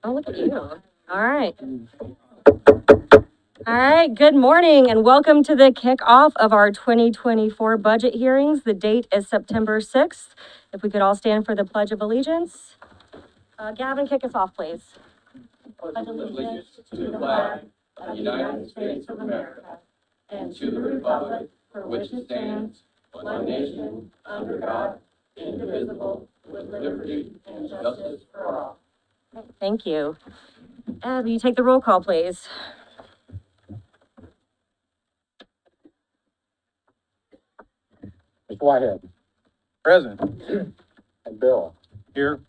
Oh, look at you. All right. All right, good morning and welcome to the kickoff of our 2024 budget hearings. The date is September 6th. If we could all stand for the Pledge of Allegiance. Gavin, kick us off, please. Pledge allegiance to the flag of the United States of America and to the republic for which it stands, one nation, under God, indivisible, with liberty and justice for all. Thank you. Will you take the roll call, please? Mr. Whitehead. Present. And Bill. Here.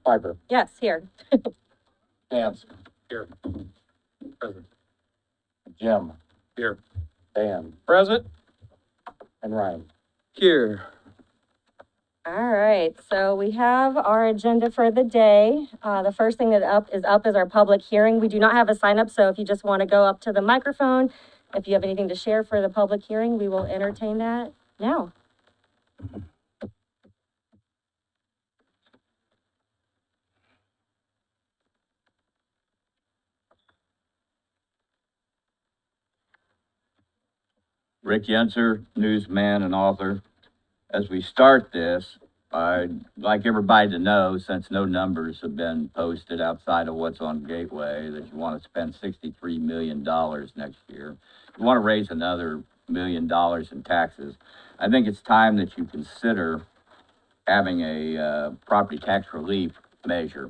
Piper. Yes, here. Chance. Here. Present. Jim. Here. Dan. Present. And Ryan. Here. All right, so we have our agenda for the day. The first thing that is our public hearing. We do not have a sign up, so if you just want to go up to the microphone, if you have anything to share for the public hearing, we will entertain that now. Rick Yenser, newsman and author. As we start this, I'd like everybody to know, since no numbers have been posted outside of what's on Gateway, that you want to spend $63 million next year. You want to raise another $1 million in taxes. I think it's time that you consider having a property tax relief measure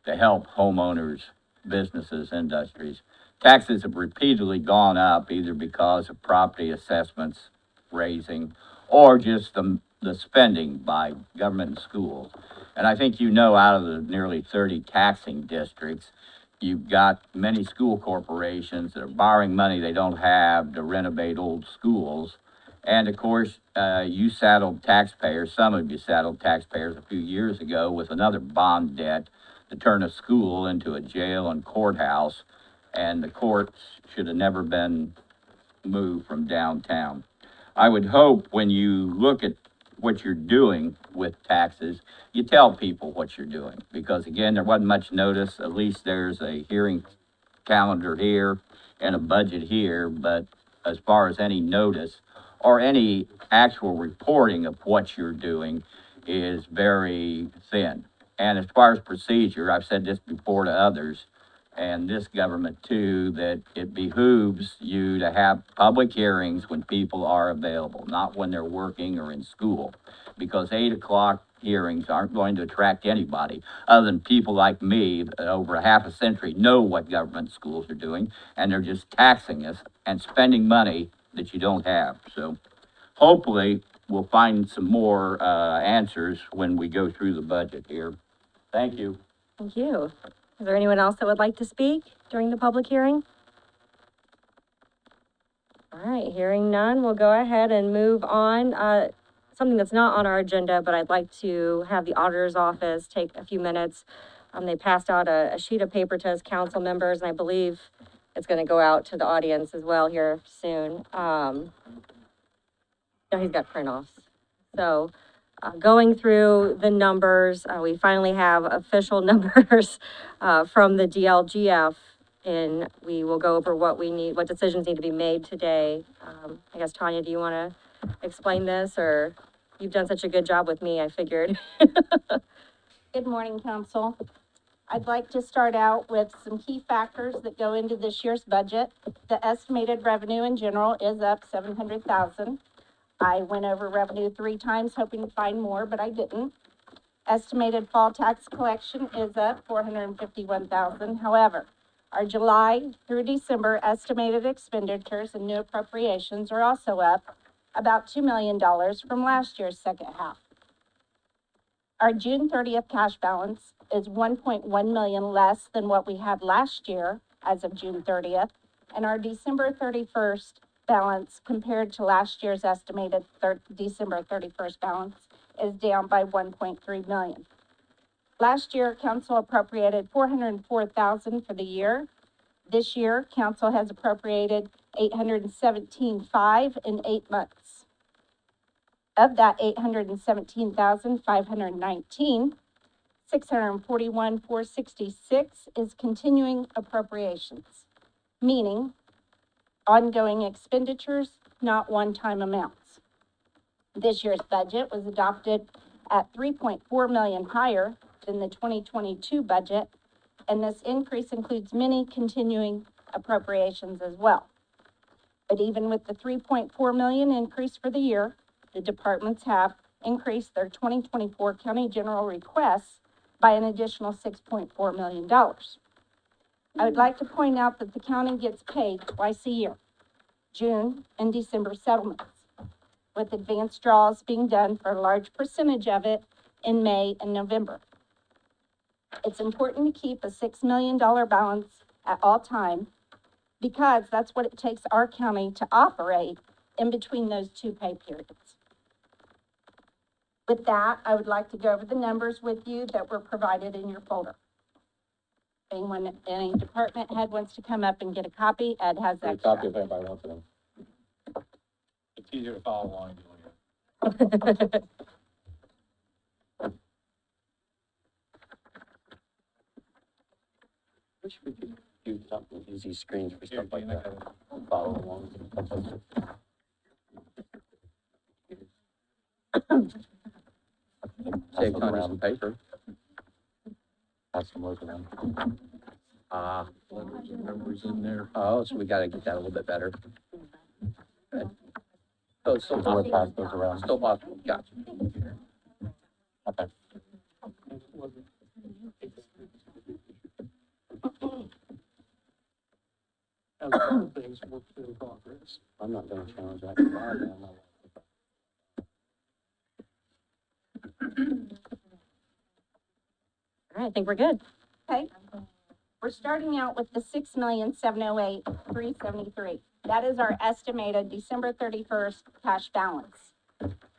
to help homeowners, businesses, industries. Taxes have repeatedly gone up either because of property assessments raising or just the spending by government and schools. And I think you know, out of the nearly 30 taxing districts, you've got many school corporations that are borrowing money they don't have to renovate old schools. And of course, you saddled taxpayers, some of you saddled taxpayers a few years ago with another bond debt to turn a school into a jail and courthouse, and the courts should have never been moved from downtown. I would hope when you look at what you're doing with taxes, you tell people what you're doing, because again, there wasn't much notice. At least there's a hearing calendar here and a budget here, but as far as any notice or any actual reporting of what you're doing is very thin. And as far as procedure, I've said this before to others, and this government too, that it behooves you to have public hearings when people are available, not when they're working or in school, because 8 o'clock hearings aren't going to attract anybody other than people like me that over a half a century know what government schools are doing, and they're just taxing us and spending money that you don't have. So hopefully we'll find some more answers when we go through the budget here. Thank you. Thank you. Is there anyone else that would like to speak during the public hearing? All right, hearing none, we'll go ahead and move on. Something that's not on our agenda, but I'd like to have the auditor's office take a few minutes. They passed out a sheet of paper to us council members, and I believe it's going to go out to the audience as well here soon. No, he's got print offs. So going through the numbers, we finally have official numbers from the DLGF, and we will go over what we need, what decisions need to be made today. I guess, Tanya, do you want to explain this, or you've done such a good job with me, I figured. Good morning, Council. I'd like to start out with some key factors that go into this year's budget. The estimated revenue in general is up $700,000. I went over revenue 3 times hoping to find more, but I didn't. Estimated fall tax collection is up $451,000. However, our July through December estimated expenditures and new appropriations are also up about $2 million from last year's second half. Our June 30th cash balance is 1.1 million less than what we had last year as of June 30th, and our December 31st balance compared to last year's estimated December 31st balance is down by 1.3 million. Last year, council appropriated $404,000 for the year. This year, council has appropriated $817,500 in 8 months. Of that $817,519, $641,466 is continuing appropriations, meaning ongoing expenditures, not one-time amounts. This year's budget was adopted at 3.4 million higher than the 2022 budget, and this increase includes many continuing appropriations as well. But even with the 3.4 million increase for the year, the departments have increased their 2024 county general requests by an additional $6.4 million. I would like to point out that the county gets paid twice a year, June and December settlements, with advance draws being done for a large percentage of it in May and November. It's important to keep a $6 million balance at all time because that's what it takes our county to operate in between those two pay periods. With that, I would like to go over the numbers with you that were provided in your folder. Anyone, any department head wants to come up and get a copy, Ed has Get a extra. copy if anybody wants them. It's easier to follow along. Wish we could do something, easy screens for stuff like that. Follow along. Save time on some paper. Pass some work around. Letters and numbers in there. Oh, so we gotta get that a little bit better. Good. So it's still We'll pass possible, those around. still possible, gotcha. Okay. As other things work in progress. I'm not gonna challenge that. 'Cause I don't know. All right, I think we're good. Okay, we're starting out with the $6,708,373. That is our estimated December 31st cash balance.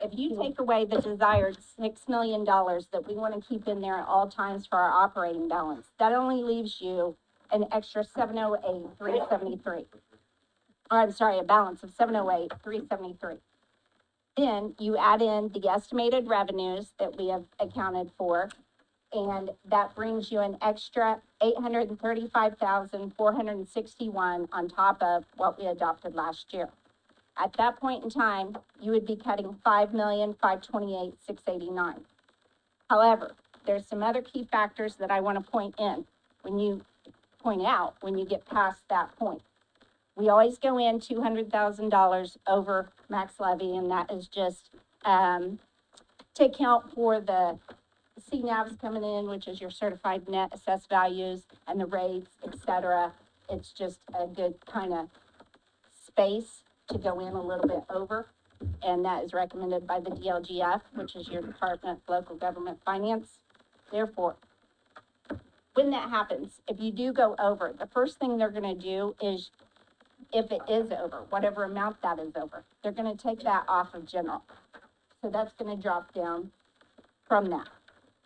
If you take away the desired $6 million that we want to keep in there at all times for our operating balance, that only leaves you an extra $708,373. Or I'm sorry, a balance of $708,373. Then you add in the estimated revenues that we have accounted for, and that brings you an extra $835,461 on top of what we adopted last year. At that point in time, you would be cutting $5,528,689. However, there's some other key factors that I want to point out when you get past that point. We always go in $200,000 over max levy, and that is just to account for the CNAVs coming in, which is your certified net assessed values, and the rates, et cetera. It's just a good kind of space to go in a little bit over, and that is recommended by the DLGF, which is your Department of Local Government Finance. Therefore, when that happens, if you do go over, the first thing they're gonna do is, if it is over, whatever amount that is over, they're gonna take that off of general. So that's gonna drop down from that.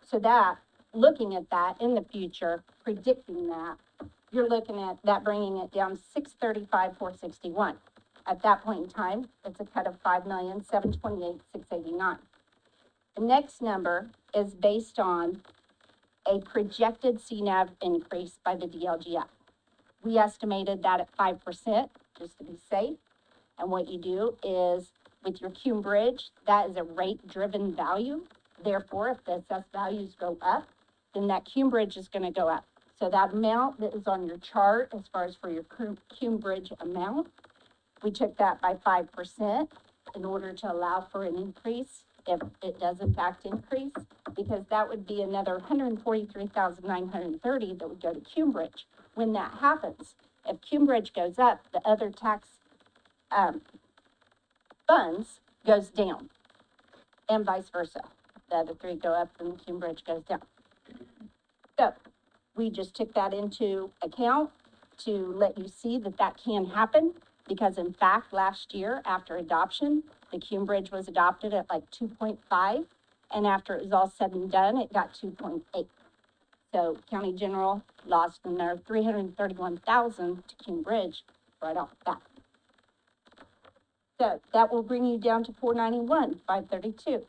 So that, looking at that in the future, predicting that, you're looking at that bringing it down to $635,461. At that point in time, it's a cut of $5,728,689. The next number is based on a projected CNAV increase by the DLGF. We estimated that at 5%, just to be safe. And what you do is, with your Cume Bridge, that is a rate-driven value. Therefore, if the assessed values go up, then that Cume Bridge is gonna go up. So that amount that is on your chart, as far as for your Cume Bridge amount, we took that by 5% in order to allow for an increase, if it does in fact increase, because that would be another $143,930 that would go to Cume Bridge. When that happens, if Cume Bridge goes up, the other tax, funds goes down, and vice versa. The other three go up and Cume Bridge goes down. So, we just took that into account to let you see that that can happen, because in fact, last year, after adoption, the Cume Bridge was adopted at like 2.5, and after it was all said and done, it got 2.8. So County General lost another $331,000 to Cume Bridge right off the bat. So that will bring you down to $491,532.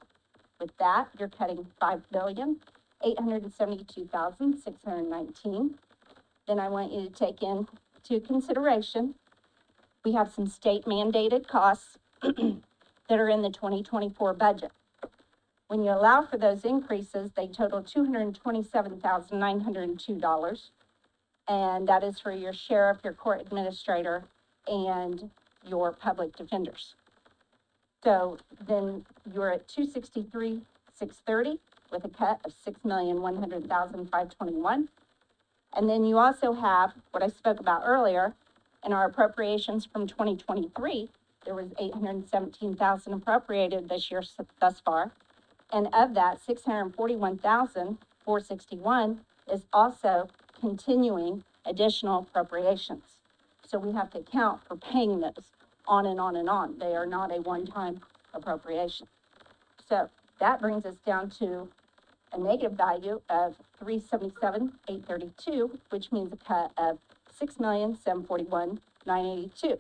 With that, you're cutting $5,835,461. $872,619. Then I want you to take into consideration, we have some state mandated costs that are in the 2024 budget. When you allow for those increases, they total $227,902. And that is for your sheriff, your court administrator, and your public defenders. So then you're at 263,630 with a cut of 6,100,521. And then you also have what I spoke about earlier in our appropriations from 2023. There was 817,000 appropriated this year thus far. And of that, 641,461 is also continuing additional appropriations. So we have to account for paying those on and on and on. They are not a one-time appropriation. So that brings us down to a negative value of 377,832, which means a cut of 6,741,982.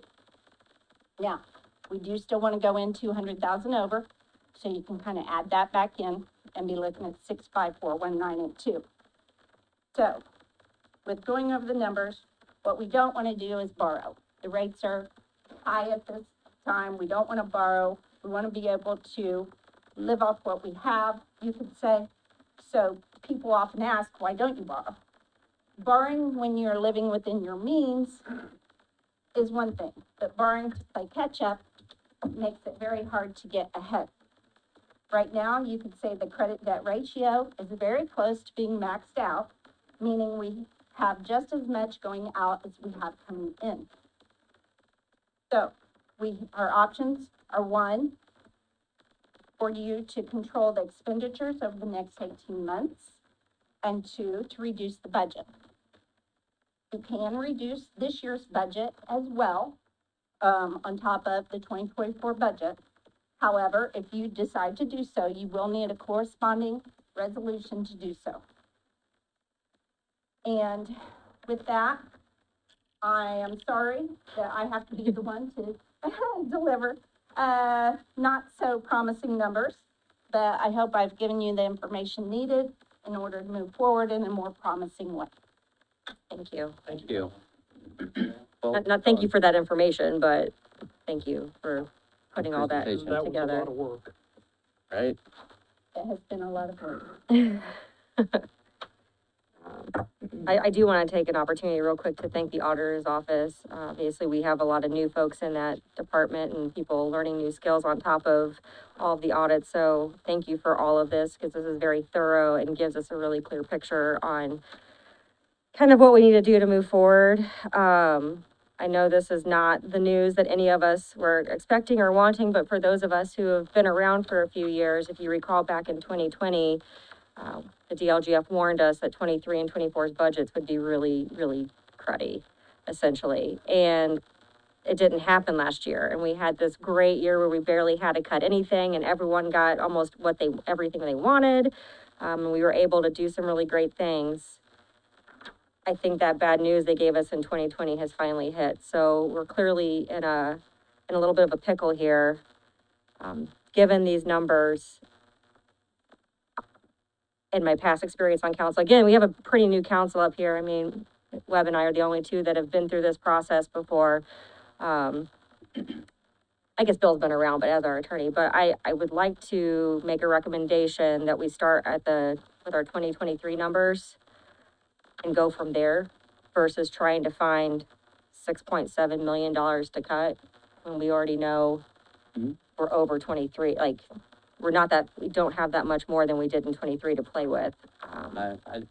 Now, we do still want to go in 200,000 over, so you can kind of add that back in and be looking at 654,192. So, with going over the numbers, what we don't want to do is borrow. The rates are high at this time. We don't want to borrow. We want to be able to live off what we have, you could say. So people often ask, why don't you borrow? Borrowing when you're living within your means is one thing, but borrowing to play catch up makes it very hard to get ahead. Right now, you could say the credit debt ratio is very close to being maxed out, meaning we have just as much going out as we have coming in. So our options are one, for you to control the expenditures over the next 18 months, and two, to reduce the budget. You can reduce this year's budget as well, on top of the 2024 budget. However, if you decide to do so, you will need a corresponding resolution to do so. And with that, I am sorry that I have to be the one to deliver not so promising numbers, but I hope I've given you the information needed in order to move forward in a more promising way. Thank you. Thank you. Not thank you for that information, but thank you for putting all that Presentation. That was a together. lot of work. Right? It has been a lot of work. I do want to take an opportunity real quick to thank the auditor's office. Obviously, we have a lot of new folks in that department and people learning new skills on top of all of the audits. So thank you for all of this, because this is very thorough and gives us a really clear picture on kind of what we need to do to move forward. I know this is not the news that any of us were expecting or wanting, but for those of us who have been around for a few years, if you recall back in 2020, the DLGF warned us that 23 and 24's budgets would be really, really cruddy, essentially. And it didn't happen last year. And we had this great year where we barely had to cut anything and everyone got almost everything they wanted. And we were able to do some really great things. I think that bad news they gave us in 2020 has finally hit. So we're clearly in a little bit of a pickle here. Given these numbers, in my past experience on council, again, we have a pretty new council up here. I mean, Webb and I are the only two that have been through this process before. I guess Bill's been around, but as our attorney, but I would like to make a recommendation that we start with our 2023 numbers and go from there versus trying to find $6.7 million to cut when we already know we're over 23. Like, we don't have that much more than we did in 23 to play with.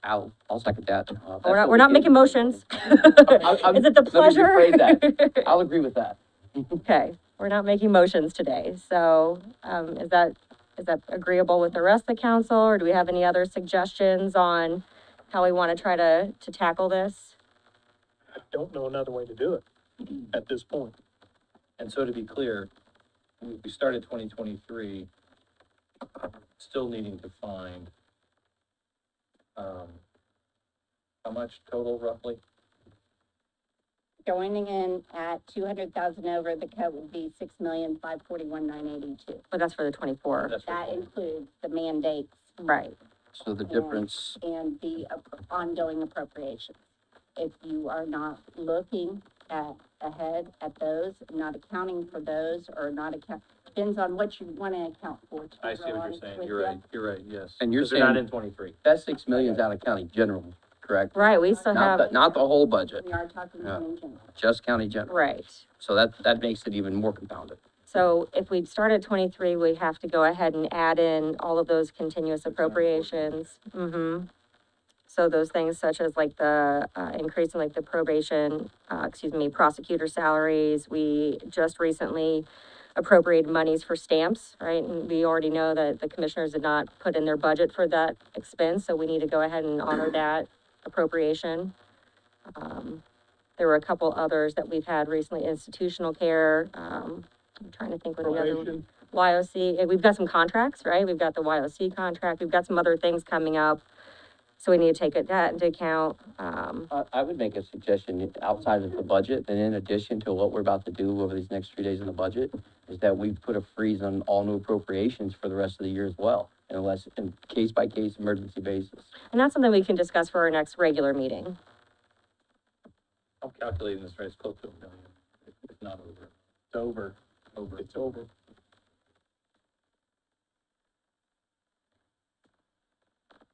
I'll second that. We're not making motions. Is it the pleasure? Let me rephrase that. I'll agree with that. Okay, we're not making motions today. So, is that agreeable with the rest of the council, or do we have any other suggestions on how we want to try to tackle this? I don't know another way to do it at this point. And so to be clear, we started 2023, still needing to find, how much total roughly? Going in at 200,000 over, the cut would be 6,541,982. But that's for the 24. That's That what- includes the mandates. Right. So the difference, and the ongoing appropriations. If you are not looking ahead at those, not accounting for those, or not depends on what you want to account for. to I be see what you're honest saying, with you're you. right, you're right, yes. And you're 'Cause they're not saying- in 23. that 6 million's out of county general, correct? Right, we still have, Not the whole budget, We are talking Yeah. in general. just county general. right. So that makes it even more compounded. So if we start at 23, we have to go ahead and add in all of those continuous appropriations. Mm-hmm. So those things such as like the, increase in like the probation, prosecutor salaries. We just recently appropriated monies for stamps, right? And we already know that the commissioners did not put in their budget for that expense, so we need to go ahead and honor that appropriation. There were a couple others that we've had recently, institutional care, I'm trying to think what the other one. Probation. YOC, we've got some contracts, right? We've got the YOC contract, we've got some other things coming up. So we need to take that into account. I would make a suggestion outside of the budget, and in addition to what we're about to do over these next 3 days in the budget, is that we put a freeze on all new appropriations for the rest of the year as well, unless, in case-by-case emergency basis. And that's something we can discuss for our next regular meeting. I'm calculating this right, it's close to $1 million, it's not over. It's over. Over. It's over.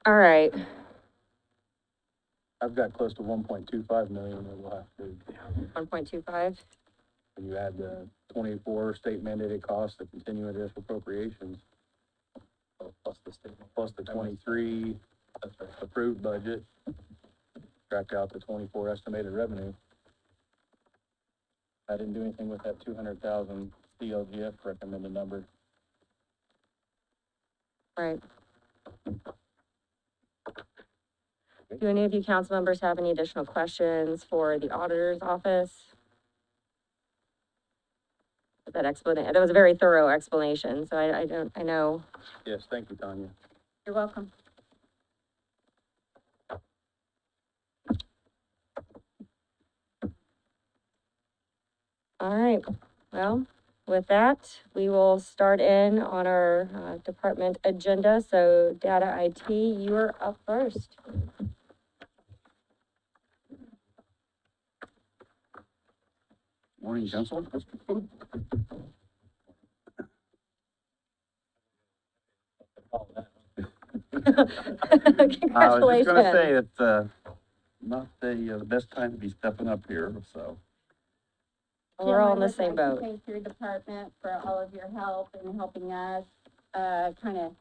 All right, I've got close to 1.25 million that we'll have to, 1.25. when you add the 24 state mandated costs, the continuous appropriations, Plus the statement. plus the 23 That's right. approved budget, track out the 24 estimated revenue. I didn't do anything with that 200,000 CLGF recommended number. Right. Do any of you council members have any additional questions for the auditor's office? That explanation, that was a very thorough explanation, so I know. Yes, thank you, Tanya. You're welcome. All right, well, with that, we will start in on our department agenda. So data IT, you are up first. Morning, Council. Congratulations. I was just gonna say, it's, not the best time to be stepping up here, so. We're all in the Jim, I same would like boat. to thank your department for all of your help in helping us, kind of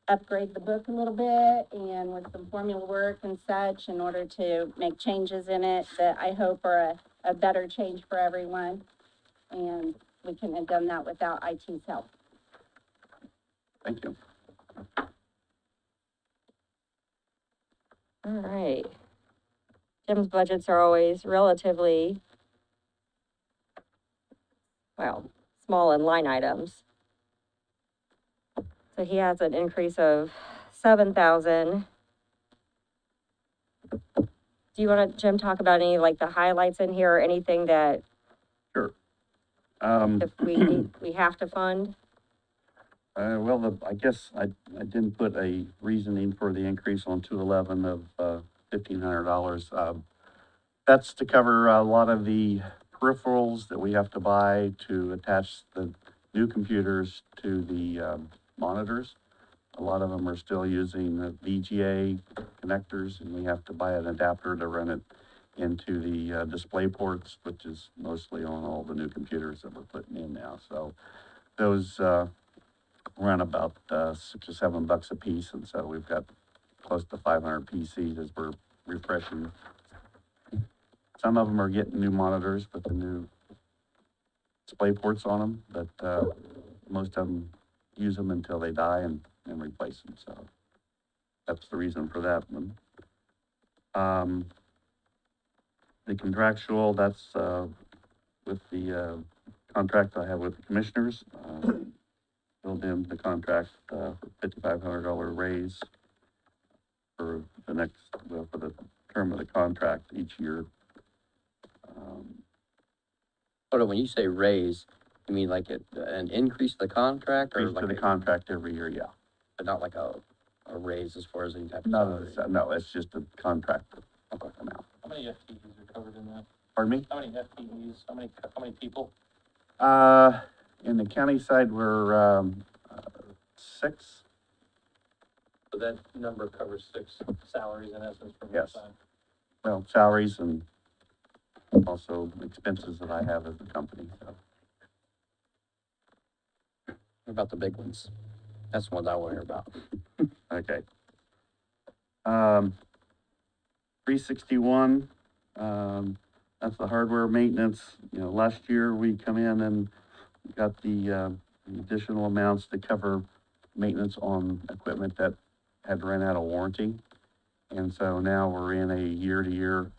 upgrade the book a little bit and with some formula work and such in order to make changes in it that I hope are a better change for everyone. And we couldn't have done that without IT's help. Thank you. All right. Jim's budgets are always relatively, well, small in line items. So he has an increase of 7,000. Do you want to, Jim, talk about any, like, the highlights in here or anything that if we have to fund? Well, I guess I didn't put a reasoning for the increase on 211 of, $1,500. That's to cover a lot of the peripherals that we have to buy to attach the new computers to the, monitors. A lot of them are still using the VGA connectors, and we have to buy an adapter to run it into the, display ports, which is mostly on all the new computers that we're putting in now. So those, run about, $6 or $7 a piece, and so we've got close to 500 PCs as we're refreshing. Some of them are getting new monitors with the new display ports on them, but, most of them use them until they die and replace them, so that's the reason for that one. The contractual, that's, with the, contract I have with the commissioners, filled in the contract, for $5,500 raise for the next, well, for the term of the contract each year. Hold on, when you say raise, you mean like an increase to the contract or Increase like to the contract every year, yeah. but not like a a raise as far as any type of No, salary? no, it's just a contract Okay. amount. How many FTEs are covered in that? Pardon me? How many FTEs, how many people? In the county side, we're, 6. So that number covers 6 salaries in essence from your Yes. side. Well, salaries and also expenses that I have as a company, so. What about the big ones? That's the ones I want to hear about. Okay. 361, that's the hardware maintenance. You know, last year we come in and got the additional amounts to cover maintenance on equipment that had run out of warranty. And so now we're in a year-to-year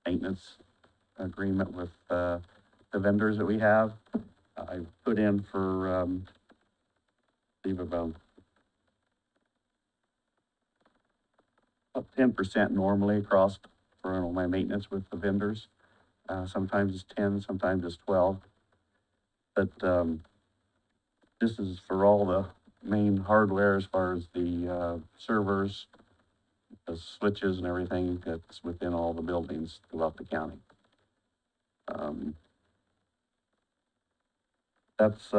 maintenance agreement with, the vendors that we have. I put in for, I believe about 10% normally across for all my maintenance with the vendors. Sometimes it's 10, sometimes it's 12. But, this is for all the main hardware as far as the, servers, the switches and everything that's within all the buildings throughout the county. That's,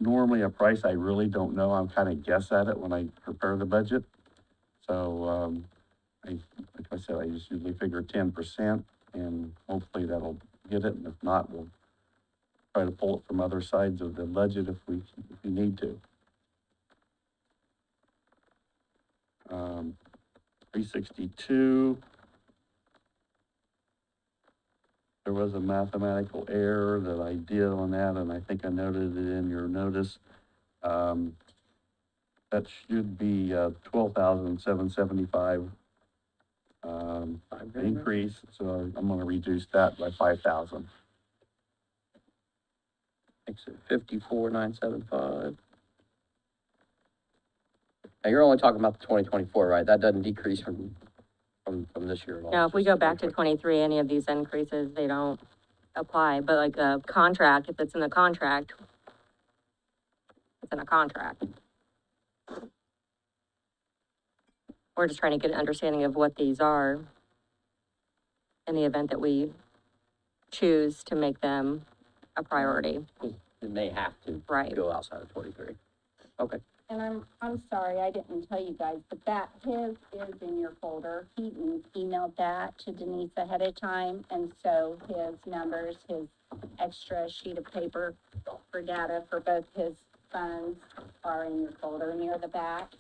normally a price I really don't know. I'm kind of guess at it when I prepare the budget. So, like I said, I just usually figure 10% and hopefully that'll get it. And if not, we'll try to pull it from other sides of the budget if we need to. 362. There was a mathematical error that I did on that, and I think I noted it in your notice. That should be, 12,775, increase, so I'm gonna reduce that by 5,000. Makes it 54,975. Now, you're only talking about the 2024, right? That doesn't decrease from this year at all. Now, if we go back to 23, any of these increases, they don't apply, but like a contract, if it's in the contract, it's in a contract. We're just trying to get an understanding of what these are in the event that we choose to make them a priority, It may have to right? go outside of 23. Okay. And I'm sorry, I didn't tell you guys, but his is in your folder. He emailed that to Denise ahead of time, and so his numbers, his extra sheet of paper for data for both his funds are in your folder near the back.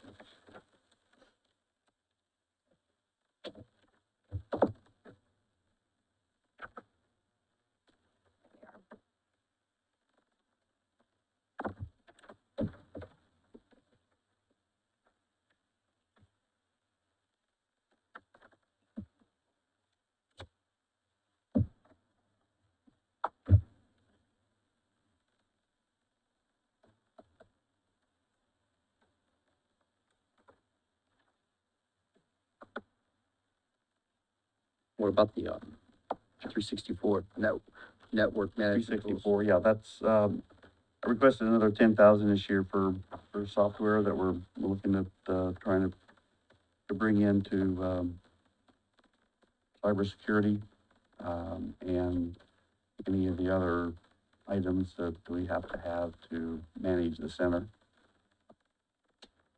What about the 364 network management tools? 364, yeah, that's, I requested another 10,000 this year for software that we're looking at, trying to bring into, cybersecurity, and any of the other items that we have to manage the center.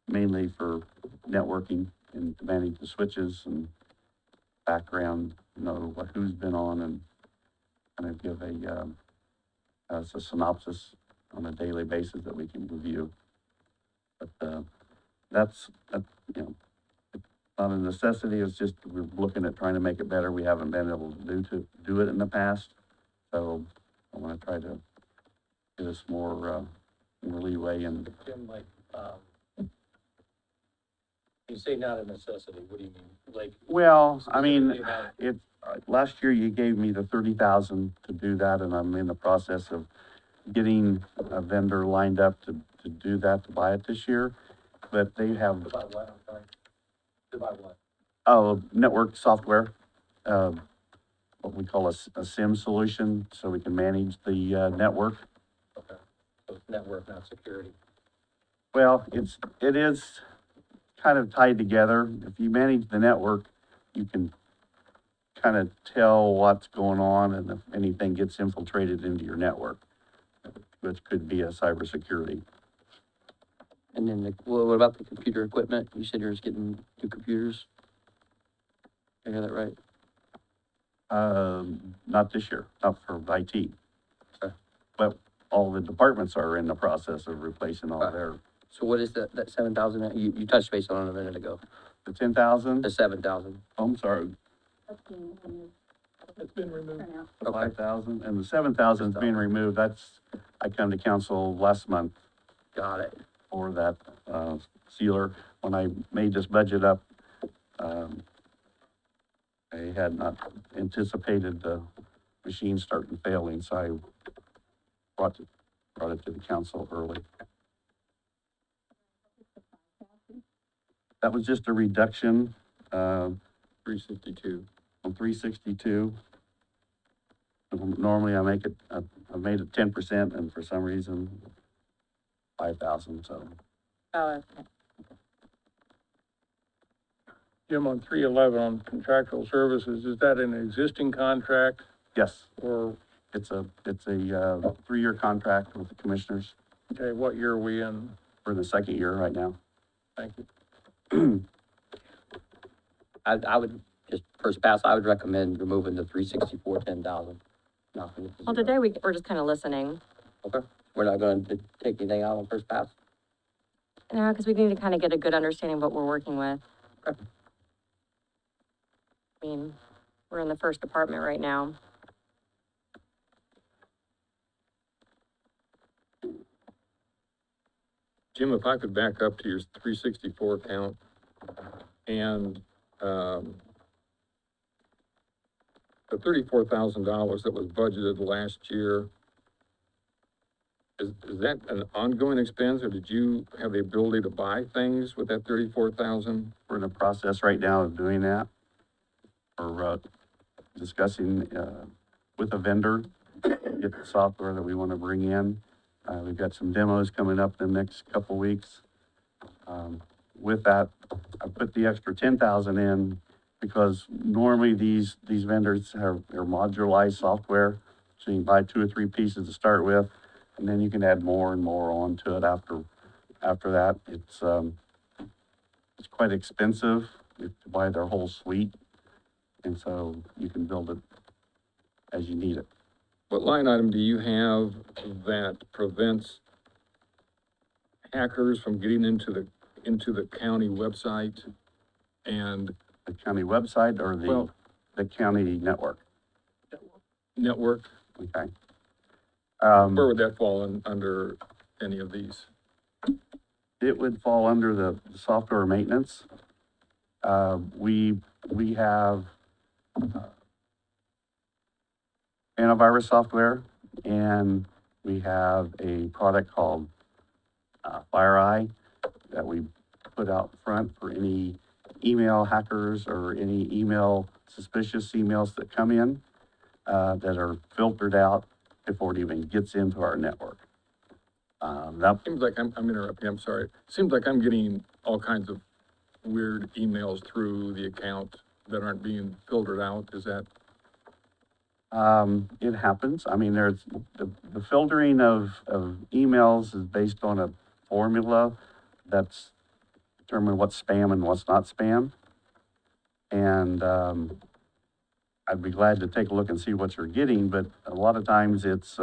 Mainly for networking and to manage the switches and background, you know, who's been on and kind of give a synopsis on a daily basis that we can review. But, that's, you know, it's not a necessity, it's just we're looking at trying to make it better. We haven't been able to do it in the past. So I want to try to get us more leeway and Jim, like, you say not a necessity, what do you mean? Like, well, I mean, specifically about- it, last year you gave me the 30,000 to do that, and I'm in the process of getting a vendor lined up to do that, to buy it this year. But they have, about what, I'm sorry? About what? network software, what we call a SIM solution, so we can manage the, network. Okay, so it's network, not security. Well, it is kind of tied together. If you manage the network, you can kind of tell what's going on and if anything gets infiltrated into your network, which could be a cybersecurity. And then what about the computer equipment? You said you're just getting new computers? Did I hear that right? Not this year, not for IT. Okay. But all the departments are in the process of replacing all Okay. their, So what is that 7,000, you touched base on it a minute ago, the 10,000, the 7,000? I'm sorry, It's been removed. the Okay. 5,000, and the 7,000 is being removed. I come to council last month Got it. for that, sealer. When I made this budget up, I had not anticipated the machine starting failing, so I brought it to the council early. That was just a reduction, 362. from 362. Normally I make it, I made it 10%, and for some reason, 5,000, so. Oh, okay. Jim, on 311 on contractual services, is that an existing contract Yes, or, it's a 3-year contract with the commissioners. okay, what year are we in? We're in the second year right now. Thank you. I would, just first pass, I would recommend removing the 364, 10,000. Nothing. Well, today we're just kind of listening. Okay, we're not going to take anything out on first pass? No, because we need to kind of get a good understanding of what we're working with. Okay. I mean, we're in the first department right now. Jim, if I could back up to your 364 count and, the $34,000 that was budgeted last year, is that an ongoing expense, or did you have the ability to buy things with that 34,000? We're in the process right now of doing that. We're discussing with a vendor, get the software that we want to bring in. We've got some demos coming up in the next couple weeks. With that, I put the extra 10,000 in because normally these vendors have their modularized software. So you can buy 2 or 3 pieces to start with, and then you can add more and more onto it after that. It's quite expensive to buy their whole suite. And so you can build it as you need it. What line item do you have that prevents hackers from getting into the county website and The county website or Well- the county network, network? okay? Where would that fall under any of these? It would fall under the software maintenance. We have antivirus software, and we have a product called FireEye that we put out front for any email hackers or any suspicious emails that come in that are filtered out before it even gets into our network. That Seems like I'm interrupting, I'm sorry. Seems like I'm getting all kinds of weird emails through the account that aren't being filtered out. Is that, it happens. I mean, there's the filtering of emails is based on a formula that's determine what's spam and what's not spam. And I'd be glad to take a look and see what you're getting, but a lot of times it's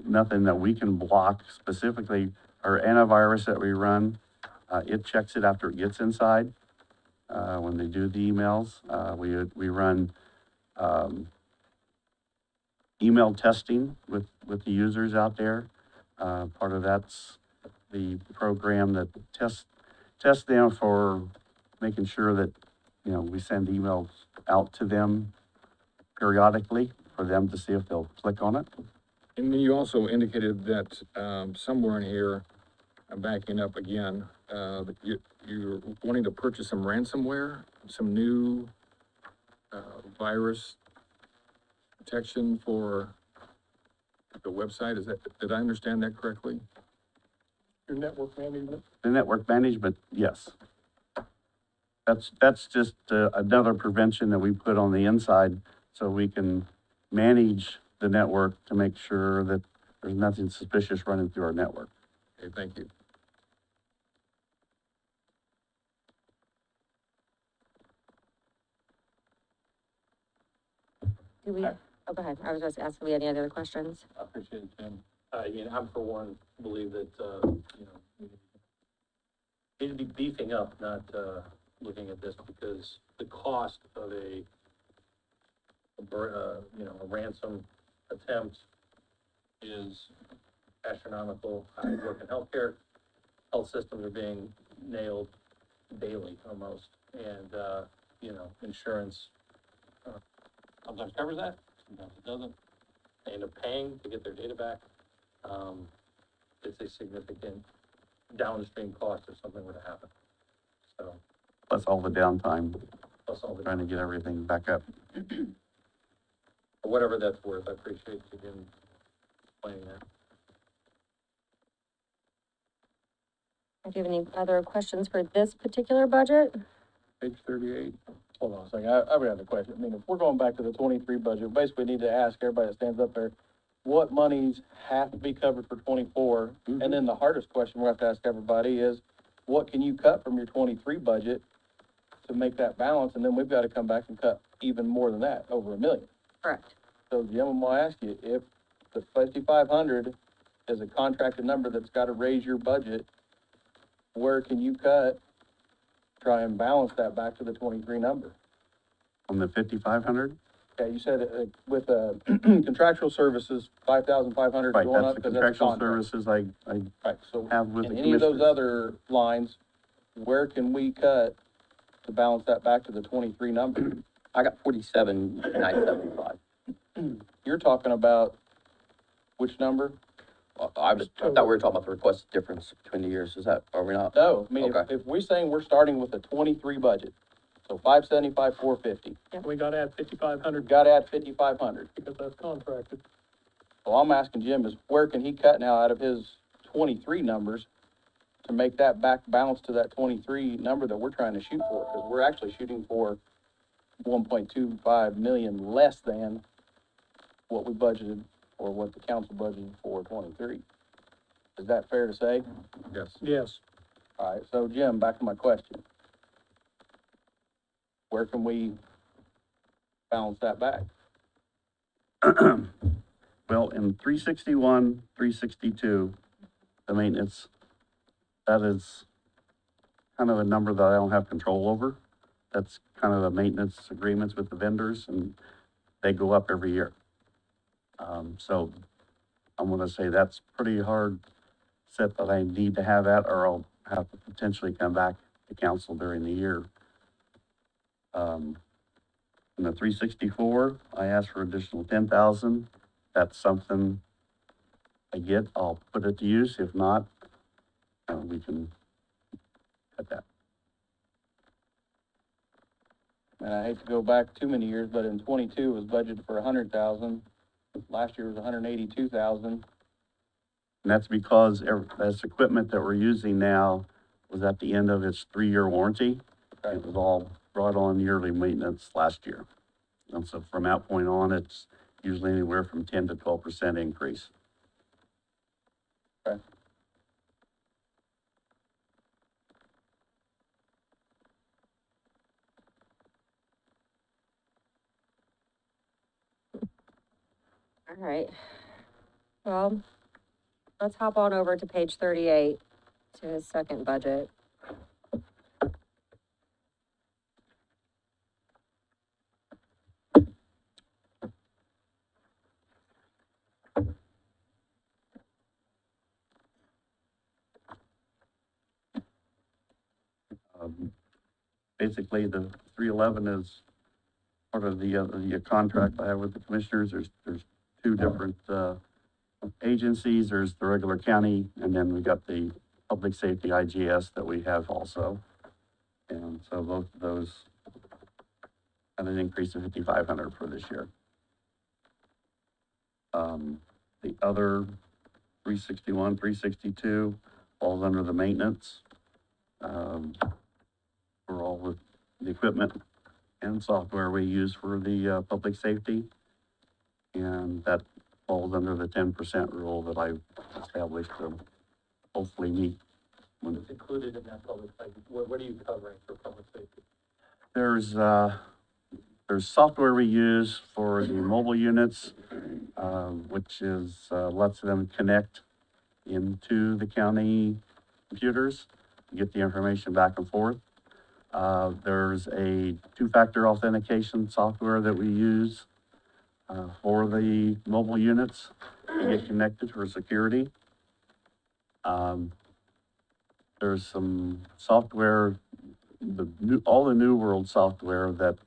nothing that we can block specifically. Our antivirus that we run, it checks it after it gets inside. When they do the emails, we run email testing with the users out there. Part of that's the program that tests them for making sure that, we send emails out to them periodically for them to see if they'll click on it. and then you also indicated that, somewhere in here, I'm backing up again, that you're wanting to purchase some ransomware, some new, virus protection for the website. Did I understand that correctly? Your network management? The network management, yes. That's just another prevention that we put on the inside so we can manage the network to make sure that there's nothing suspicious running through our network. Okay, thank you. Do we, oh, go ahead. I was just asking, if we had any other questions? I appreciate it, Jim. I'm for one, believe that, you know, we need to be beefing up, not, looking at this, because the cost of a ransom attempt is astronomical. I work in healthcare. Health systems are being nailed daily almost, and, insurance, sometimes covers that, sometimes it doesn't. They end up paying to get their data back. It's a significant downstream cost if something were to happen. So, Plus all the downtime, plus all the, trying to get everything back up. for whatever that's worth, I appreciate you again explaining that. Do you have any other questions for this particular budget? Page 38. Hold on a second, I have a question. I mean, if we're going back to the 23 budget, we basically need to ask everybody that stands up there, what monies have to be covered for 24? And then the hardest question we have to ask everybody is, what can you cut from your 23 budget to make that balance? And then we've got to come back and cut even more than that, over $1 million. Correct. So Jim, I'm gonna ask you, if the 5,500 is a contracted number that's got to raise your budget, where can you cut, try and balance that back to the 23 number? On the 5,500, Okay, you said, with, contractual services, 5,500 right, going that's up the because that's a contractual contract. services I Right, so have with the in any of those commissioners. other lines, where can we cut to balance that back to the 23 number? I got 47,975. You're talking about which number? I thought we were talking about the requested difference between the years, is that, are we not? No, I mean, Okay. if we're saying we're starting with a 23 budget, so 575, 450, We gotta add 5,500 got to add 5,500. because that's contracted. So I'm asking Jim is where can he cut now out of his 23 numbers to make that back balance to that 23 number that we're trying to shoot for? Because we're actually shooting for 1.25 million less than what we budgeted or what the council budgeted for 23. Is that fair to say? Yes. Yes. All right, so Jim, back to my question. Where can we balance that back? Well, in 361, 362, the maintenance, that is kind of a number that I don't have control over. That's kind of the maintenance agreements with the vendors, and they go up every year. So I'm gonna say that's pretty hard set that I need to have that, or I'll have to potentially come back to council during the year. In the 364, I asked for additional 10,000. That's something I get, I'll put it to use. If not, we can cut that. And I hate to go back too many years, but in 22 it was budgeted for 100,000. Last year was 182,000. And that's because this equipment that we're using now was at the end of its 3-year warranty. It was all brought on yearly maintenance last year. And so from that point on, it's usually anywhere from 10 to 12% increase. Okay. All right. Well, let's hop on over to page 38, to his second budget. Basically, the 311 is part of the contract I have with the commissioners. There's two different, agencies. There's the regular county, and then we got the public safety IGS that we have also. And so both of those had an increase of 5,500 for this year. The other 361, 362 falls under the maintenance, for all the equipment and software we use for the, public safety. And that falls under the 10% rule that I established to hopefully meet. It's included in that public, like, what are you covering for public safety? There's software we use for the mobile units, which is, lets them connect into the county computers, to get the information back and forth. There's a two-factor authentication software that we use, for the mobile units to get connected for security. There's some software, all the New World software that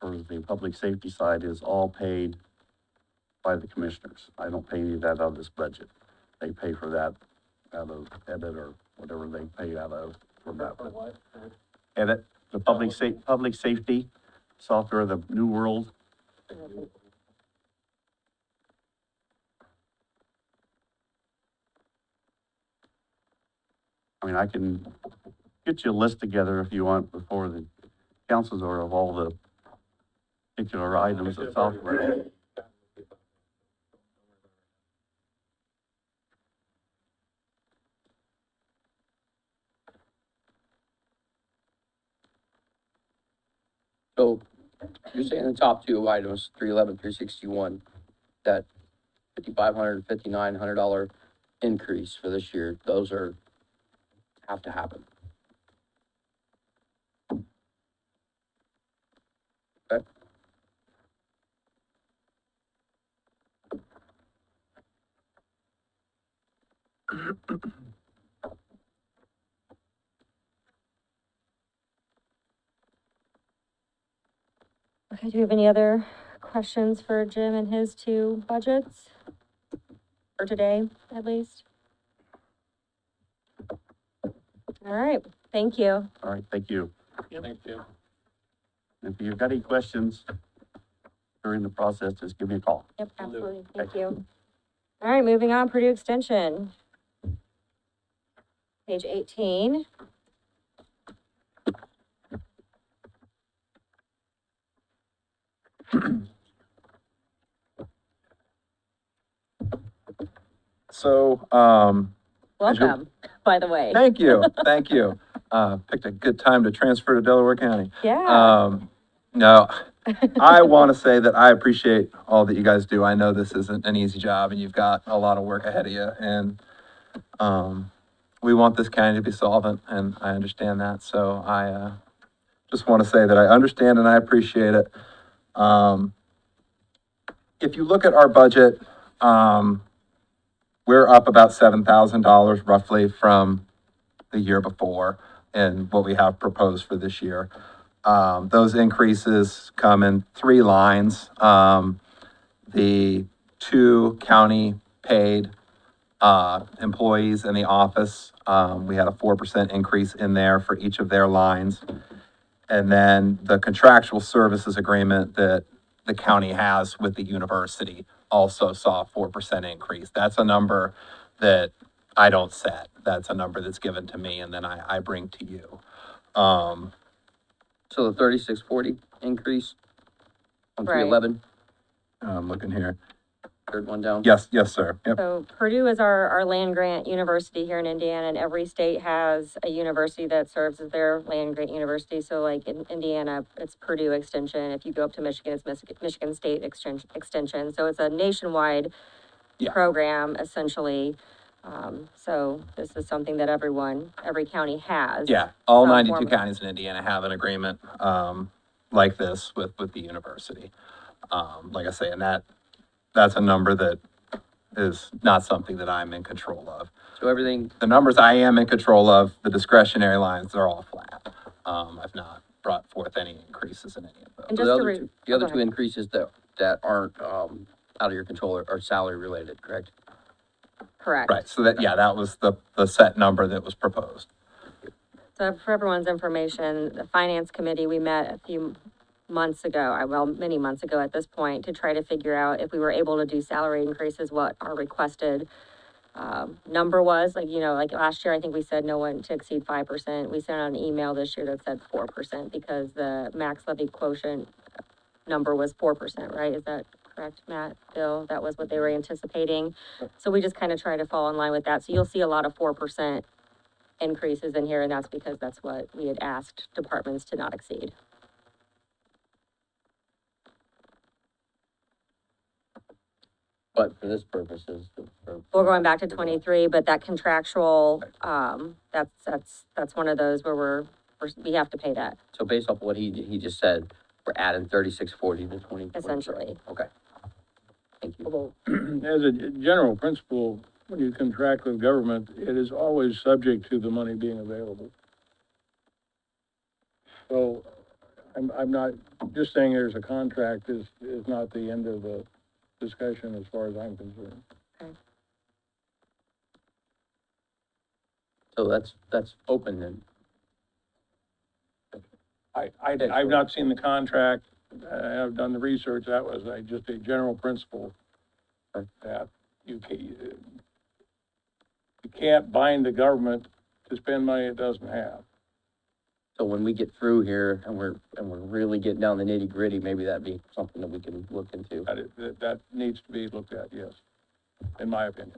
for the public safety side is all paid by the commissioners. I don't pay any of that out of this budget. They pay for that out of edit or whatever they pay out of for that. For what? Edit, the public safety software, the New World. I mean, I can get you a list together if you want before the council's order of all the particular items of software. So you're saying the top two items, 311, 361, that $5,500, $5,900 increase for this year, those have to happen. Okay. Okay, do we have any other questions for Jim and his two budgets? For today, at least? All right, thank you. All right, thank you. Thank you. If you've got any questions during the process, just give me a call. Yep, absolutely, thank you. All right, moving on, Purdue Extension. Page 18. So, Welcome, by the way. thank you, thank you. Picked a good time to transfer to Delaware County. Yeah. No, I want to say that I appreciate all that you guys do. I know this isn't an easy job and you've got a lot of work ahead of you. And, we want this county to be solvent and I understand that. So I, just want to say that I understand and I appreciate it. If you look at our budget, we're up about $7,000 roughly from the year before and what we have proposed for this year. Those increases come in three lines. The two county paid employees in the office, we had a 4% increase in there for each of their lines. And then the contractual services agreement that the county has with the university also saw a 4% increase. That's a number that I don't set. That's a number that's given to me and then I bring to you. So the 3640 increase on Right. 311, I'm looking here. third one down. Yes, sir. Yep. So Purdue is our land grant university here in Indiana, and every state has a university that serves as their land grant university. So like in Indiana, it's Purdue Extension. If you go up to Michigan, it's Michigan State Extension. So it's a nationwide Yeah. program essentially. So this is something that every county has. Yeah, all some 92 form of- counties in Indiana have an agreement, like this with the university. Like I say, and that's a number that is not something that I'm in control of. So everything, The numbers I am in control of, the discretionary lines, they're all flat. I've not brought forth any increases in any of those. And so just the to other re- two, the oh, other go two ahead. increases that aren't, out of your control are salary related, correct? Correct. Right, so that was the set number that was proposed. So for everyone's information, the finance committee, we met a few months ago, many months ago at this point, to try to figure out if we were able to do salary increases, what our requested number was, like, you know, like last year, I think we said no one to exceed 5%. We sent out an email this year that said 4% because the max levy quotient number was 4%, right? Is that correct, Matt, Bill? That was what they were anticipating. So we just kind of try to fall in line with that. So you'll see a lot of 4% increases in here, and that's because that's what we had asked departments to not exceed. But for this purposes, We're going back to 23, but that contractual, that's one of those where we have to pay that, So based off what he just said, we're adding 3640 to 20. essentially. Okay. Thank you. Although, as a general principle, when you contract with government, it is always subject to the money being available. So, I'm not, just saying there's a contract is not the end of the discussion as far as I'm concerned. So that's open then. I've not seen the contract, I've done the research, that was just a general principle that you can't bind the government to spend money it doesn't have. So when we get through here and we're really getting down the nitty gritty, maybe that'd be something that we can look into. That needs to be looked at, yes, in my opinion.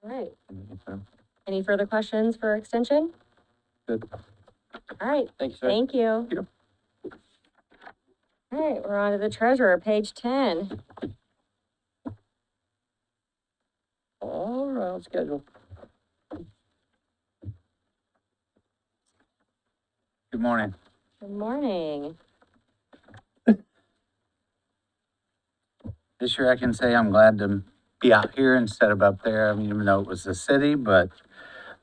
All right. Any further questions for extension? Good. All right, Thank you, sir. thank you. Yep. All right, we're on to the treasurer, page 10. All right, on schedule. Good morning. Good morning. This year I can say I'm glad to be out here instead of up there. I mean, even though it was the city, but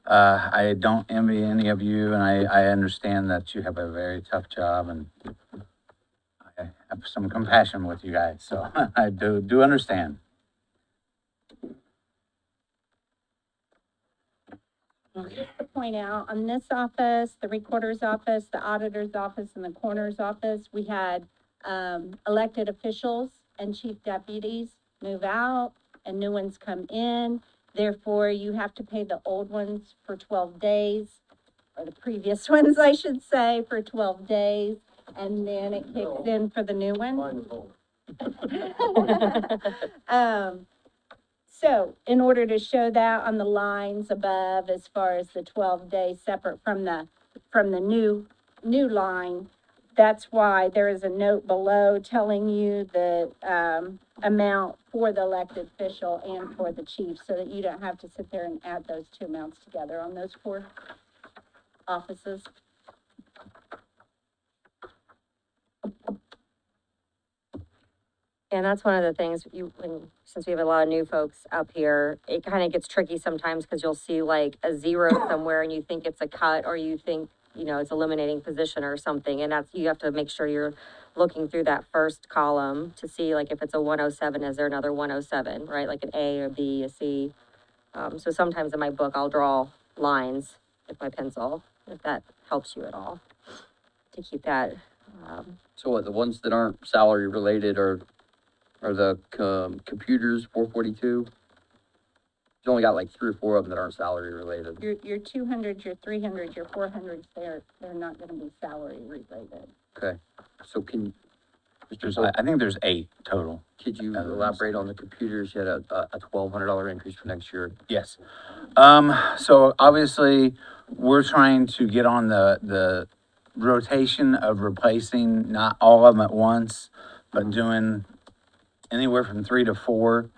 I don't envy any of you, and I understand that you have a very tough job, and I have some compassion with you guys, so I do understand. Just to point out, on this office, the recorder's office, the auditor's office, and the coroner's office, we had, elected officials and chief deputies move out and new ones come in. Therefore, you have to pay the old ones for 12 days, or the previous ones, I should say, for 12 days. And then it kicks in for the new one. So in order to show that on the lines above, as far as the 12 days separate from the new line, that's why there is a note below telling you the, amount for the elected official and for the chief, so that you don't have to sit there and add those two amounts together on those 4 offices. And that's one of the things since we have a lot of new folks up here, it kind of gets tricky sometimes because you'll see like a 0 somewhere and you think it's a cut, or you think, you know, it's eliminating position or something. And you have to make sure you're looking through that first column to see like if it's a 107, is there another 107, right? Like an A, a B, a C. So sometimes in my book, I'll draw lines with my pencil, if that helps you at all, to keep that. So what, the ones that aren't salary related are the computers 442? You only got like 3 or 4 of them that aren't salary related. Your 200, your 300, your 400s, they're not gonna be salary related. Okay, so I think there's 8 total. could you elaborate on the computers? You had a $1,200 increase for next year. Yes. So obviously, we're trying to get on the rotation of replacing not all of them at once, but doing anywhere from 3 to 4.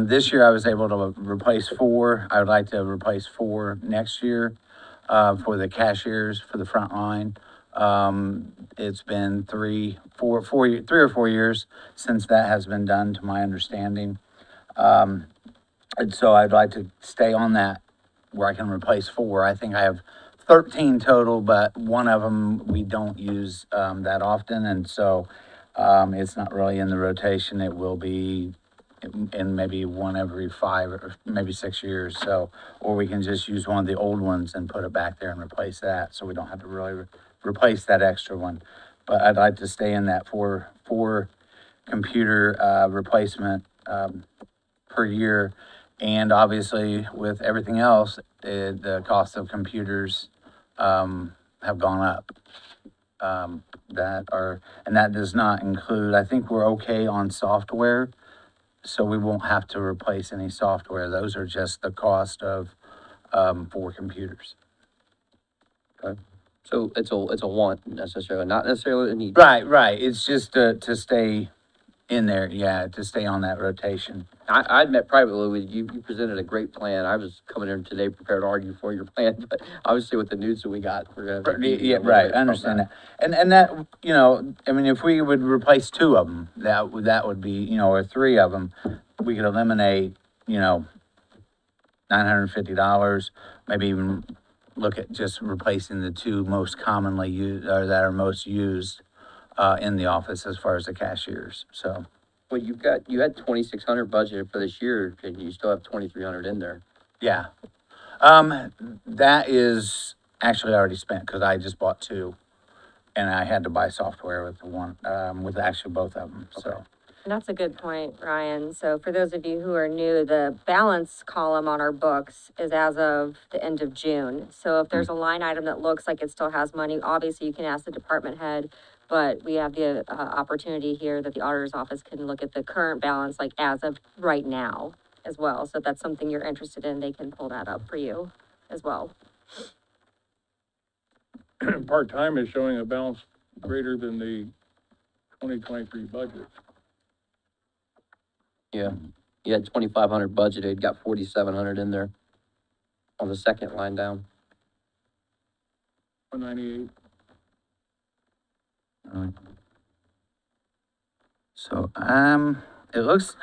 This year I was able to replace 4. I would like to replace 4 next year, for the cashiers, for the front line. It's been 3 or 4 years since that has been done, to my understanding. And so I'd like to stay on that where I can replace 4. I think I have 13 total, but one of them we don't use, that often. And so, it's not really in the rotation. It will be in maybe one every 5 or maybe 6 years, so, or we can just use one of the old ones and put it back there and replace that, so we don't have to really replace that extra one. But I'd like to stay in that four computer, replacement, per year. And obviously with everything else, the cost of computers, have gone up. And that does not include, I think we're okay on software, so we won't have to replace any software. Those are just the cost of, 4 computers. So it's a want necessarily, not necessarily a need. Right. It's just to stay in there, yeah, to stay on that rotation. I admit privately with you, you presented a great plan. I was coming in today prepared to argue for your plan, but obviously with the news that we got, we're gonna. have to deviate a Yeah, little right, bit I from understand that. And that, you know, I mean, if we would replace 2 of them, that would be, you know, or 3 of them, we could eliminate, you know, $950, maybe even look at just replacing the 2 most commonly used, or that are most used, in the office as far as the cashiers, so. Well, you had 2,600 budgeted for this year, and you still have 2,300 in there. Yeah. That is actually already spent, because I just bought 2, and I had to buy software with the one, with actually both of them, so. And that's a good point, Ryan. So for those of you who are new, the balance column on our books is as of the end of June. So if there's a line item that looks like it still has money, obviously you can ask the department head, but we have the, opportunity here that the auditor's office can look at the current balance, like as of right now as well. So if that's something you're interested in, they can pull that up for you as well. Part-time is showing a balance greater than the 2023 budget. Yeah, you had 2,500 budgeted, got 4,700 in there on the second line down. 198. So, it looks,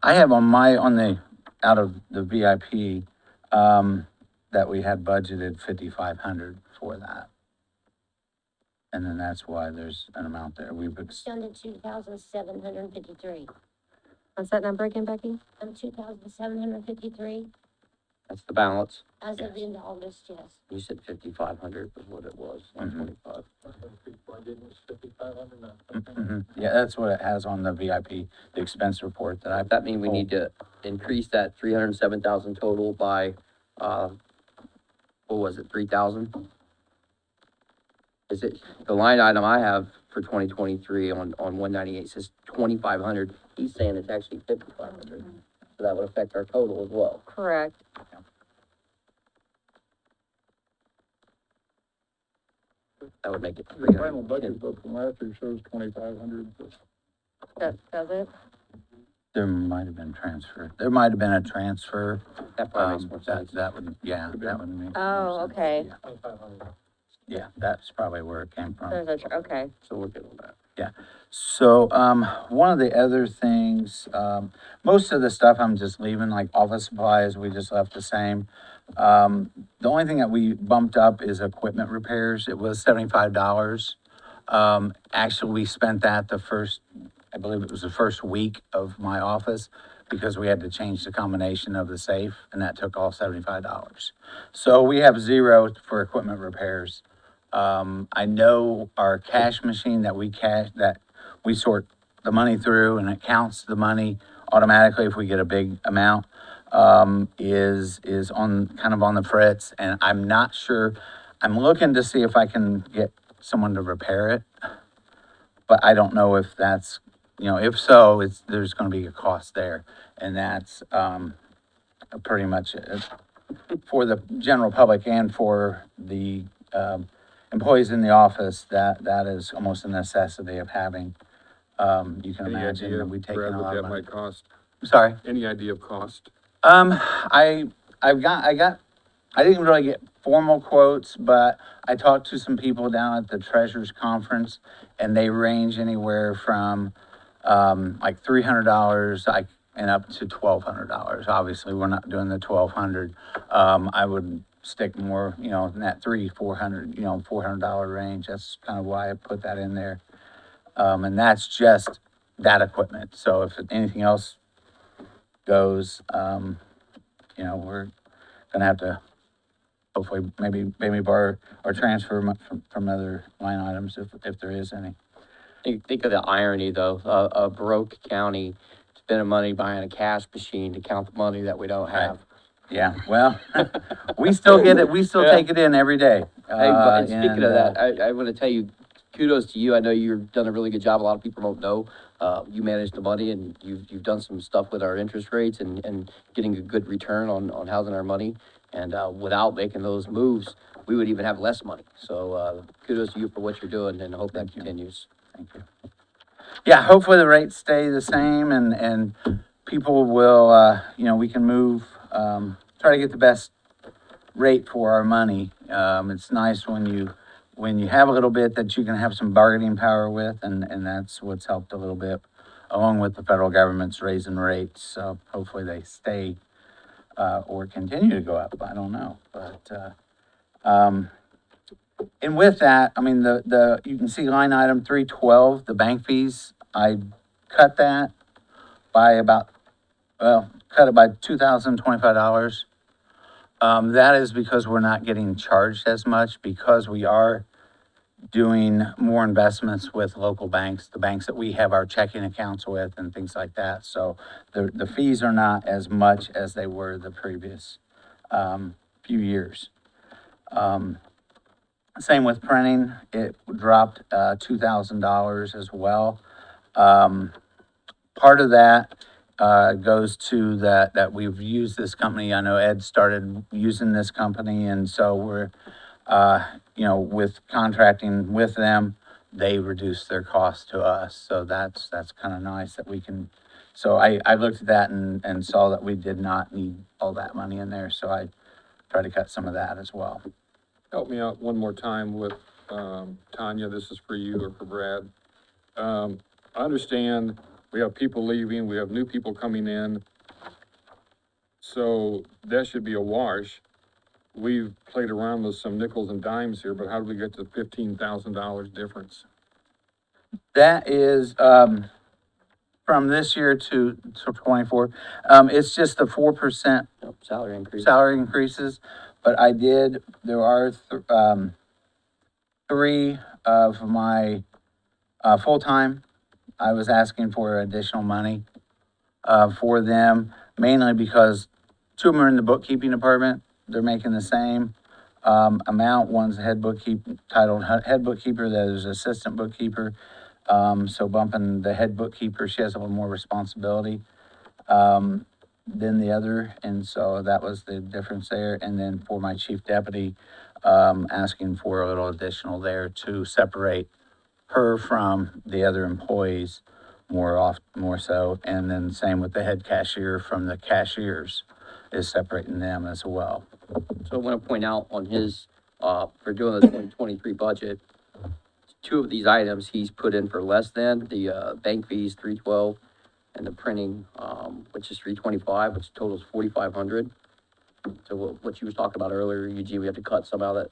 I have on the, out of the VIP, that we had budgeted 5,500 for that. And then that's why there's an amount there. Down to 2,753. What's that number again, Becky? 2,753 That's the balance. as of the end of August, yes. You said 5,500 was what it was, not 25. Budget was 5,500 now. Yeah, that's what it has on the VIP, the expense report that I. That means we need to increase that 307,000 total by, what was it, 3,000? Is it, the line item I have for 2023 on 198 says 2,500. He's saying it's actually 5,500. So that would affect our total as well. Correct. That would make it The final 310. budget book from last year shows 2,500. Does it? There might have been transfer. There might have been a transfer. That probably makes more That, sense. that would, yeah, that would make. more Oh, sense. okay. Yeah. 2,500. Yeah, that's probably where it came from. Okay. So we're good with that. So, one of the other things, most of the stuff I'm just leaving, like office supplies, we just left the same. The only thing that we bumped up is equipment repairs. It was $75. Actually, we spent that I believe it was the first week of my office, because we had to change the combination of the safe, and that took all $75. So we have 0 for equipment repairs. I know our cash machine that we sort the money through, and it counts the money automatically if we get a big amount, is kind of on the fritz, and I'm not sure. I'm looking to see if I can get someone to repair it, but I don't know if that's, if so, there's gonna be a cost there, and that's, pretty much it. For the general public and for the, employees in the office, that is almost a necessity of having. You can Any imagine idea, that we take in Brad, a what lot that of money. might cost? Sorry? Any idea of cost? I didn't really get formal quotes, but I talked to some people down at the Treasurers Conference, and they range anywhere from, like $300, and up to $1,200. Obviously, we're not doing the 1,200. I would stick more, in that $400, $400 range. That's kind of why I put that in there. And that's just that equipment. So if anything else goes. You know, we're gonna have to hopefully maybe borrow or transfer from other line items if there is any. Think of the irony, though, a broke county spending money buying a cash machine to count the money that we don't have. Yeah, well, we still get it, we still Yeah. take it in every day. Hey, but speaking and, of that, I want to tell you, kudos to you. I know you've done a really good job. A lot of people don't know. You manage the money and you've done some stuff with our interest rates and getting a good return on housing our money. And, without making those moves, we would even have less money. So, kudos to you for what you're doing and I hope that continues. Thank you. Yeah, hopefully the rates stay the same and people will, you know, we can move, try to get the best rate for our money. It's nice when you have a little bit that you can have some bargaining power with, and that's what's helped a little bit, along with the federal government's raising rates. So hopefully they stay, or continue to go up. I don't know, but, and with that, I mean, you can see line item 312, the bank fees, I cut that by cut it by $2,025. That is because we're not getting charged as much because we are doing more investments with local banks, the banks that we have our checking accounts with and things like that. So the fees are not as much as they were the previous, few years. Same with printing, it dropped, $2,000 as well. Part of that, goes to that we've used this company. I know Ed started using this company, and so we're, you know, with contracting with them, they reduce their cost to us. So that's kind of nice that we can, so I looked at that and saw that we did not need all that money in there, so I tried to cut some of that as well. Help me out one more time with, Tanya, this is for you or for Brad. I understand we have people leaving, we have new people coming in. So that should be a wash. We've played around with some nickels and dimes here, but how do we get to $15,000 difference? That is, from this year to 24, it's just the 4% Salary increase. salary increases, but there are, three of my, full-time, I was asking for additional money, for them, mainly because two of them are in the bookkeeping department, they're making the same, amount, one's the titled head bookkeeper, the other's assistant bookkeeper, so bumping the head bookkeeper, she has a little more responsibility, than the other, and so that was the difference there. And then for my chief deputy, asking for a little additional there to separate her from the other employees more so. And then same with the head cashier from the cashiers, is separating them as well. So I want to point out on his, for doing the 2023 budget, two of these items he's put in for less than, the bank fees, 312, and the printing, which is 325, which totals 4,500. So what you was talking about earlier, Eugene, we have to cut some out of that.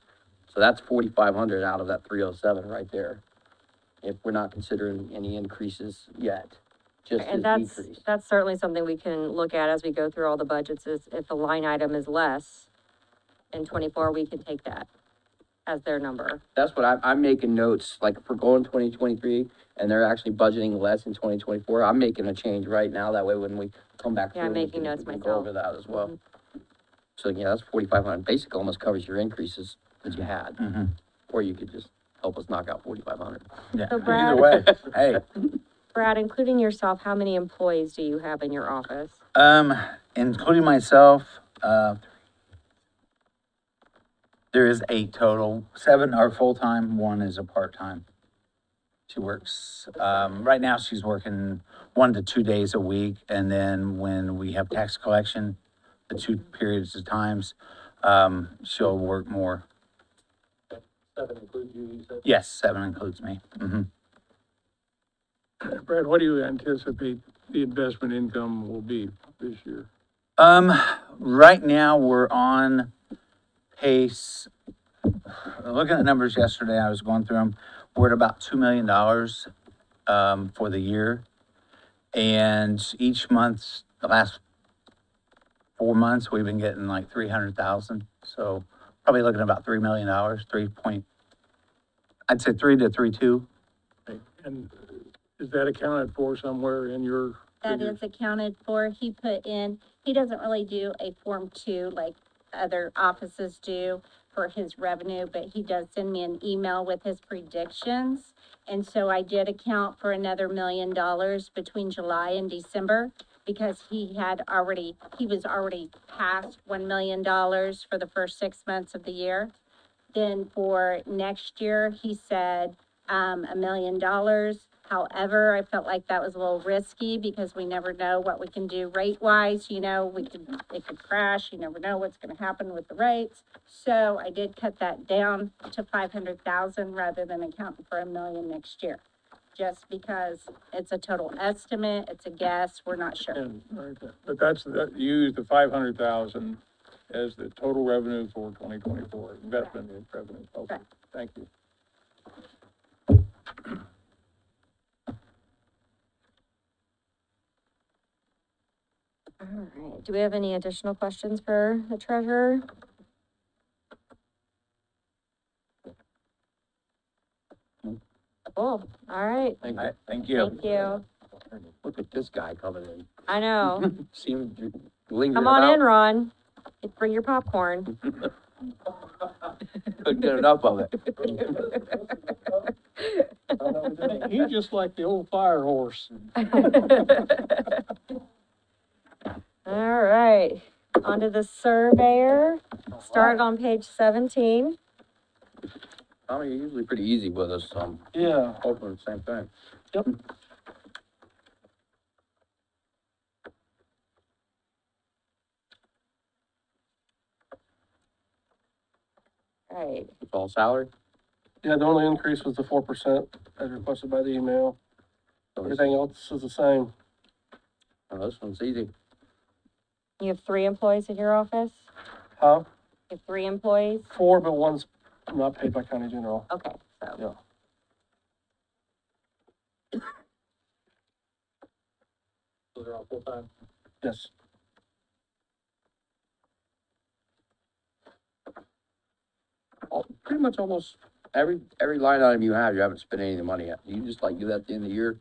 So that's 4,500 out of that 307 right there. If we're not considering any increases yet, just And as decrease. that's certainly something we can look at as we go through all the budgets, is if the line item is less in 24, we can take that as their number. That's what I'm making notes, like if we're going 2023 and they're actually budgeting less in 2024, I'm making a change right now. That way when we come back. Yeah, I'm through, we making can- notes we can myself. Go over that as well. So yeah, that's 4,500. Basically almost covers your increases that you had. Mm-hmm. Or you could just help us knock out 4,500. Yeah, So Brad- either way, hey. Brad, including yourself, how many employees do you have in your office? Including myself, there is 8 total. 7 are full-time, 1 is a part-time. She works, right now she's working 1 to 2 days a week, and then when we have tax collection, the 2 periods of times, she'll work more. 7 includes you said? Yes, 7 includes me. Mm-hmm. Brad, what do you anticipate the investment income will be this year? Right now, we're on pace. Looking at numbers yesterday, I was going through them. We're at about $2 million for the year. And each month, the last 4 months, we've been getting like 300,000. So probably looking at about $3 million, I'd say 3 to 3.2. And is that accounted for somewhere in your That figures? is accounted for. He put in, he doesn't really do a Form 2 like other offices do for his revenue, but he does send me an email with his predictions. And so I did account for another $1 million between July and December because he was already past $1 million for the first 6 months of the year. Then for next year, he said, $1 million. However, I felt like that was a little risky because we never know what we can do rate-wise, it could crash, you never know what's gonna happen with the rates. So I did cut that down to 500,000 rather than accounting for $1 million next year. Just because it's a total estimate, it's a guess, we're not sure. And, right, but that's, you use the 500,000 as the total revenue for 2024, investment in revenue. Okay, Correct. thank you. All right, do we have any additional questions for the treasurer? Cool, all right, Thank All you. right, thank you. thank you. Look at this guy coming in. I know. Seems to linger Come on in, about. Ron. Bring your popcorn. Couldn't get enough of it. He's just like the old fire horse. All right, on to the surveyor. Start on page 17. Tommy, you're usually pretty easy with us, Yeah, hoping the same thing. yep. All right, It's all salary. Yeah, the only increase was the 4% as requested by the email. So this, Everything else is the same. oh, this one's easy. you have 3 employees at your office? Huh? You have 3 employees? 4, but one's not paid by county general. Okay, so. Yeah. Those are all full-time. Yes. Pretty much almost every line item you have, you haven't spent any of the money yet. You just like do that at the end of the year?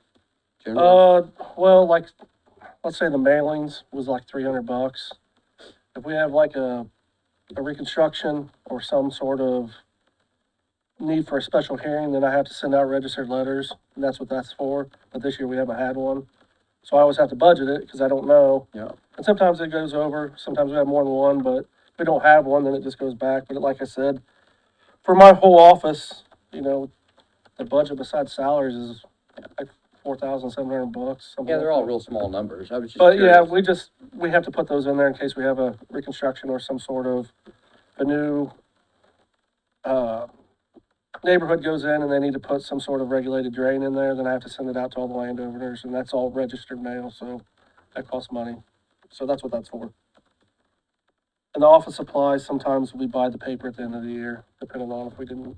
Generally? Well, like, let's say the mailings was like $300. If we have like a reconstruction or some sort of need for a special hearing, then I have to send out registered letters, and that's what that's for. But this year we haven't had one. So I always have to budget it, because I don't know. Yeah. And sometimes it goes over, sometimes we have more than one, but if we don't have one, then it just goes back. But like I said, for my whole office, the budget besides salaries is like $4,700, something. Yeah, they're all like that. real small numbers. I was just But yeah, curious. we have to put those in there in case we have a reconstruction or some sort of a new, neighborhood goes in and they need to put some sort of regulated drain in there, then I have to send it out to all the landowners, and that's all registered mail, so that costs money. So that's what that's for. And the office supplies, sometimes we buy the paper at the end of the year, depending on if we didn't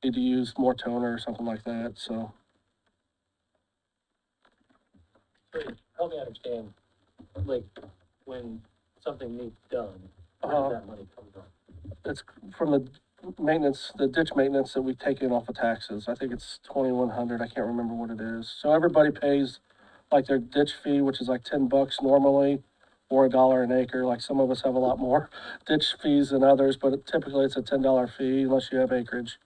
need to use more toner or something like that, so. So help me understand, like, when something needs done, where Uh-huh. does that money come from? It's from the maintenance, the ditch maintenance that we take in off of taxes. I think it's 2,100. I can't remember what it is. So everybody pays like their ditch fee, which is like $10 normally, or $1 an acre. Like some of us have a lot more ditch fees than others, but typically it's a $10 fee unless you have acreage.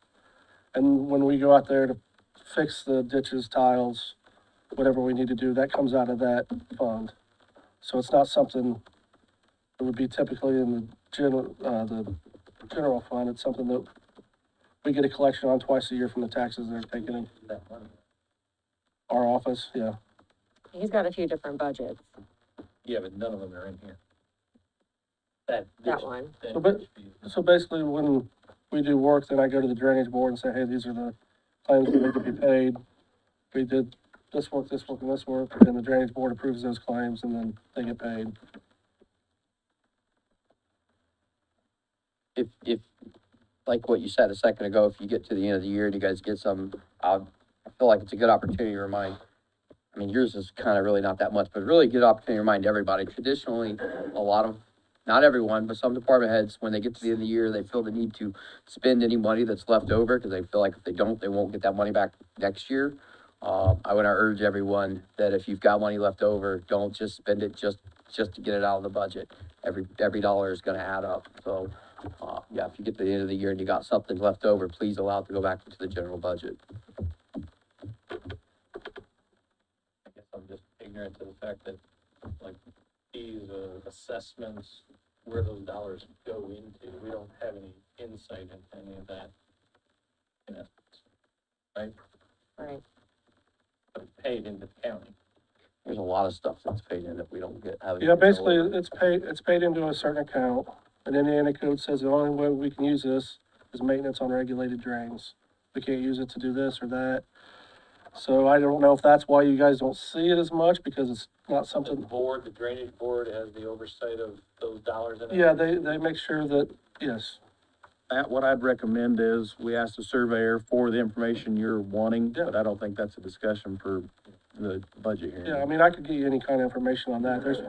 And when we go out there to fix the ditches, tiles, whatever we need to do, that comes out of that fund. So it's not something that would be typically in the general fund. It's something that we get a collection on twice a year from the taxes that are taken in That money? our office, yeah. He's got a few different budgets, Yeah, but none of them are in here. That. that one. So, So basically, when we do work, then I go to the drainage board and say, hey, these are the claims that need to be paid. We did this work, and this work, and the drainage board approves those claims, and then they get paid. If, like what you said a second ago, if you get to the end of the year and you guys get some, I feel like it's a good opportunity to remind, I mean, yours is kind of really not that much, but really good opportunity to remind everybody. Traditionally, a lot of not everyone, but some department heads, when they get to the end of the year, they feel the need to spend any money that's left over, because they feel like if they don't, they won't get that money back next year. I would urge everyone that if you've got money left over, don't just spend it just to get it out of the budget. Every dollar is gonna add up, so, yeah, if you get to the end of the year and you got something left over, please allow it to go back into the general budget. I guess I'm just ignorant to the fact that, like, these, assessments, where those dollars go into, we don't have any insight into any of that. In essence, right? Right. But it's paid into the county. There's a lot of stuff that's paid in that we don't get. have any Yeah, basically, control over. it's paid into a certain account, and Indiana code says the only way we can use this is maintenance on regulated drains. We can't use it to do this or that. So I don't know if that's why you guys don't see it as much, because it's not The something, board, the drainage board has the oversight of those dollars in it. yeah, they make sure that, yes, What I'd recommend is we ask the surveyor for the information you're wanting, Yeah. but I don't think that's a discussion for the budget hearing. yeah, I mean, I could get you any kind of information on that. There's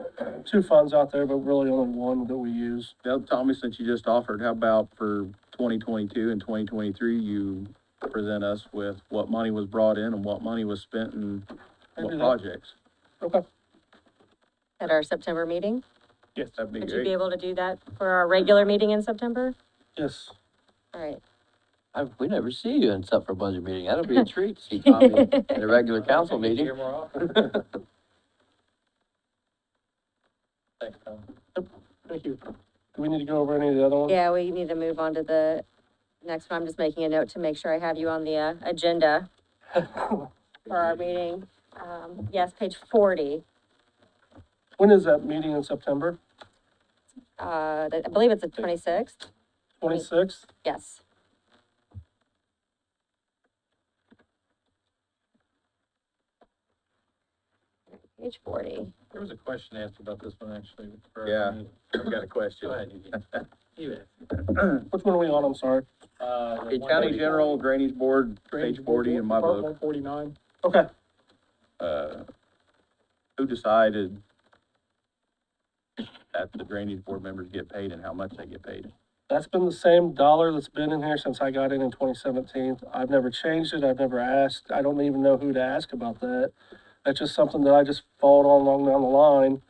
two funds out there, but really only one that we use. Now, Tommy, since you just offered, how about for 2022 and 2023, you present us with what money was brought in and what money was spent and what Maybe that- projects? Okay. At our September meeting? Yes, that'd be Would you be great. able to do that for our regular meeting in September? Yes. All right. We never see you except for budget meeting. That'll be a treat to see Tommy at a regular council meeting. Here more often. Thanks, Tom. Thank you. Do we need to go over any of the other ones? Yeah, we need to move on to the next one. I'm just making a note to make sure I have you on the, agenda for our meeting. Yes, page 40. When is that meeting in September? I believe it's the 26th. 26th? Yes. Page 40. There was a question asked about this one, actually. for our Yeah. meeting. I've got a question. Go ahead, Eugene. You ask. Which one are we on? I'm sorry. The county general drainage board, page 40 in my book. 149. Okay. Who decided that the drainage board members get paid and how much they get paid? That's been the same dollar that's been in here since I got in 2017. I've never changed it. I've never asked. I don't even know who to ask about that. That's just something that I just followed on along down the line.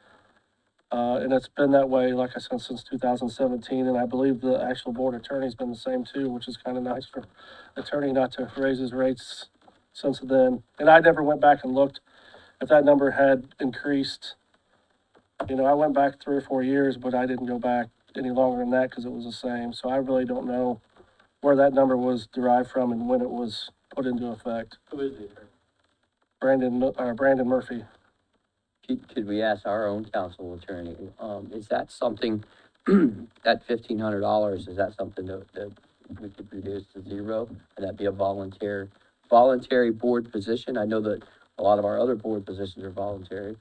And it's been that way, like I said, since 2017. And I believe the actual board attorney's been the same too, which is kind of nice for attorney not to raise his rates since then. And I never went back and looked if that number had increased. You know, I went back 3 or 4 years, but I didn't go back any longer than that because it was the same. So I really don't know where that number was derived from and when it was put into effect. Who is the attorney? Brandon Murphy. Could we ask our own council attorney, is that something, that $1,500, is that something that we could reduce to zero? And that be a voluntary board position? I know that a lot of our other board positions are voluntary.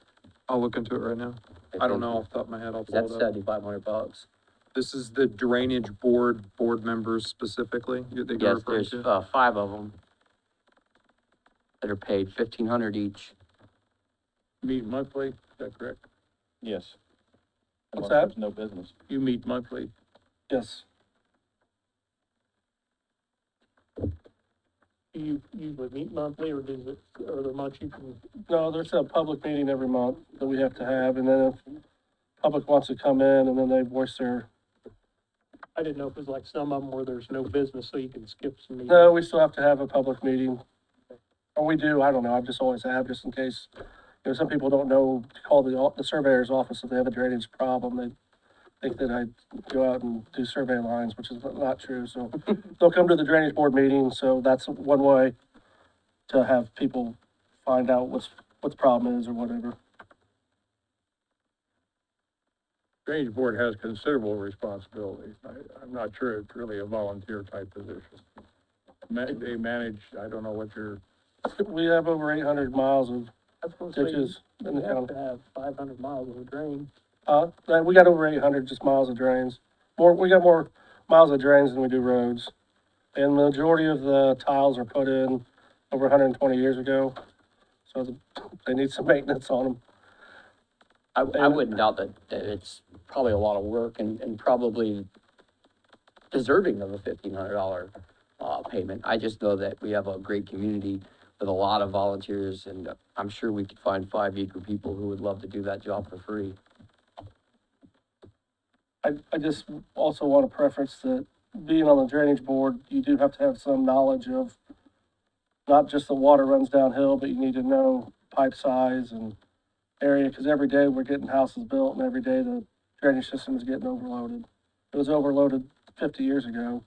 I'll look into it right now. I don't know off the top of my head. I'll pull That's it up. $7,500. This is the drainage board members specifically that you're Yes, referring there's, to? 5 of them that are paid $1,500 each. Meet monthly, is that correct? Yes. What's Unless that? there's no business. You meet monthly. Yes. You would meet monthly, or does it, or the month you can? No, there's a public meeting every month that we have to have, and then if public wants to come in and then they voice their, I didn't know if it was like some of them where there's no business, so you can skip some meetings. no, we still have to have a public meeting. Or we do, I don't know, I've just always have, just in case, you know, some people don't know to call the surveyor's office if they have a drainage problem. They think that I go out and do survey lines, which is not true, so they'll come to the drainage board meeting, so that's one way to have people find out what the problem is or whatever. Drainage board has considerable responsibility. I'm not sure it's really a volunteer type position. They manage, I don't know what your. We have over 800 miles of ditches in the county. have 500 miles of a drain. We got over 800 just miles of drains. We got more miles of drains than we do roads. And the majority of the tiles are put in over 120 years ago. So they need some maintenance on them. I wouldn't doubt that it's probably a lot of work and probably deserving of a $1,500 payment. I just know that we have a great community with a lot of volunteers, and I'm sure we could find 5 eager people who would love to do that job for free. I just also want to preference that being on the drainage board, you do have to have some knowledge of not just the water runs downhill, but you need to know pipe size and area, because every day we're getting houses built and every day the drainage system is getting overloaded. It was overloaded 50 years ago.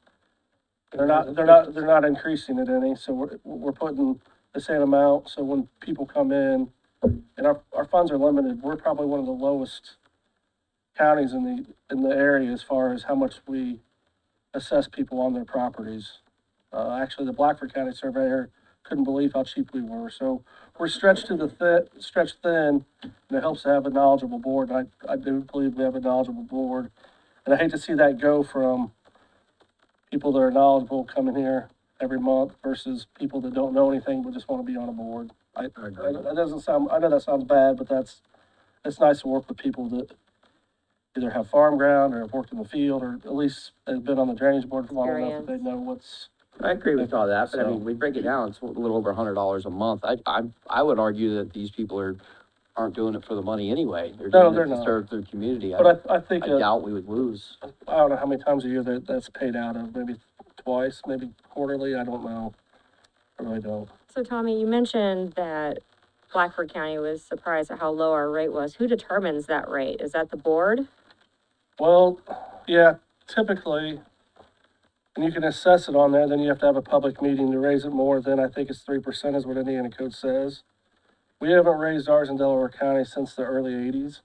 They're not increasing it any, so we're putting the same amount, so when people come in, and our funds are limited, we're probably one of the lowest counties in the area as far as how much we assess people on their properties. Actually, the Blackford County Surveyor couldn't believe how cheap we were, so we're stretched thin, and it helps to have a knowledgeable board, and I do believe we have a knowledgeable board. And I hate to see that go from people that are knowledgeable coming here every month versus people that don't know anything but just want to be on a board. That doesn't sound, I know that sounds bad, but it's nice to work with people that either have farm ground or have worked in the field or at least have been on the drainage board for long enough that they know what's. I agree with all that, but I So- mean, we break it down, it's a little over $100 a month. I would argue that these people aren't doing it for the money anyway. They're No, doing they're it to not. serve their community. But I think, I doubt we would lose. I don't know how many times a year that's paid out of, maybe twice, maybe quarterly, I don't know. I really don't. So Tommy, you mentioned that Blackford County was surprised at how low our rate was. Who determines that rate? Is that the board? Well, yeah, typically, and you can assess it on there, then you have to have a public meeting to raise it more than, I think it's 3% is what Indiana code says. We haven't raised ours in Delaware County since the early 80s.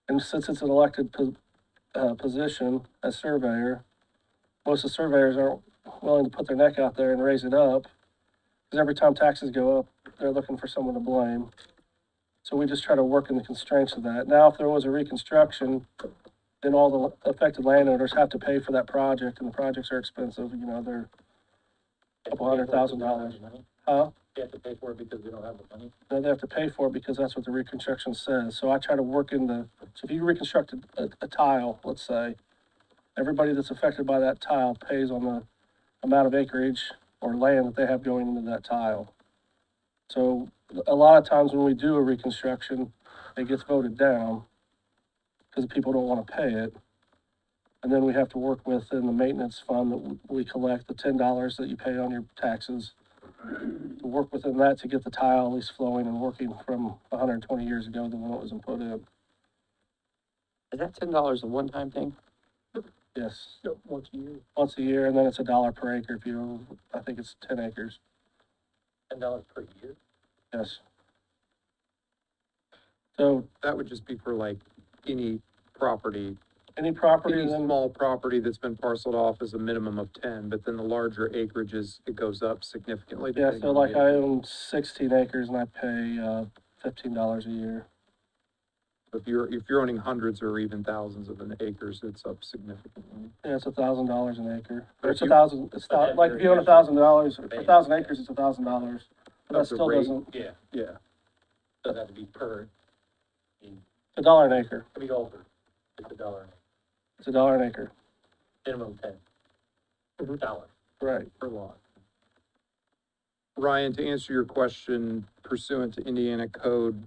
And since it's an elected position as surveyor, most of the surveyors aren't willing to put their neck out there and raise it up. Because every time taxes go up, they're looking for someone to blame. So we just try to work in the constraints of that. Now, if there was a reconstruction, then all the affected landowners have to pay for that project, and the projects are expensive, you know, they're a couple $100,000. Huh? You have to pay for it because we don't have the money. No, they have to pay for it because that's what the reconstruction says. So I try to work so if you reconstruct a tile, let's say, everybody that's affected by that tile pays on the amount of acreage or land that they have going into that tile. So a lot of times when we do a reconstruction, it gets voted down because people don't want to pay it. And then we have to work within the maintenance fund that we collect, the $10 that you pay on your taxes, to work within that to get the tile at least flowing and working from 120 years ago than when it was put in. Is that $10 a one-time thing? Yes, Once a year, once a year, and then it's $1 per acre if I think it's 10 acres, $10 per year. yes. So That would just be for like any property, any property, any then, small property that's been parceled off is a minimum of 10, but then the larger acreages, it goes up significantly. yeah, depending so on like the I acre. own 16 acres and I pay $15 a year. If you're owning hundreds or even thousands of acres, it's up significantly. Yeah, it's $1,000 an acre. Or it's If you- 1,000, it's But not, then like you're if you own using $1,000, the for base. 1,000 acres, it's $1,000. But that Of the still rate. doesn't, Yeah, Yeah. doesn't have to be per, it's $1 an acre, to be over, it's $1, it's $1 an acre, minimum 10. Mhm. Dollar. right. Per lot. Ryan, to answer your question pursuant to Indiana code,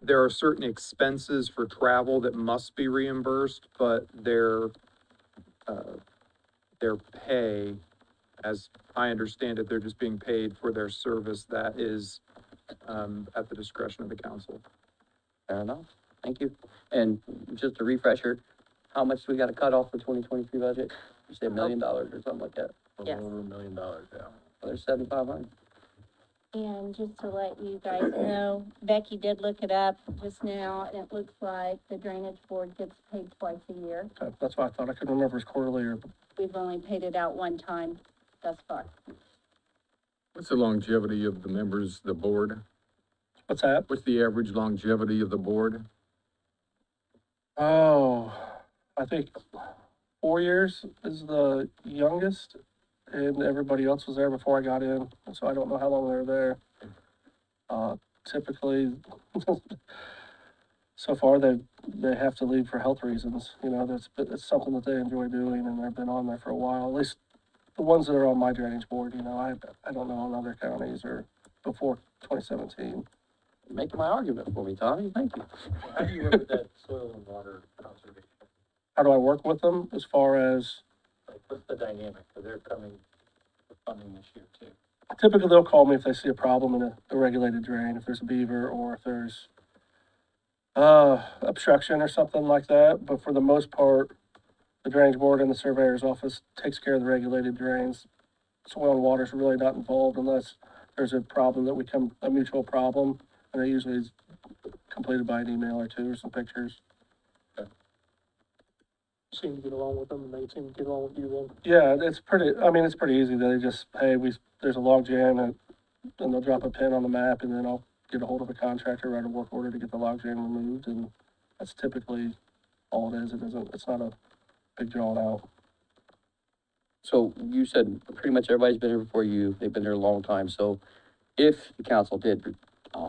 there are certain expenses for travel that must be reimbursed, but their pay, as I understand it, they're just being paid for their service that is, at the discretion of the council. Fair enough. Thank you. And just a refresher, how much do we got to cut off the 2023 budget? You said $1 million or something like that? Yes. Over $1 million, yeah. Well, there's 7,500. And just to let you guys know, Becky did look it up just now, and it looks like the drainage board gets paid twice a year. Okay, that's why I thought, I couldn't remember if it's quarterly or, We've only paid it out one time thus far. What's the longevity of the members, the board? what's that? What's the average longevity of the board? Oh, I think 4 years is the youngest, and everybody else was there before I got in, so I don't know how long they were there. Typically, so far they have to leave for health reasons, you know, it's something that they enjoy doing and they've been on there for a while, at least the ones that are on my drainage board, you know, I don't know in other counties or before 2017. Making my argument for me, Tommy, thank you. How do you work with that soil and water conservation? How do I work with them as far as, Like, what's the dynamic? Because they're coming for funding this year too. typically they'll call me if they see a problem in a regulated drain, if there's a beaver or if there's obstruction or something like that, but for the most part, the drainage board and the surveyor's office takes care of the regulated drains. Soil and water's really not involved unless there's a problem that a mutual problem, and it usually is completed by an email or two or some pictures. Seem to get along with them, and they seem to get along with you then. Yeah, it's pretty easy. They just, hey, there's a log jam and they'll drop a pin on the map and then I'll get a hold of a contractor, write a work order to get the log jam removed, and that's typically all it is. It's not a big drawn out. So you said pretty much everybody's been here before you, they've been here a long time, so if the council did,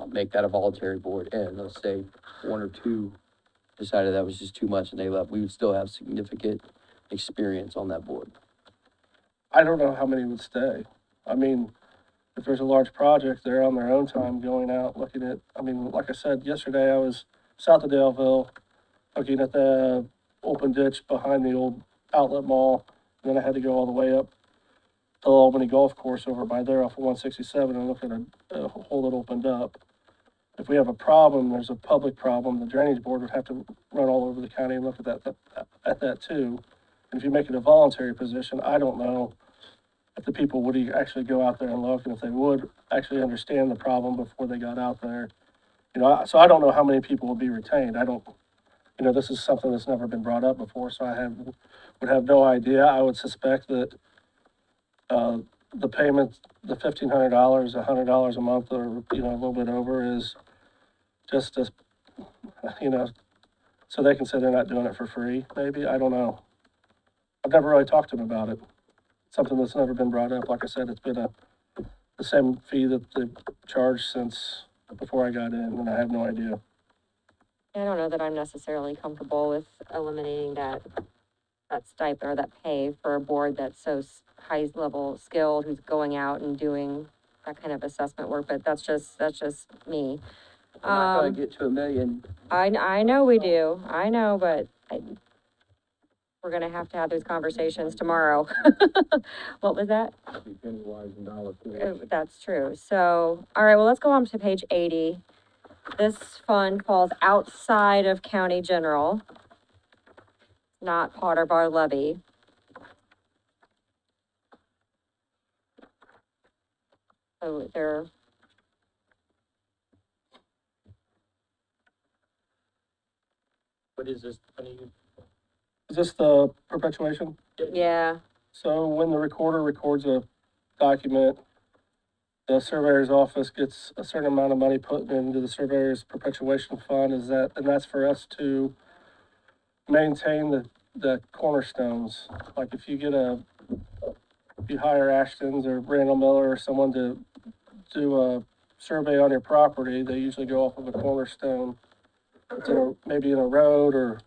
make that a voluntary board, and let's say one or two decided that was just too much and they left, we would still have significant experience on that board. I don't know how many would stay. I mean, if there's a large project, they're on their own time going out, looking at, I mean, like I said, yesterday I was south of Daleville, looking at the open ditch behind the old outlet mall. And then I had to go all the way up to the Albany Golf Course over by there off of 167 and look at a hole that opened up. If we have a problem, there's a public problem, the drainage board would have to run all over the county and look at that too. And if you make it a voluntary position, I don't know if the people would actually go out there and look, and if they would actually understand the problem before they got out there. You know, so I don't know how many people would be retained. You know, this is something that's never been brought up before, so would have no idea. I would suspect that, the payment, the $1,500, $100 a month, or, you know, a little bit over is just as, you know, so they can say they're not doing it for free, maybe, I don't know. I've never really talked to them about it. Something that's never been brought up. Like I said, it's been the same fee that they've charged since before I got in, and I have no idea. I don't know that I'm necessarily comfortable with eliminating that stipend or that pay for a board that's so high level skilled, who's going out and doing that kind of assessment work, but that's just me. We're not gonna get to $1 million. I know we do, I know, but we're gonna have to have those conversations tomorrow. What was that? Penny wise and dollar foolish. That's true. So, all right, well, let's go on to page 80. This fund falls outside of county general, not Potter Bar levy. So there, What is this money? Is this the perpetuation? yeah, So when the recorder records a document, the surveyor's office gets a certain amount of money put into the surveyor's perpetuation fund, and that's for us to maintain the cornerstones. Like if you hire Ashton's or Randall Miller or someone to do a survey on your property, they usually go off of a cornerstone. It's maybe in a road or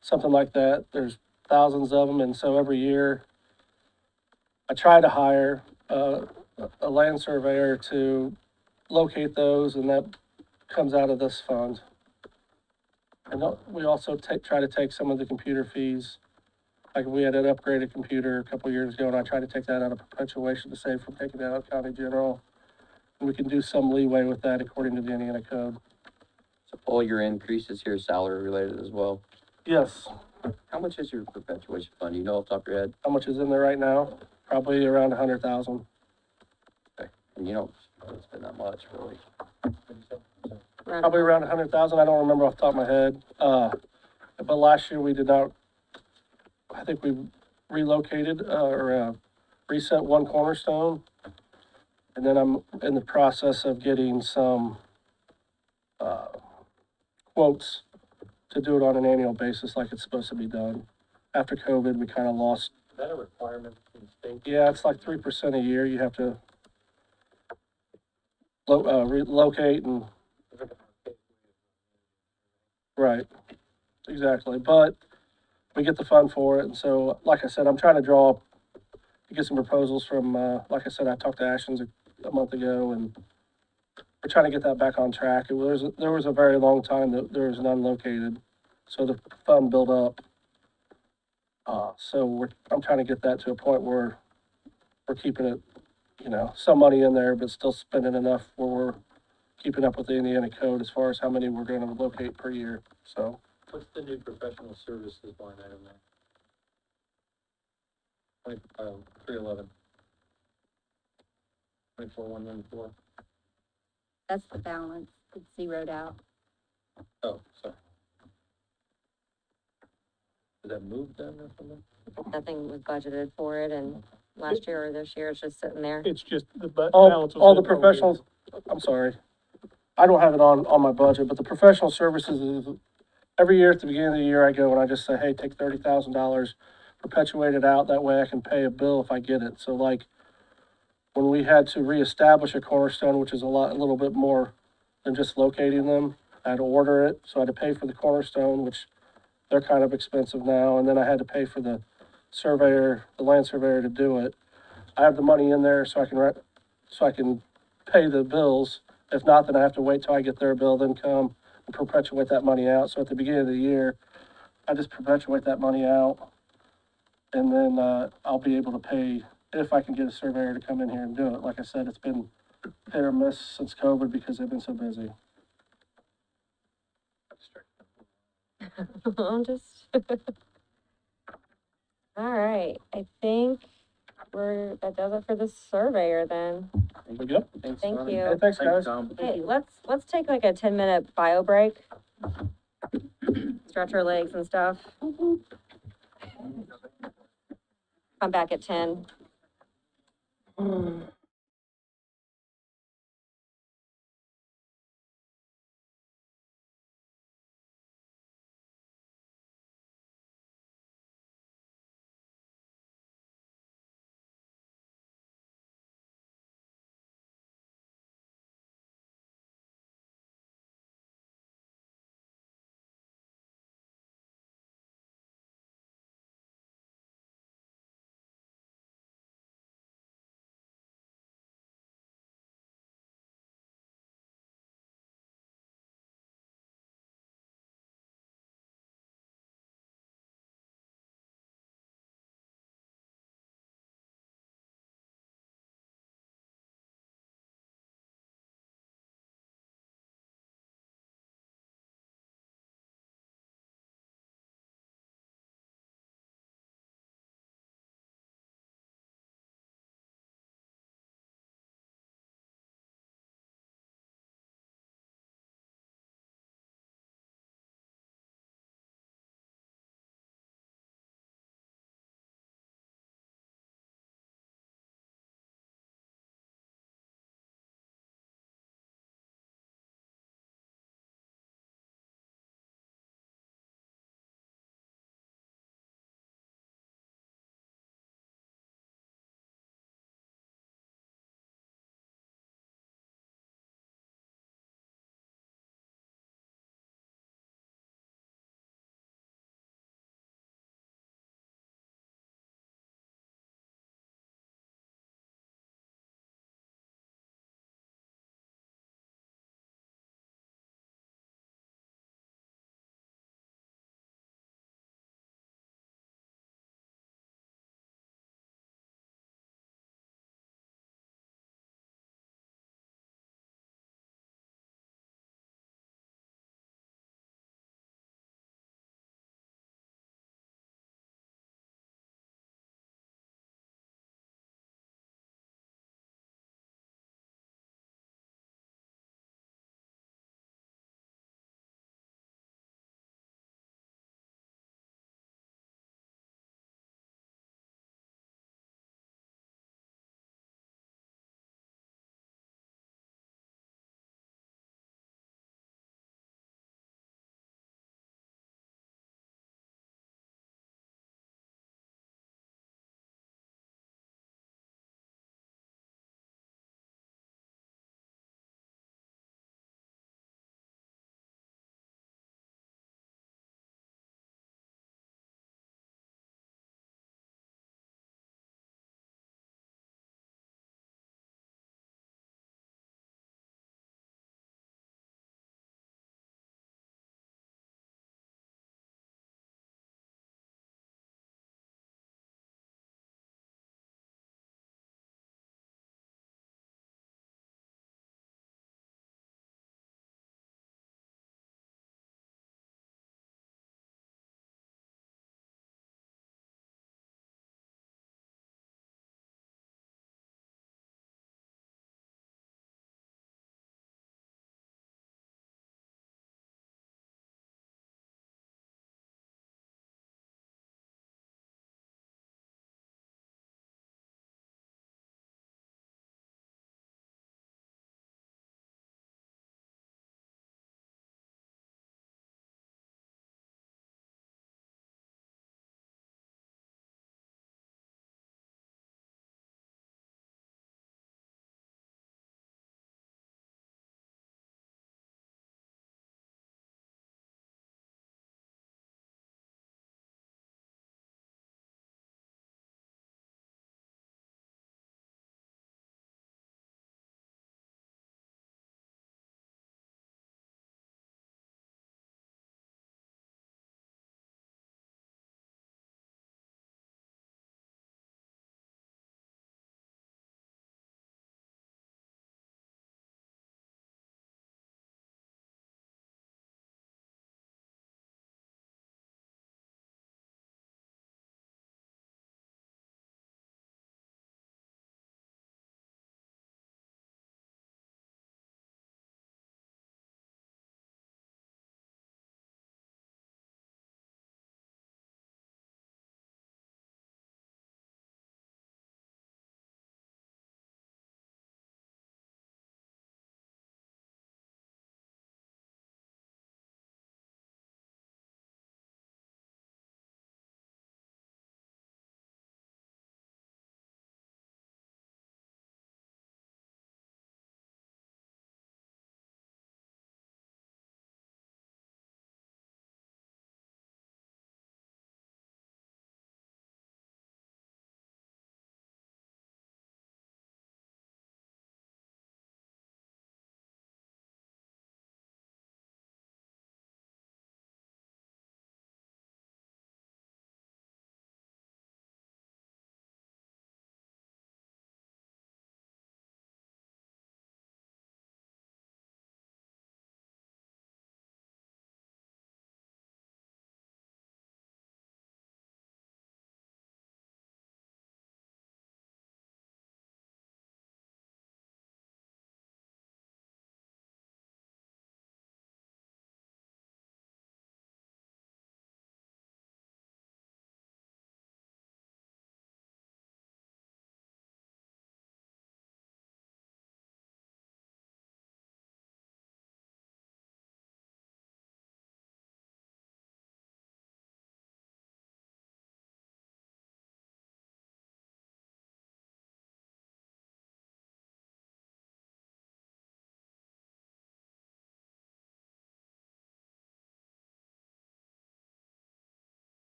something like that. There's thousands of them, and so every year I try to hire a land surveyor to locate those, and that comes out of this fund. And we also try to take some of the computer fees. Like we had an upgraded computer a couple years ago, and I tried to take that out of perpetuation to save from taking that out of county general. And we can do some leeway with that according to the Indiana code. So all your increases here are salary related as well. Yes. How much is your perpetuation fund? Do you know off the top of your head? How much is in there right now? Probably around 100,000. And you don't spend that much, really. Probably around 100,000. I don't remember off the top of my head. But last year we did not, I think we relocated, reset one cornerstone. And then I'm in the process of getting some, quotes to do it on an annual basis like it's supposed to be done. After COVID, we kind of lost. Is that a requirement in the state? Yeah, it's like 3% a year. You have to relocate and, Right, exactly, but we get the fund for it, and so, like I said, I'm trying to get some proposals from, like I said, I talked to Ashton's a month ago, and we're trying to get that back on track. There was a very long time that there was none located, so the fund built up. I'm trying to get that to a point where we're keeping it, some money in there, but still spending enough where we're keeping up with the Indiana code as far as how many we're gonna locate per year, so. What's the new professional services line item there? 311. 24,194. That's the balance. It's zeroed out. Oh, sorry. Did that move then or something? Nothing was budgeted for it, and last year or this year, it's just sitting there. It's just the All the professionals, I'm sorry, I don't have it on my budget, but the professional services is, every year at the beginning of the year, I go and I just say, hey, take $30,000, perpetuate it out, that way I can pay a bill if I get it. So like, when we had to reestablish a cornerstone, which is a little bit more than just locating them, I had to order it, so I had to pay for the cornerstone, which they're kind of expensive now, and then I had to pay for the land surveyor to do it. I have the money in there so I can pay the bills. If not, then I have to wait till I get their bill, then come and perpetuate that money out. So at the beginning of the year, I just perpetuate that money out. And then, I'll be able to pay, if I can get a surveyor to come in here and do it. Like I said, it's been hit or miss since COVID because they've been so busy. I'm just. All right, I think that does it for the surveyor then. We good? Thank Hey, you. thanks, guys. Hey, let's take like a 10-minute bio break. Stretch our legs and stuff. Come back at 10.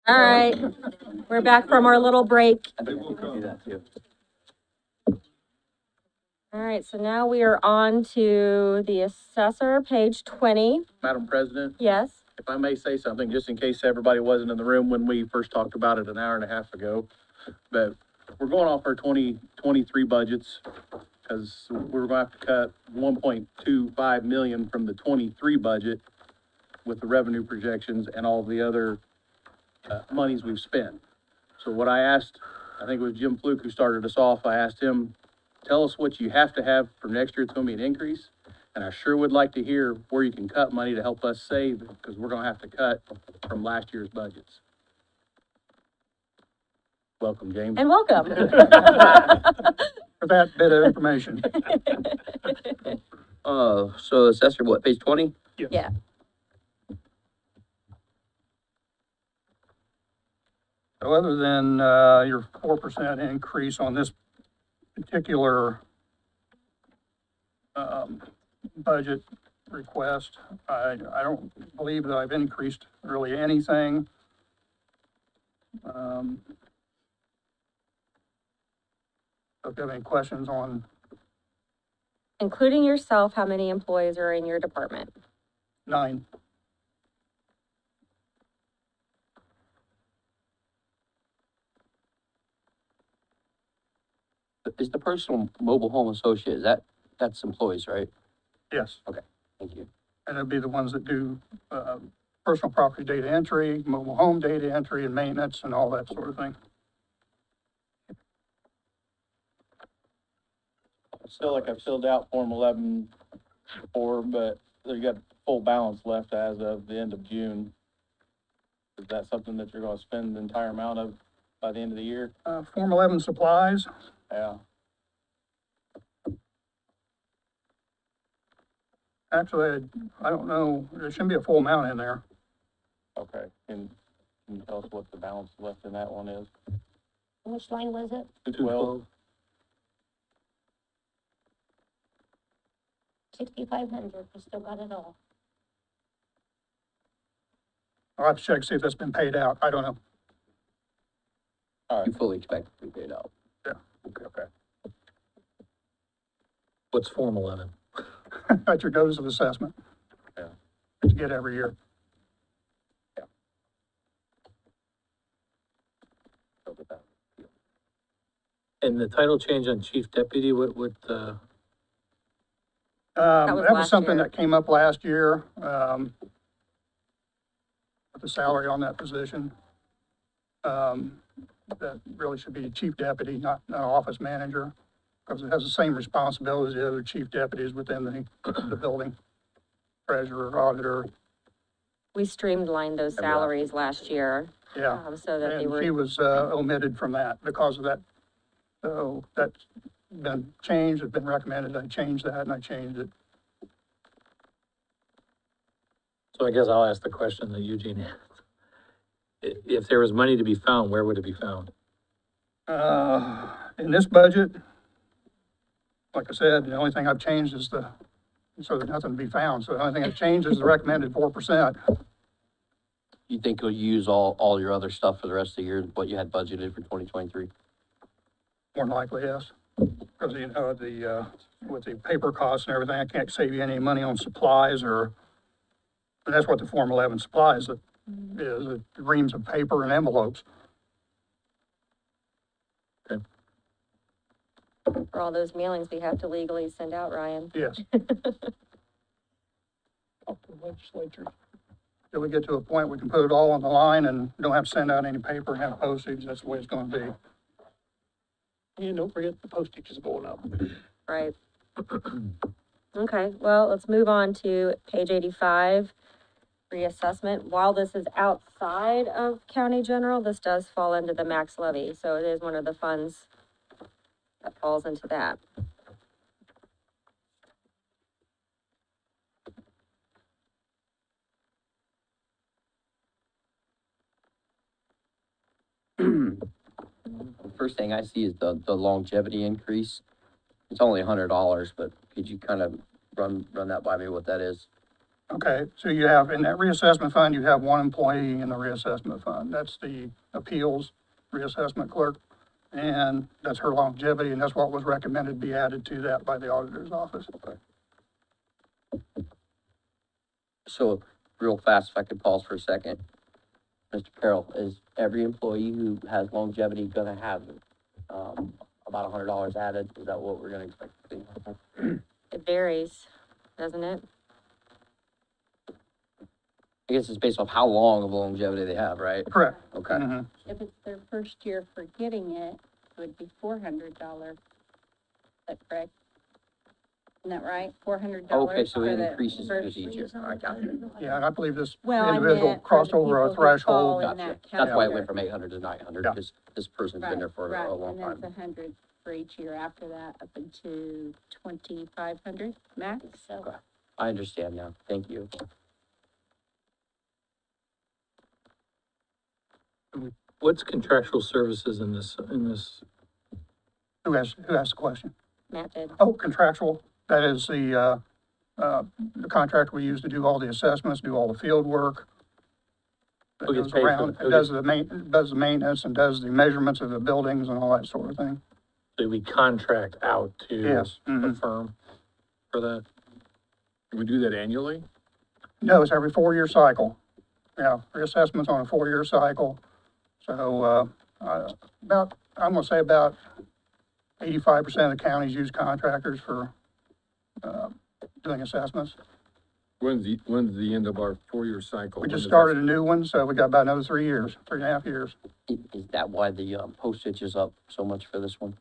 All right, we're back from our little break. All right, so now we are on to the assessor, page 20. Madam President, Yes, if I may say something, just in case everybody wasn't in the room when we first talked about it an hour and a half ago, but we're going off our 2023 budgets, because we're gonna have to cut 1.25 million from the 23 budget with the revenue projections and all the other, monies we've spent. So what I asked, I think it was Jim Fluke who started us off, I asked him, tell us what you have to have for next year, it's gonna be an increase. And I sure would like to hear where you can cut money to help us save, because we're gonna have to cut from last year's budgets. Welcome, James. and welcome. For that bit of information. So assessor, what, page 20? Yeah, So other than, your 4% increase on this particular, budget request, I don't believe that I've increased really anything. If you have any questions on including yourself, how many employees are in your department? 9, Is the personal mobile home associate, that's employees, right? yes, Thank you. and it'd be the ones that do, personal property data entry, mobile home data entry and maintenance and all that sort of thing. I feel like I've filled out Form 11 before, but they've got full balance left as of the end of June. Is that something that you're gonna spend the entire amount of by the end of the year? Form 11 supplies, Yeah. actually, I don't know, there shouldn't be a full amount in there. Okay, can you tell us what the balance left in that one is? Which line was it? 212? 6,500, we still got it all. I'll have to check, see if that's been paid out, I don't know. All right, You fully expect it to be paid out. okay. What's Form 11? That's your notice of assessment. Yeah. That you get every year. And the title change on chief deputy, what, was That was last something year. that came up last year, with the salary on that position. That really should be chief deputy, not an office manager, because it has the same responsibilities as the other chief deputies within the building. Treasurer, auditor, We streamlined those salaries last year, yeah. so that they And she were, was, omitted from that because of that. So that's been changed, it's been recommended, I changed that and I changed it. So I guess I'll ask the question that Eugene asked. If there was money to be found, where would it be found? In this budget, like I said, the only thing I've changed is so there's nothing to be found. So the only thing I've changed is the recommended 4%. You think you'll use all your other stuff for the rest of the year, what you had budgeted for 2023? More than likely, yes. Because, with the paper costs and everything, I can't save you any money on supplies and that's what the Form 11 supplies is, reams of paper and envelopes. for all those mailings we have to legally send out, Ryan. Yes. Up to the legislature. Till we get to a point we can put it all on the line and don't have to send out any paper and have postage, that's the way it's gonna be. And don't forget the postage is going up. Right. Okay, well, let's move on to page 85, reassessment. While this is outside of county general, this does fall into the max levy, so it is one of the funds that falls into that. The first thing I see is the longevity increase. It's only $100, but could you kind of run that by me, what that is? Okay, so you have, in that reassessment fund, you have one employee in the reassessment fund. That's the appeals reassessment clerk. And that's her longevity, and that's what was recommended be added to that by the auditor's office. So, real fast, if I could pause for a second. Mr. Carroll, is every employee who has longevity gonna have, about $100 added? Is that what we're gonna expect to see? It varies, doesn't it? I guess it's based off how long of longevity they have, right? Correct. Okay. Mhm. If it's their first year for getting it, it would be $400. Is that correct? Isn't that right? $400 Okay, so for it the increases first- each year. I got you. Yeah, and I believe this Well, I individual meant for crossed the over a people who fall threshold. in Gotcha. that That's why it category. went from 800 to 900, Yeah. because this person's been there for Right, a long and then time. it's 100 for each year after that, up into 2,500 max, so. Okay. I understand now. Thank you. What's contractual services in this, Who asked the question? Matt did. Oh, contractual, that is the contract we use to do all the assessments, do all the field work. That Who gets goes paid for around, the- it does the maintenance and does the measurements of the buildings and all that sort of thing. do we contract out to Yes. a Mhm. firm for that? Do we do that annually? No, it's every 4-year cycle. Yeah, reassessment's on a 4-year cycle. So, I'm gonna say about 85% of the counties use contractors for, doing assessments. When's the end of our 4-year cycle? We When just does started a new one, so we got about another 3 years, 3.5 years. Is that why the postage is up so much for this one?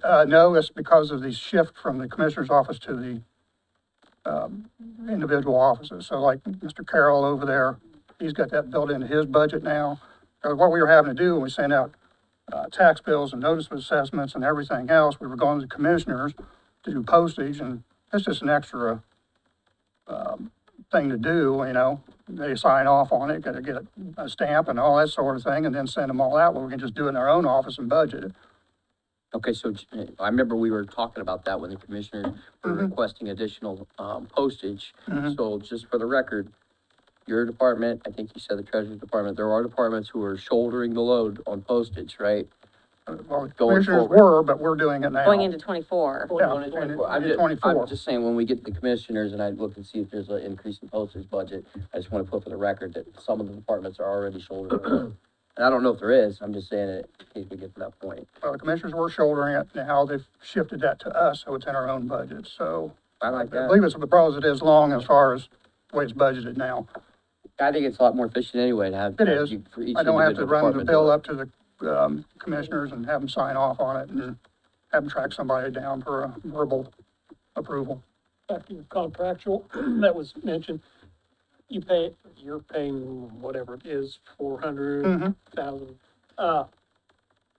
No, it's because of the shift from the commissioner's office to the, individual offices. So like Mr. Carroll over there, he's got that built into his budget now. What we were having to do when we sent out, tax bills and notice of assessments and everything else, we were going to the commissioners to do postage, and it's just an extra, thing to do, you know. They sign off on it, gotta get a stamp and all that sort of thing, and then send them all out, where we can just do it in our own office and budget it. Okay, so I remember we were talking about that when the commissioner were Mhm. requesting additional, postage. Mhm. So just for the record, your department, I think you said the treasurer's department, there are departments who are shouldering the load on postage, right? Well, the Going commissioners forward. were, but we're doing it now. Going into 24. Yeah, Going into 24. into 24. I'm just saying, when we get the commissioners and I look and see if there's an increase in postage budget, I just want to put for the record that some of the departments are already shouldering. And I don't know if there is, I'm just saying it in case we get to that point. Well, the commissioners were shouldering it, now they've shifted that to us, so it's in our own budget, so. I like I that. believe it's about as it is long as far as the way it's budgeted now. I think it's a lot more efficient anyway to have. It is. for each I don't have to individual run the department do bill it. up to the, commissioners and have them sign off on it and have them track somebody down for a verbal approval. Back to your contractual that was mentioned, you're paying whatever it is, 400,000.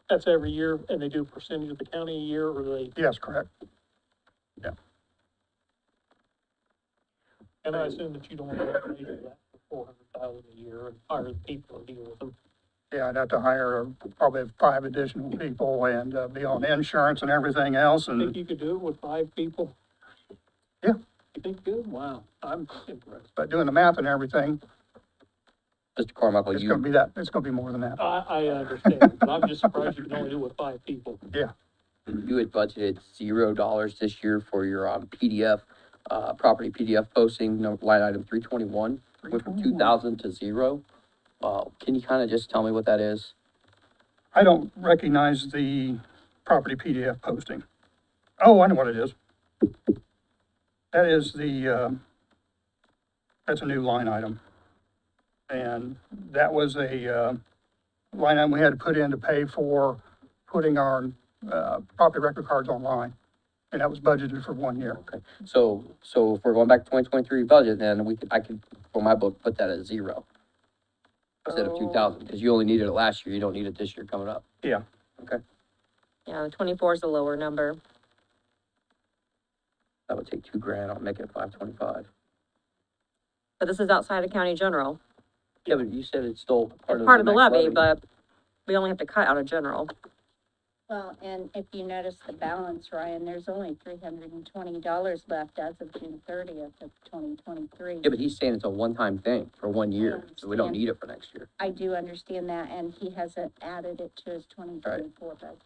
That's every year, and they do a percentage of the county a year, or they, Yes, correct. and I assume that you don't want to pay that for 400,000 a year and hire the people and deal with them. Yeah, I'd have to hire probably 5 additional people and, be on insurance and everything else, I think and, you could do it with 5 people? Yeah. You think good? Wow, I'm impressed. but doing the math and everything, Mr. Carmichael, it's gonna be it's gonna be more than that. I understand, but I'm just surprised you can only do it with 5 people. you had budgeted $0 this year for your, PDF, property PDF posting, line item 321, went from 2,000 to 0. Can you kind of just tell me what that is? I don't recognize the property PDF posting. Oh, I know what it is. That is that's a new line item. And that was a, line item we had to put in to pay for putting our, property record cards online. And that was budgeted for 1 year. So if we're going back to 2023 budget, then I could, for my book, put that at 0 instead of 2,000, because you only needed it last year, you don't need it this year coming up. Yeah, 24 is the lower number. That would take $2,000, I'll make it 525. But this is outside of county general. Yeah, but you said it's still It's part of the next levy, but we only have to cut out of general. Well, and if you notice the balance, Ryan, there's only $320 left as of June 30th of 2023. Yeah, but he's saying it's a one-time thing for 1 year, so we don't understand. need it for next year. I do understand that, and he hasn't added it to his 2024 budget.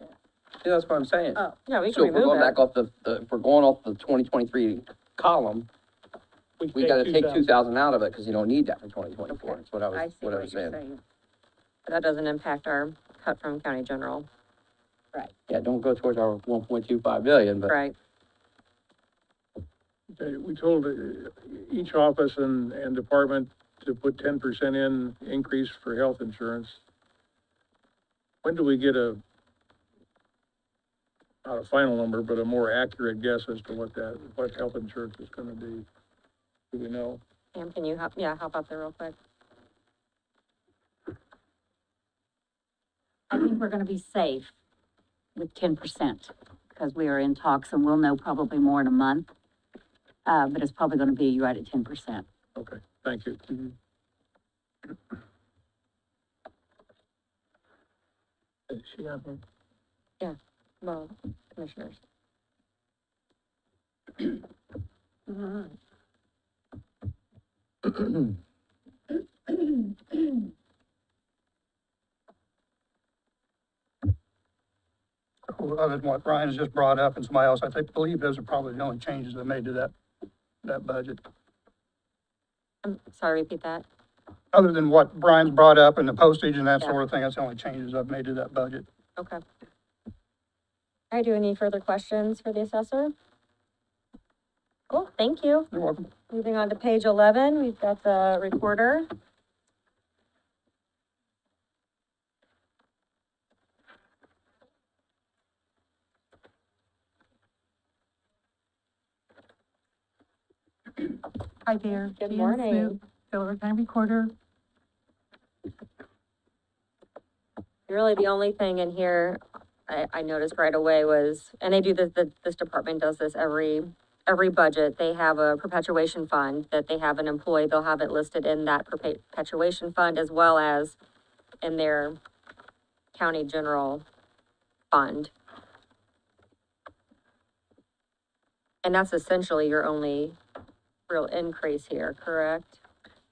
Yeah, that's what I'm saying. Oh, Yeah, we So can if we're remove going it. back off if we're going off the 2023 column, we gotta take 2,000 out of it, because you don't need that for 2024. Okay. That's what I I was, see what I what was you're saying. saying. But that doesn't impact our cut from county general, Yeah, don't go towards our 1.25 billion, but right? Okay, we told each office and department to put 10% in increase for health insurance. When do we get not a final number, but a more accurate guess as to what health insurance is gonna be? Do we know? Pam, can you help, help out there real quick? I think we're gonna be safe with 10%, because we are in talks and we'll know probably more in a month. But it's probably gonna be right at 10%. Okay, thank you. Is she on here? Well, commissioners. Other than what Brian has just brought up and somebody else, believe those are probably the only changes they made to that budget. I'm sorry, repeat that. Other than what Brian's brought up and the postage and that Yeah. sort of thing, that's the only changes I've made to that budget. Okay. All right, do any further questions for the assessor? Cool, thank you. You're welcome. Moving on to page 11, we've got the recorder. Hi there. Good Jan morning. Smoot, Delaware County Recorder. Really, the only thing in here I noticed right away was, and they do this department does this every budget. They have a perpetuation fund that they have an employee, they'll have it listed in that perpetuation fund as well as in their county general fund. And that's essentially your only real increase here, correct?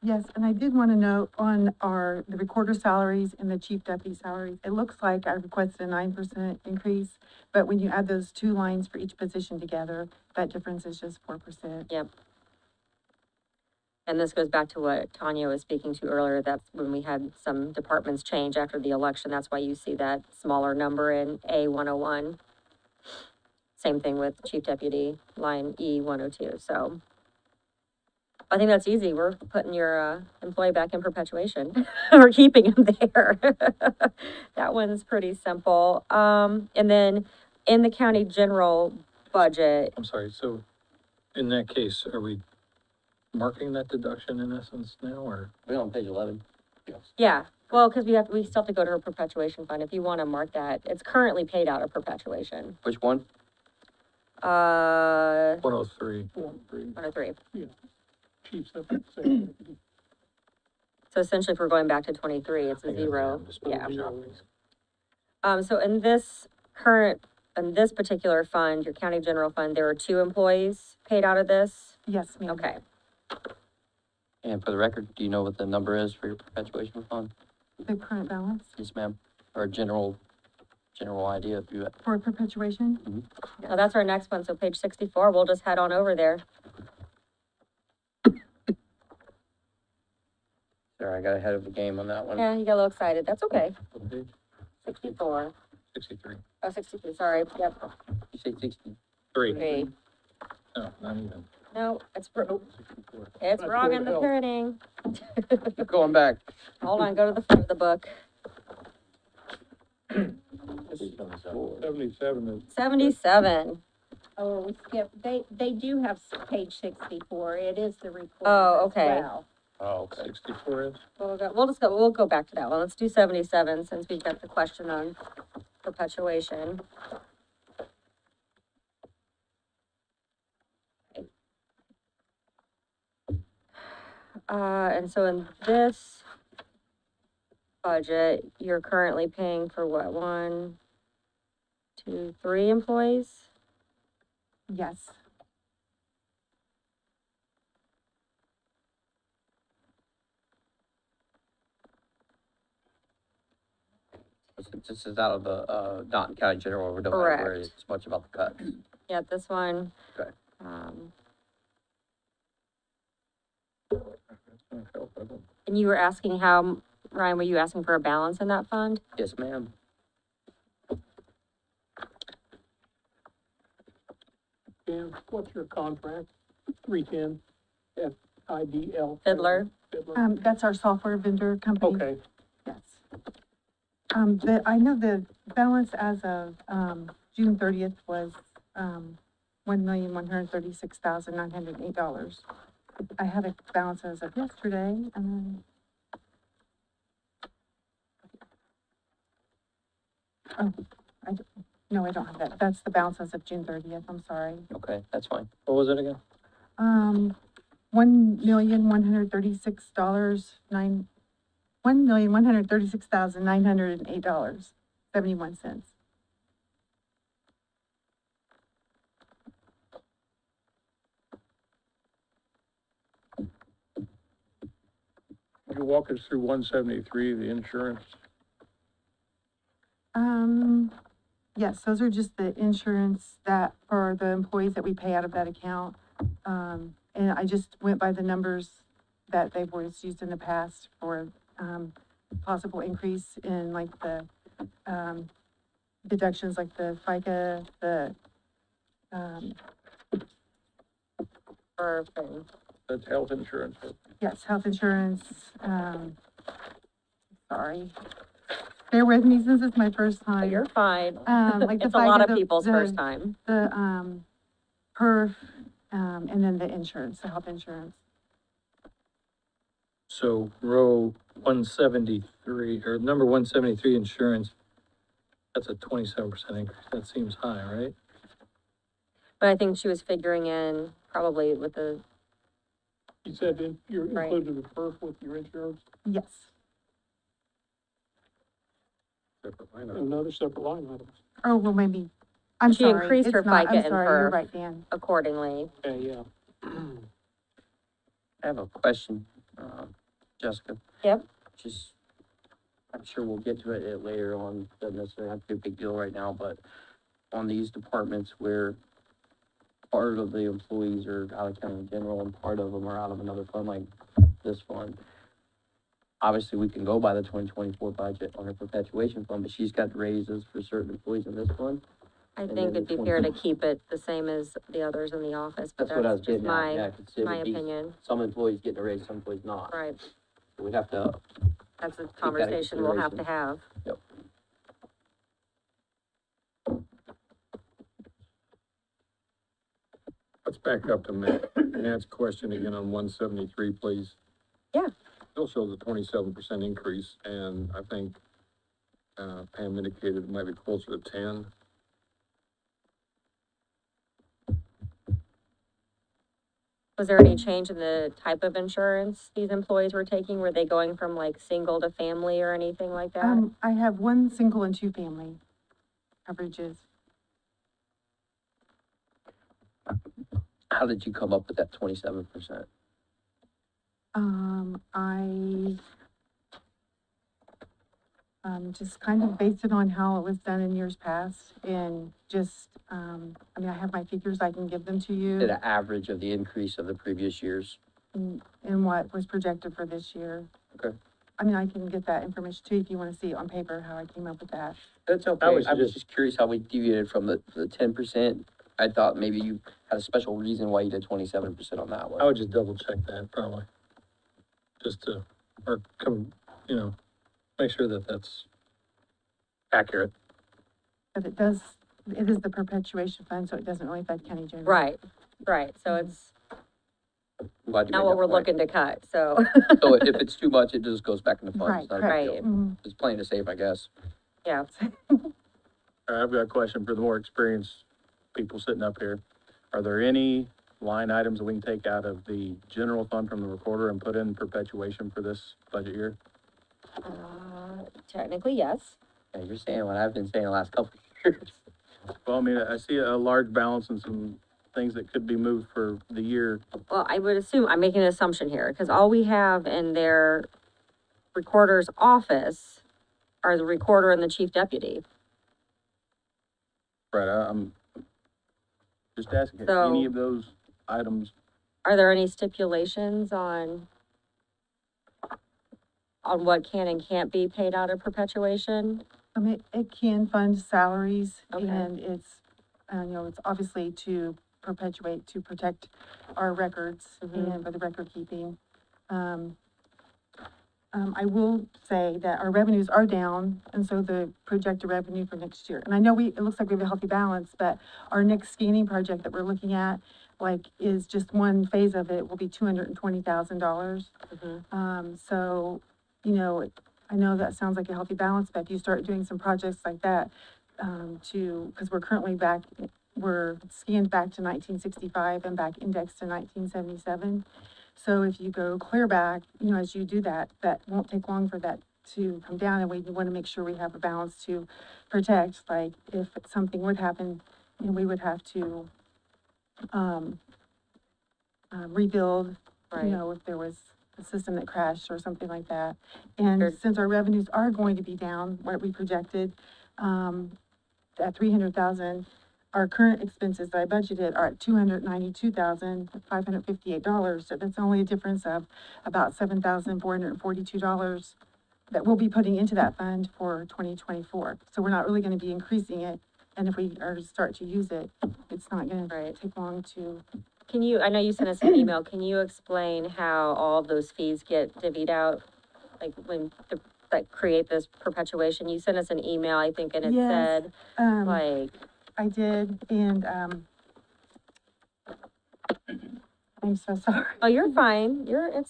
Yes, and I did want to note on the recorder salaries and the chief deputy salaries, it looks like I requested a 9% increase, but when you add those two lines for each position together, that difference is just 4%. Yep. And this goes back to what Tanya was speaking to earlier. That's when we had some departments change after the election. That's why you see that smaller number in A101. Same thing with chief deputy, line E102. So I think that's easy. We're putting your employee back in perpetuation. We're keeping him there. That one's pretty simple. And then in the county general budget, I'm sorry, so in that case, are we marking that deduction in essence now, or? we're on page 11. yeah, well, because we still have to go to her perpetuation fund. If you want to mark that, it's currently paid out of perpetuation. Which one? 103. 103. Chief's up at the So essentially, if we're going back to 23, it's a zero. Yeah. So in this particular fund, your county general fund, there were 2 employees paid out of this? Yes, ma'am. Okay. And for the record, do you know what the number is for your perpetuation fund? The current balance Yes, ma'am. Or general idea if you, for perpetuation? Well, that's our next one. So page 64, we'll just head on over there. sorry, I got ahead of the game on that one. Yeah, you got a little excited. That's okay. What page? 64. 63. Oh, 63, sorry. Yep. You say 63. Three. No, not even. No, it's, Sixty-four. it's wrong in the printing. Keep going back. Hold on, go to the front of the book. 77 is. 77. Oh, we skipped, they do have page 64. It is the recorder Oh, as okay. well. Oh, okay. 64 is? We'll go back to that one. Let's do 77 since we've got the question on perpetuation. And so in this budget, you're currently paying for what, to 3 employees. Yes. This is out of the, Downton County General, we don't have to worry Correct. as much about the cuts. Yeah, this one. Okay. And you were asking how, Ryan, were you asking for a balance in that fund? Yes, ma'am. And what's your contract? 310 FIDL. Fiddler. Fiddler. That's our software vendor company. Okay, Yes. I know the balance as of, June 30th was, $1,136,908. I had a balance as of yesterday, and then. Oh, no, I don't have that. That's the balance as of June 30th. I'm sorry. Okay, that's fine. What was it again? $1,136,908.71. Would you walk us through 173, the insurance? Yes, those are just the insurance that, for the employees that we pay out of that account. And I just went by the numbers that they've always used in the past for, possible increase in like the, deductions like the FICA, the, Or, That's health insurance. yes, health insurance, sorry. Bear with me since it's my first time. you're fine. Like the It's a lot FICA, of people's the- first time. The, perf, and then the insurance, the health insurance. So row 173, or number 173 insurance, that's a 27% increase. That seems high, right? But I think she was figuring in probably with the, you said that you're Right. included the perf with your insurance, Yes. another separate line item. Oh, well, maybe, I'm She sorry. increased it's her not. FICA I'm and sorry, you're perf. right, Dan. accordingly. Okay, yeah. I have a question, Jessica. Yep. Just, I'm sure we'll get to it later on, doesn't necessarily have to be a big deal right now, but on these departments where part of the employees are out of county general and part of them are out of another fund like this fund, obviously, we can go by the 2024 budget on her perpetuation fund, but she's got raises for certain employees in this fund. I And think then it'd be the fair to 20 keep it the same as the others in the office, but That's what I was that's just getting at, yeah, 'cause it my would be opinion. some employees getting a raise, some employees not. Right. So we'd have to, That's a into conversation we'll have to have. yep. Let's back up to Matt's question again on 173, please. Yeah. Still shows a 27% increase, and I think Pam indicated it might be closer to 10. Was there any change in the type of insurance these employees were taking? Were they going from like single to family or anything like that? I have 1 single and 2 family coverages. How did you come up with that 27%? I just kind of based it on how it was done in years past and just, I mean, I have my figures, I can give them to you. Did an average of the increase of the previous years? And what was projected for this year. Okay. I mean, I can get that information too, if you wanna see it on paper, how I came up with that. That's okay. I was just curious how we deviated from the 10%. I thought maybe you had a special reason why you did 27% on that I one. would just double check that probably. Just to, or come, make sure that that's accurate. But it is the perpetuation fund, so it doesn't really affect county general. Right, right. So it's I'm glad you not made what that we're point. looking to cut, so. So if it's too much, it just goes back in the fund. Right, It's not a big correct. deal. Mhm. It's playing it safe, I guess. Yeah. All right, I've got a question for the more experienced people sitting up here. Are there any line items that we can take out of the general fund from the recorder and put in perpetuation for this budget year? Technically, yes. Yeah, you're saying what I've been saying the last couple of years. Well, I mean, I see a large balance and some things that could be moved for the year. Well, I would assume, I'm making an assumption here, because all we have in their recorder's office are the recorder and the chief deputy. Right, I'm just asking, So- any of those items, Are there any stipulations on what can and can't be paid out of perpetuation? I mean, it can fund salaries Okay. and it's, it's obviously to perpetuate, to protect our records Mhm. and for the record keeping. I will say that our revenues are down, and so the projected revenue for next year. And I know it looks like we have a healthy balance, but our next scanning project that we're looking at, is just one phase of it will be $220,000. So, I know that sounds like a healthy balance, but if you start doing some projects like that, because we're scanned back to 1965 and back indexed to 1977. So if you go clear back, as you do that, that won't take long for that to come down, and we want to make sure we have a balance to protect, like, if something would happen, and we would have to, rebuild, Right. if there was a system that crashed or something like that. And Sure. since our revenues are going to be down, what we projected, at 300,000, our current expenses that I budgeted are at $292,558. So that's only a difference of about $7,442 that we'll be putting into that fund for 2024. So we're not really gonna be increasing it. And if we are to start to use it, it's not gonna Right. take long to. I know you sent us an email, can you explain how all of those fees get divvied out? Like that create this perpetuation, you sent us an email, I think, and it Yes, said, like, I did, and, I'm so sorry. oh, you're fine, I'm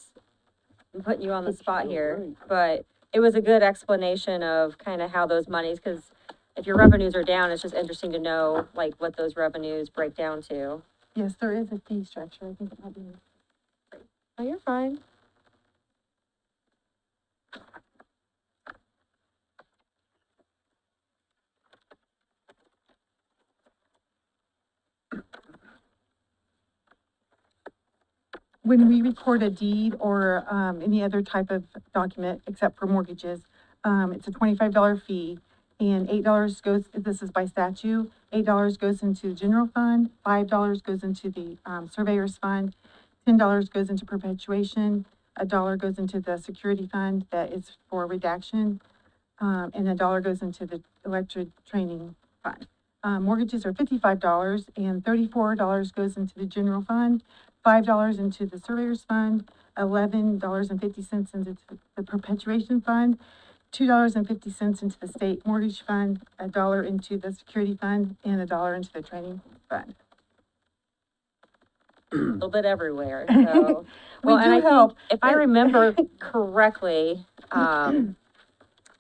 putting you on the spot here, but it was a good explanation of kind of how those monies, because if your revenues are down, it's just interesting to know, like, what those revenues break down to. Yes, there is a fee structure, I think it might be. Oh, you're fine. When we record a deed or, any other type of document, except for mortgages, it's a $25 fee, and $8 goes, this is by statute, $8 goes into the general fund, $5 goes into the, surveyor's fund, $10 goes into perpetuation, $1 goes into the security fund that is for redaction, and $1 goes into the electric training fund. Mortgages are $55, and $34 goes into the general fund, $5 into the surveyor's fund, $11.50 into the perpetuation fund, $2.50 into the state mortgage fund, $1 into the security fund, and $1 into the training fund. A little bit everywhere, so. We Well, and do I think, help. if I remember correctly,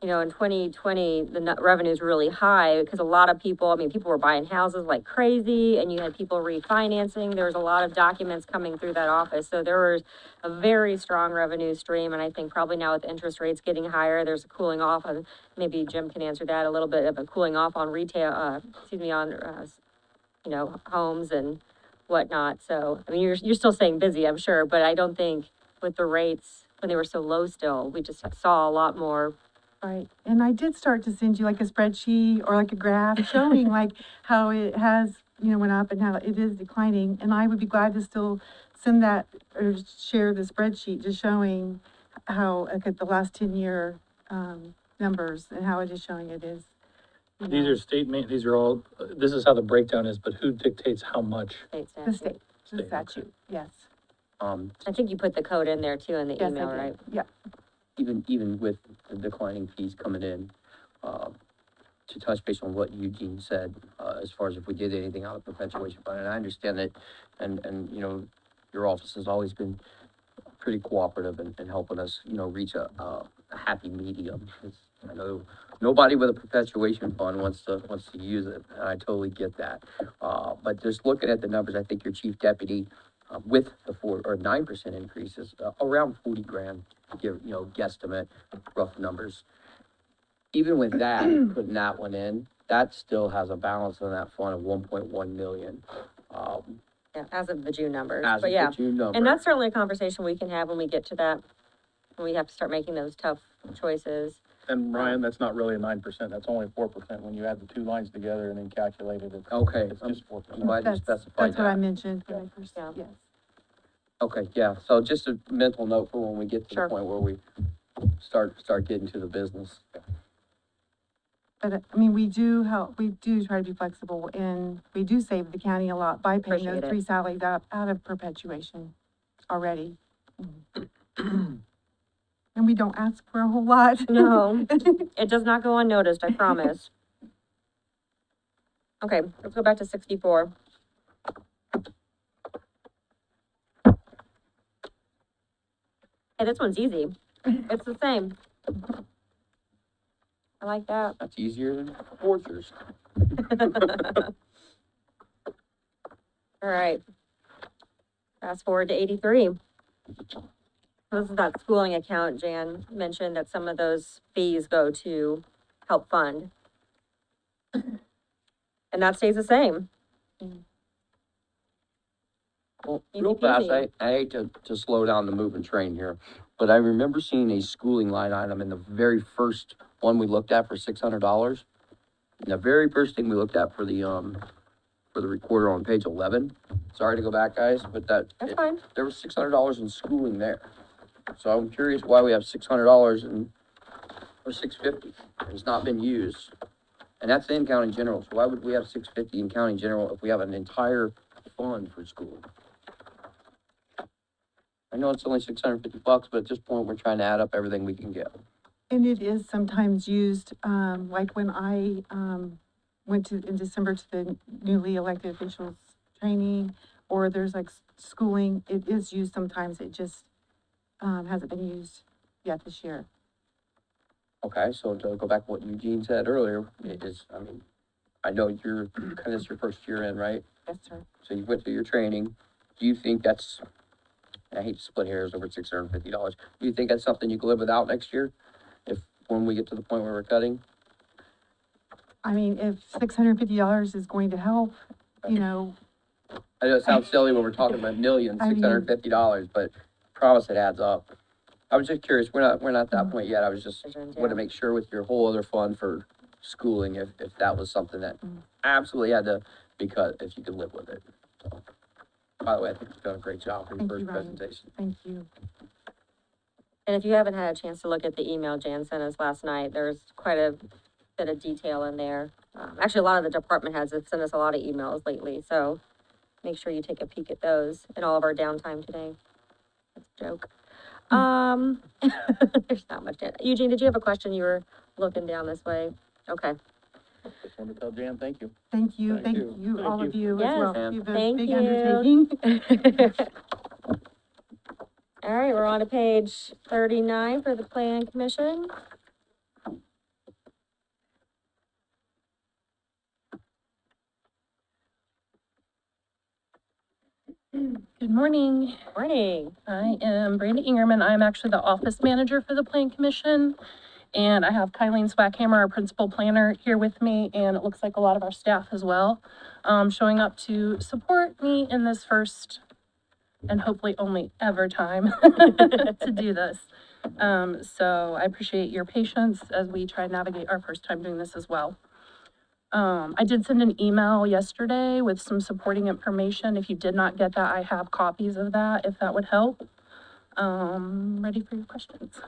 in 2020, the revenue is really high, because a lot of people, people were buying houses like crazy, and you had people refinancing, there was a lot of documents coming through that office, so there was a very strong revenue stream, and I think probably now with interest rates getting higher, there's a cooling off, and maybe Jim can answer that, a little bit of a cooling off on retail, homes and whatnot, so, you're still staying busy, I'm sure, but I don't think with the rates, when they were so low still, we just saw a lot more. Right, and I did start to send you like a spreadsheet or like a graph showing like how it has, went up and how it is declining. And I would be glad to still send that or share the spreadsheet just showing how, like, at the last 10-year, numbers and how it is showing it is. These are these are all, this is how the breakdown is, but who dictates how much? State The statute. state, the statute, yes. I think you put the code in there too in the Yes, I email, did. right? Yeah. Even with the declining fees coming in, to touch base on what Eugene said, as far as if we did anything out of perpetuation fund, and I understand that, and your office has always been pretty cooperative in helping us, reach a happy medium. 'Cause I know nobody with a perpetuation fund wants to use it, and I totally get that. But just looking at the numbers, I think your chief deputy, with the 9% increases, around 40 grand, guesstimate, rough numbers. even with that, putting that one in, that still has a balance in that fund of 1.1 million. Yeah, as of the June numbers, As but of yeah. the June number. And that's certainly a conversation we can have when we get to that, when we have to start making those tough choices. And Ryan, that's not really a 9%, that's only 4% when you add the two lines together and then calculate it. Okay, It's I'm just 4%. glad you That's, specified that's what I that. mentioned when I first, Yeah. yes. Okay, yeah, so just a mental note for when we get to Sure. the point where we start getting to the business. But, I mean, we do try to be flexible, and we do save the county a lot by paying Appreciate those it. 3 salaries out of perpetuation already. And we don't ask for a whole lot. No, it does not go unnoticed, I promise. Okay, let's go back to 64. Hey, this one's easy. It's the same. I like that. That's easier than forgers. All right. Fast forward to 83. This is that schooling account Jan mentioned that some of those fees go to help fund. And that stays the same. Well, Easy real fast, peasy. I hate to slow down the moving train here, but I remember seeing a schooling line item in the very first one we looked at for $600. And the very first thing we looked at for the recorder on page 11, sorry to go back, guys, but That's fine. there was $600 in schooling there. So I'm curious why we have $600 or $650. It's not been used. And that's in county general, so why would we have $650 in county general if we have an entire fund for schooling? I know it's only $650, but at this point, we're trying to add up everything we can get. And it is sometimes used, like when I, went in December to the newly elected officials training, or there's like schooling, it is used sometimes, it just, hasn't been used yet this year. Okay, so to go back to what Eugene said earlier, it is, I mean, I know you're, kind of your first year in, right? Yes, sir. So you went through your training. Do you think that's, I hate to split hairs over $650. Do you think that's something you can live without next year? When we get to the point where we're cutting? I mean, if $650 is going to help, you know, I know it sounds silly when we're talking about millions, I mean- $650, but promise it adds up. I was just curious, we're not at that point yet. I was just, wanted to make sure with your whole other fund for schooling, if that was something that absolutely had to be cut, if you could live with it. So, by the way, I think you've done a great job for your Thank you, first Ryan. presentation. thank you. And if you haven't had a chance to look at the email Jan sent us last night, there's quite a bit of detail in there. Actually, a lot of the department heads have sent us a lot of emails lately, so make sure you take a peek at those in all of our downtime today. That's a joke. There's not much. Eugene, did you have a question? You were looking down this way. Okay. Just wanted to tell Jan, thank you. Thank you, Thank thank you. you, Thank all you. of you as Yes, well. You've a thank big you. undertaking. All right, we're on to page 39 for the Plan Commission. Good morning. Morning. I am Brandy Ingerman. I'm actually the office manager for the Plan Commission. And I have Kylene Swackhammer, our principal planner, here with me, and it looks like a lot of our staff as well, showing up to support me in this first and hopefully only ever time to do this. So I appreciate your patience as we try to navigate our first time doing this as well. I did send an email yesterday with some supporting information. If you did not get that, I have copies of that, if that would help. Ready for your questions.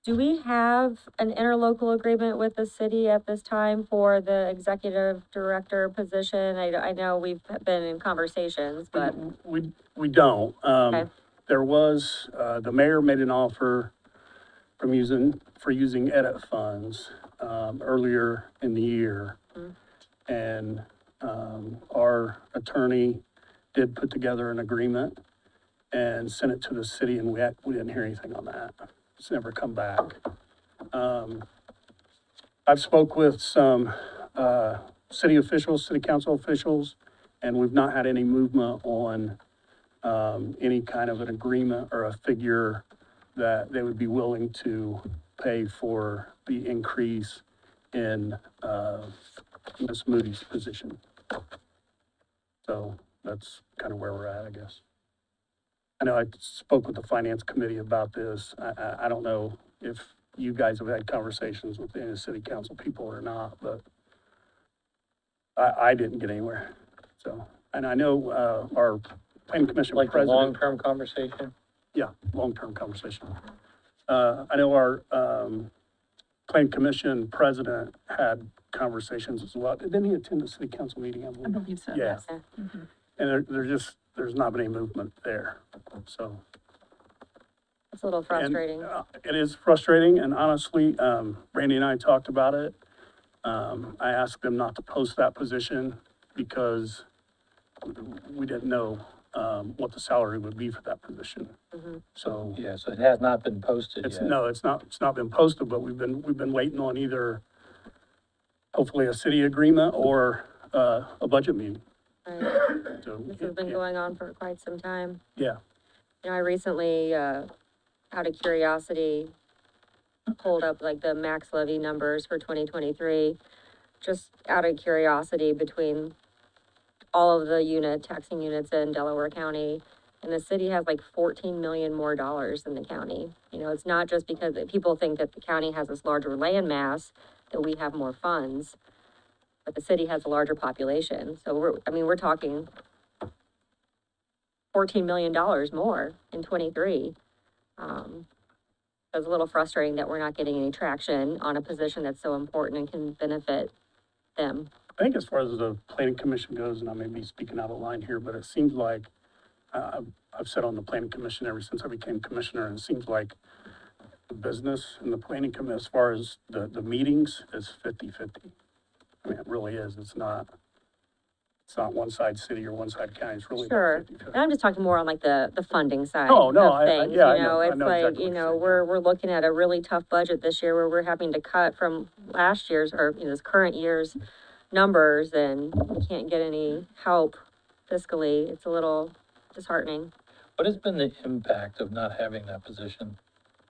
Do we have an interlocal agreement with the city at this time for the executive director position? I know we've been in conversations, but. We don't. Okay. There was, the mayor made an offer for using edit funds, earlier in the year. And, our attorney did put together an agreement and sent it to the city, and we didn't hear anything on that. It's never come back. I've spoke with some, city officials, city council officials, and we've not had any movement on, any kind of an agreement or a figure that they would be willing to pay for the increase in, Ms. Moody's position. So that's kind of where we're at, I guess. I know I spoke with the finance committee about this. I don't know if you guys have had conversations with any of the city council people or not, but I didn't get anywhere. So, and I know, our planning commission Like the president. long-term conversation? Yeah, long-term conversation. I know our, planning commission president had conversations as well. Didn't he attend the city council meeting? I I believe? believe so, Yeah. yes. Mhm. And there's not been any movement there, so. It's a little frustrating. It is frustrating, and honestly, Randy and I talked about it. I asked them not to post that position because we didn't know, what the salary would be for that position. So. Yeah, so it has not been posted It's, yet. no, it's not been posted, but we've been waiting on either hopefully a city agreement or, a budget meeting. Right. So, This has been going on for quite some time. yeah, You know, I recently, out of curiosity, pulled up like the max levy numbers for 2023, just out of curiosity between all of the taxing units in Delaware County. And the city has like 14 million more dollars than the county. You know, it's not just because people think that the county has this larger land mass, that we have more funds, but the city has a larger population. So we're talking $14 million more in 23. It's a little frustrating that we're not getting any traction on a position that's so important and can benefit them. I think as far as the planning commission goes, and I may be speaking out of line here, but it seems like, I've sat on the planning commission ever since I became commissioner, and it seems like the business and the planning commission, as far as the meetings, is 50-50. I mean, it really is. It's not one side city or one side county. It's really Sure. about 50-50. And I'm just talking more on like the funding side Oh, no, of things, yeah, I you know- know, I it's know like, exactly you what know, you're saying. we're looking at a really tough budget this year where we're having to cut from last year's or, this current year's numbers, and we can't get any help fiscally. It's a little disheartening. What has been the impact of not having that position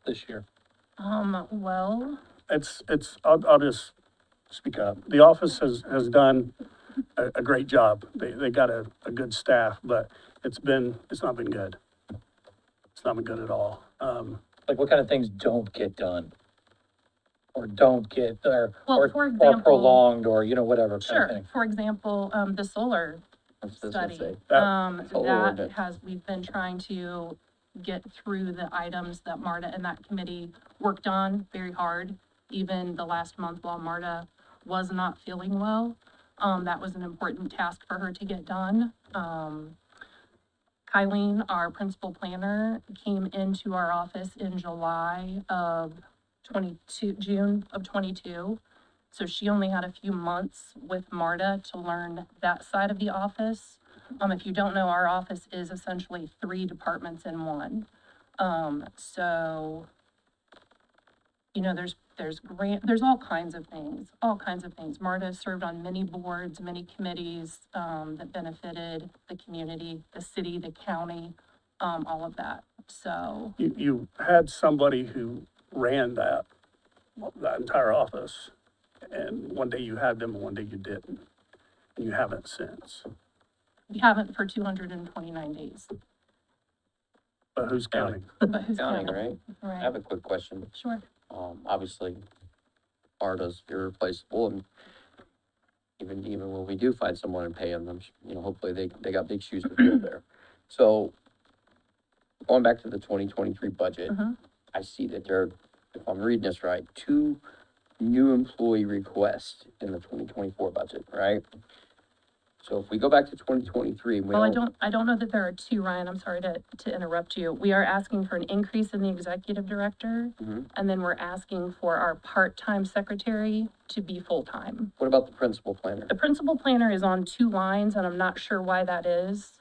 this year? Well, I'll just speak up. The office has done a great job. They got a good staff, but it's not been good. It's not been good at all. Like what kind of things don't get done? Or don't get, Well, or for example- prolonged, or, whatever kind of sure, thing? for example, the solar I was just gonna study. say. That ordinance. we've been trying to get through the items that Marta and that committee worked on very hard. Even the last month while Marta was not feeling well, that was an important task for her to get done. Kylene, our principal planner, came into our office in June of 22. So she only had a few months with Marta to learn that side of the office. If you don't know, our office is essentially 3 departments in one. So, there's all kinds of things. Marta served on many boards, many committees, that benefited the community, the city, the county, all of that. So, You had somebody who ran that entire office, and one day you had them and one day you didn't. And you haven't since. we haven't for 229 days. But who's counting? But who's Counting, counting? right? I Right, have a quick question. sure. Obviously, Marta's irreplaceable, and even when we do find someone and pay them, hopefully they got big shoes to fill there. So, going back to the 2023 budget, Mhm. I see that there are, if I'm reading this right, 2 new employee requests in the 2024 budget, right? So if we go back to 2023, we Well, I don't, don't know that there are 2, Ryan, I'm sorry to interrupt you. We are asking for an increase in the executive director, Mhm. and then we're asking for our part-time secretary to be full-time. What about the principal planner? The principal planner is on 2 lines, and I'm not sure why that is.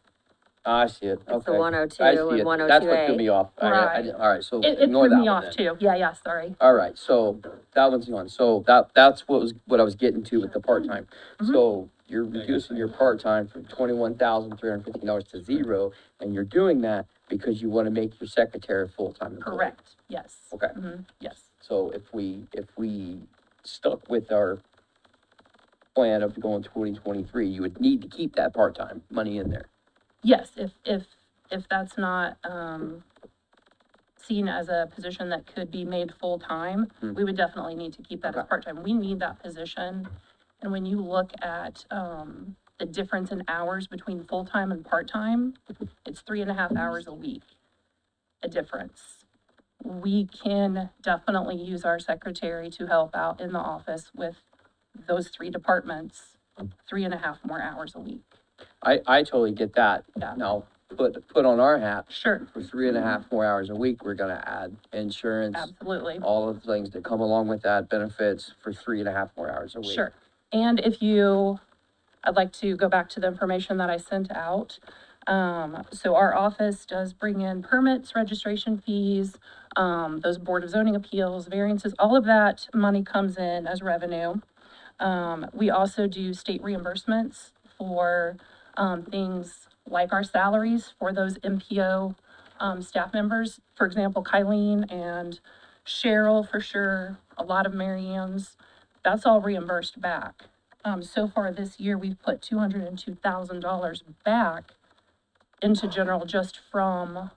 I see it, okay. It's the 102 I see and it. 102A. That's what threw me off. Right. All right, so It ignore threw that me one off then. too. Yeah, sorry. All right, so that one's gone. So that's what I was getting to with the part-time. Mhm. So you're reducing your part-time from $21,315 to zero, and you're doing that because you want to make your secretary a full-time employee. Correct, yes. Okay. Yes, So if we stuck with our plan of going 2023, you would need to keep that part-time money in there. yes, if that's not, seen as a position that could be made full-time, we would definitely need to keep that as Okay. part-time. We need that position. And when you look at, the difference in hours between full-time and part-time, it's 3.5 hours a week, a difference. We can definitely use our secretary to help out in the office with those 3 departments, 3.5 more hours a week. I totally get that. Yeah. Now, put on our hat, Sure, for 3.5 more hours a week, we're gonna add insurance, absolutely. all of the things that come along with that, benefits for 3.5 more hours a week. Sure. And I'd like to go back to the information that I sent out. So our office does bring in permits, registration fees, those Board of Zoning Appeals, variances, all of that money comes in as revenue. We also do state reimbursements for, things like our salaries for those MPO, staff members. For example, Kylene and Cheryl for sure, a lot of Mary Ann's, that's all reimbursed back. So far this year, we've put $202,000 back into general just from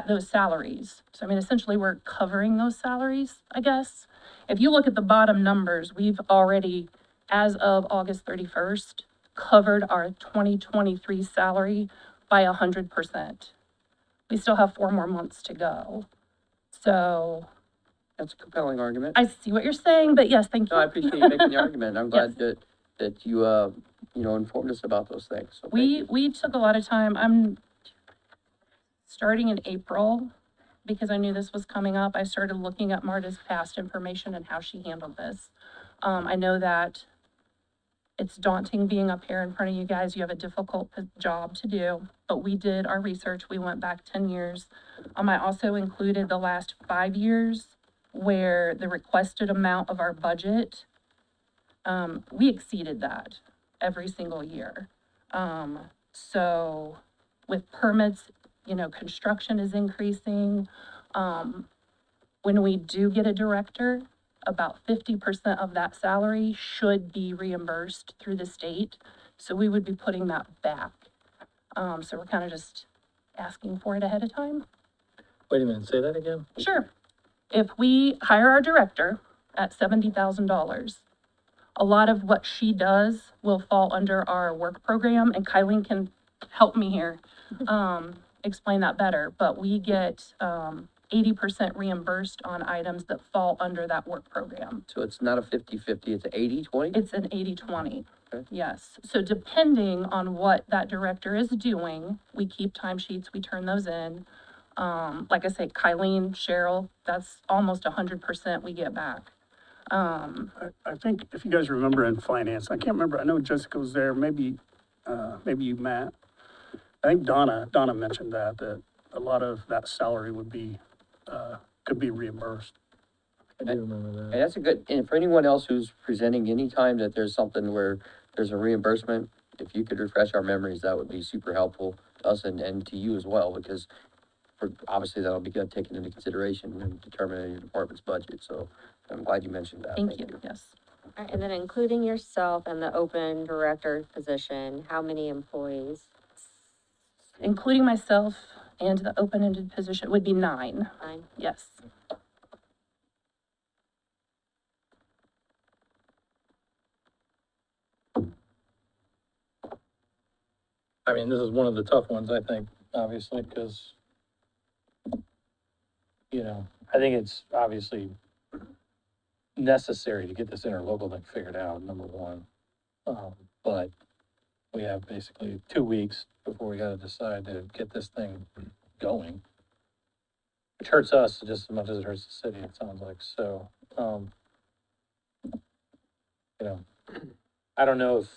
those salaries. So I mean, essentially, we're covering those salaries, I guess. If you look at the bottom numbers, we've already, as of August 31st, covered our 2023 salary by 100%. We still have 4 more months to go. So That's a compelling argument. I see what you're saying, but yes, thank you. No, I appreciate you making the argument. I'm glad that you, informed us about those things. So thank you. We took a lot of time. I'm starting in April because I knew this was coming up. I started looking at Marta's past information and how she handled this. I know that it's daunting being up here in front of you guys. You have a difficult job to do, but we did our research. We went back 10 years. I also included the last 5 years where the requested amount of our budget, we exceeded that every single year. So with permits, construction is increasing. When we do get a director, about 50% of that salary should be reimbursed through the state. So we would be putting that back. So we're kind of just asking for it ahead of time. Wait a minute, say that again? Sure. If we hire our director at $70,000, a lot of what she does will fall under our work program, and Kylene can help me here, explain that better, but we get, 80% reimbursed on items that fall under that work program. So it's not a 50-50, it's an 80-20? It's an 80-20. Okay. Yes. So depending on what that director is doing, we keep timesheets, we turn those in. Like I say, Kylene, Cheryl, that's almost 100% we get back. I think if you guys remember in finance, I can't remember, I know Jessica was there, maybe you, Matt. I think Donna mentioned that a lot of that salary would be, could be reimbursed. I do remember that. And that's a good, and for anyone else who's presenting, anytime that there's something where there's a reimbursement, if you could refresh our memories, that would be super helpful to us and to you as well, because obviously that'll be taken into consideration when determining your department's budget, so I'm glad you mentioned that. Thank you, yes. All right, and then including yourself and the open director position, how many employees? Including myself and the open-ended position would be 9. 9? Yes. I mean, this is one of the tough ones, I think, obviously, because, I think it's obviously necessary to get this interlocal thing figured out, number one. But we have basically 2 weeks before we gotta decide to get this thing going. Which hurts us just as much as it hurts the city, it sounds like, so, I don't know if,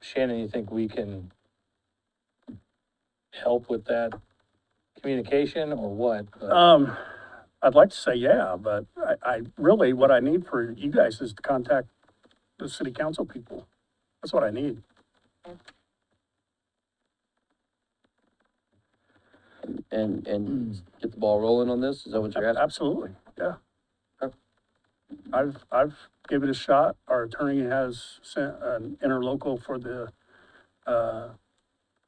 Shannon, you think we can help with that communication or what? But- I'd like to say yeah, but I really, what I need for you guys is to contact the city council people. That's what I need. And get the ball rolling on this? Is that what you're asking? Absolutely, yeah. I've given it a shot. Our attorney has sent an interlocal for the,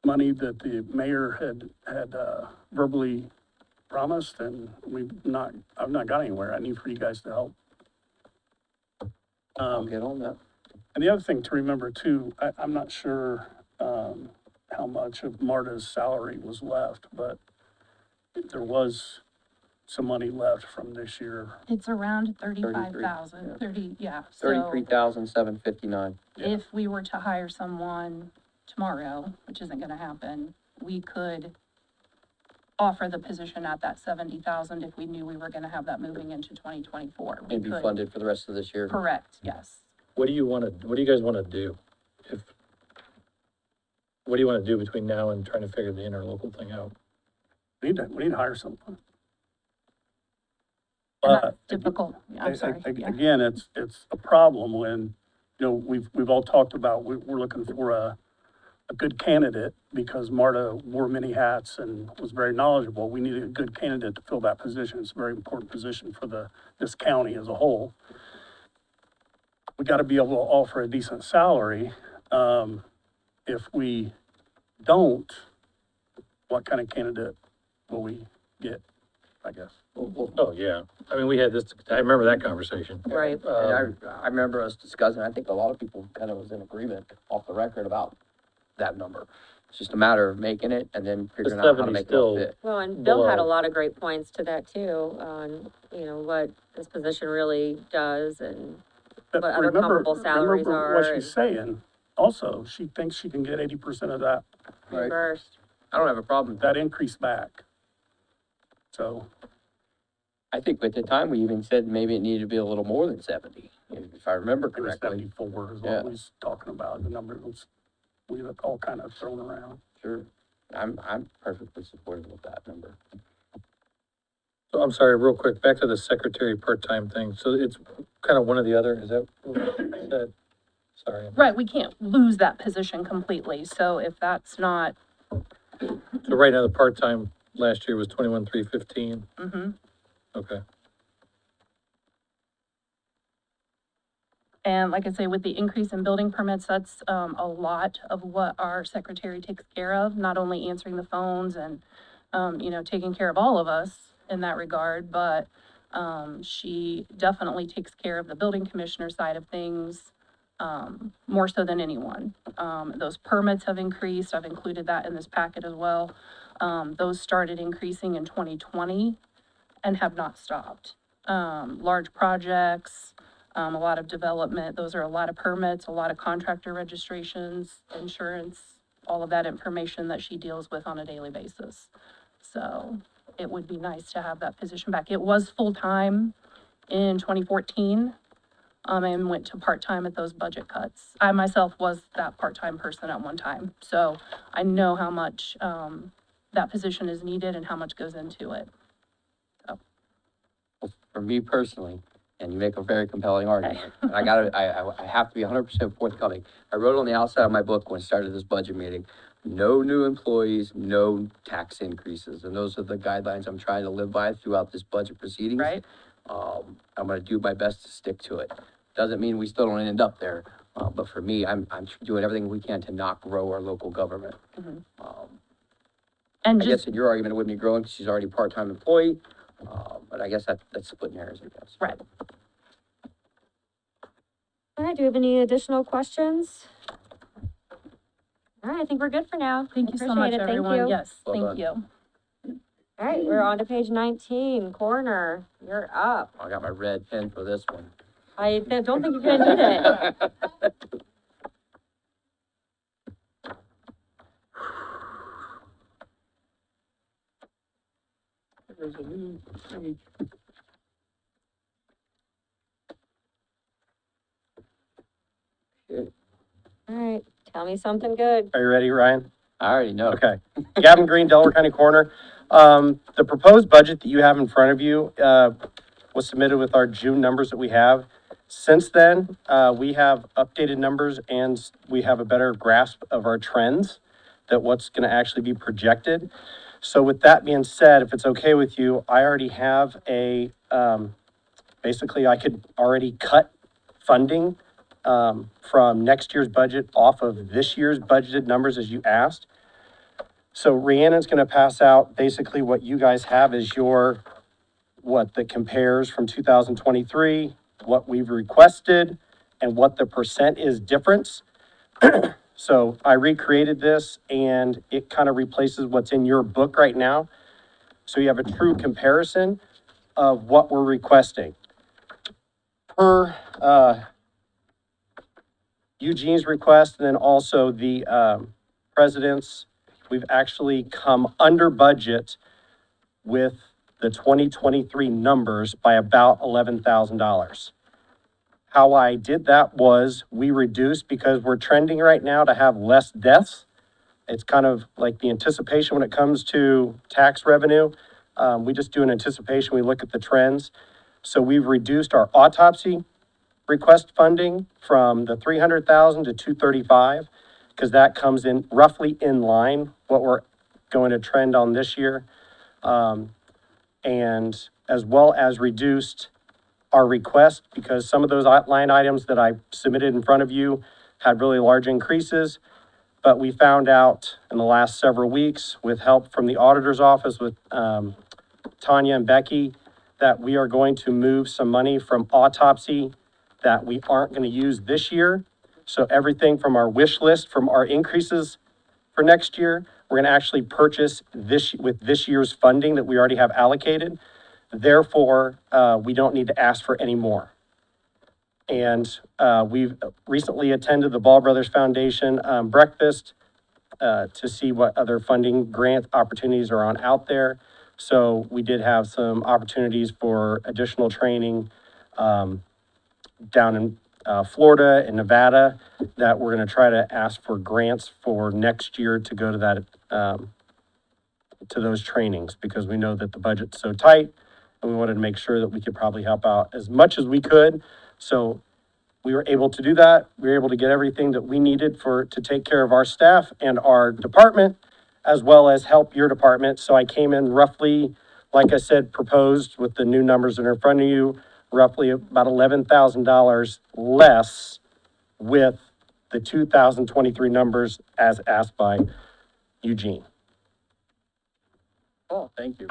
money that the mayor had verbally promised, and I've not got anywhere. I need for you guys to help. I'll get on that. And the other thing to remember too, I'm not sure, how much of Marta's salary was left, but there was some money left from this year. It's around 35,000, 30, yeah. So 33,759. if we were to hire someone tomorrow, which isn't gonna happen, we could offer the position at that 70,000 if we knew we were gonna have that moving into 2024. We And be could. funded for the rest of this year. Correct, yes. What do you guys wanna do? What do you wanna do between now and trying to figure the interlocal thing out? We need to hire someone. And But that's difficult, I'm sorry, yeah. again, it's a problem when, you know, we've all talked about, we're looking for a good candidate because Marta wore many hats and was very knowledgeable. We needed a good candidate to fill that position. It's a very important position for this county as a whole. We got to be able to offer a decent salary. If we don't, what kind of candidate will we get, I guess? Oh, yeah. I mean, we had this, I remember that conversation. Right. And I remember us discussing, I think a lot of people kind of was in agreement off the record about that number. It's just a matter of making it and then figuring out how to make it all fit. Well, and Bill had a below. lot of great points to that too, on, you know, what this position really does and But what other comparable salaries remember are what she's saying. Also, she thinks she can get 80% of that reimbursed. I don't have a problem. that increase back. So, I think at the time, we even said maybe it needed to be a little more than 70, if I remember it was correctly. 74 is Yeah. what he's talking about. The number was, we look all kind of thrown around. Sure. I'm perfectly supportive of that number. So I'm sorry, real quick, back to the secretary part-time thing. So it's kind of one or the other, is that what you said? Sorry. Right, we can't lose that position completely, so if that's not, So right now, the part-time last year was 21,315. Okay. and like I say, with the increase in building permits, that's, a lot of what our secretary takes care of, not only answering the phones and, you know, taking care of all of us in that regard, but, she definitely takes care of the building commissioner side of things, more so than anyone. Those permits have increased. I've included that in this packet as well. Those started increasing in 2020 and have not stopped. Large projects, a lot of development, those are a lot of permits, a lot of contractor registrations, insurance, all of that information that she deals with on a daily basis. So it would be nice to have that position back. It was full-time in 2014. And went to part-time at those budget cuts. I myself was that part-time person at one time, so I know how much, that position is needed and how much goes into it. For me personally, and you make a very compelling argument, and I have to be 100% forthcoming. I wrote on the outside of my book when I started this budget meeting, no new employees, no tax increases, and those are the guidelines I'm trying to live by throughout this budget proceedings. Right. I'm gonna do my best to stick to it. Doesn't mean we still don't end up there, but for me, I'm doing everything we can to not grow our local government. And I just, guess in your argument, it wouldn't be growing because she's already a part-time employee, but I guess that's splitting hairs, I guess. right. All right, do we have any additional questions? All right, I think we're good for now. Thank you so Appreciate much, it. Thank everyone. you. Yes, Well thank done. you. All right, we're on to page 19, Coroner, you're up. I got my red pen for this one. I don't think you're gonna need it. There's a new page. All right, tell me something good. Are you ready, Ryan? I already know. Okay. Gavin Green, Delaware County Coroner. The proposed budget that you have in front of you, was submitted with our June numbers that we have. Since then, we have updated numbers and we have a better grasp of our trends, that what's going to actually be projected. So with that being said, if it's okay with you, I already have basically I could already cut funding from next year's budget off of this year's budgeted numbers as you asked. So Rhiannon's going to pass out basically what you guys have as your, that compares from 2023, what we've requested, and what the percent is difference. So I recreated this and it kind of replaces what's in your book right now. So you have a true comparison of what we're requesting. Per Eugene's request, and then also the president's, we've actually come under budget with the 2023 numbers by about $11,000. How I did that was we reduced, because we're trending right now to have less deaths. It's kind of like the anticipation when it comes to tax revenue. We just do an anticipation, we look at the trends. So we've reduced our autopsy request funding from the 300,000 to 235, because that comes in roughly in line what we're going to trend on this year. And as well as reduced our request, because some of those line items that I submitted in front of you had really large increases. But we found out in the last several weeks, with help from the auditor's office, with Tanya and Becky, that we are going to move some money from autopsy that we aren't going to use this year. So everything from our wish list, from our increases for next year, we're going to actually purchase with this year's funding that we already have allocated. Therefore, we don't need to ask for any more. And we've recently attended the Ball Brothers Foundation breakfast to see what other funding grant opportunities are on out there. So we did have some opportunities for additional training down in Florida and Nevada, that we're going to try to ask for grants for next year to go to that, to those trainings, because we know that the budget's so tight and we wanted to make sure that we could probably help out as much as we could. So we were able to do that. We were able to get everything that we needed to take care of our staff and our department, as well as help your department. So I came in roughly, like I said, proposed with the new numbers that are in front of you, roughly about $11,000 less with the 2023 numbers as asked by Eugene. Oh, thank you.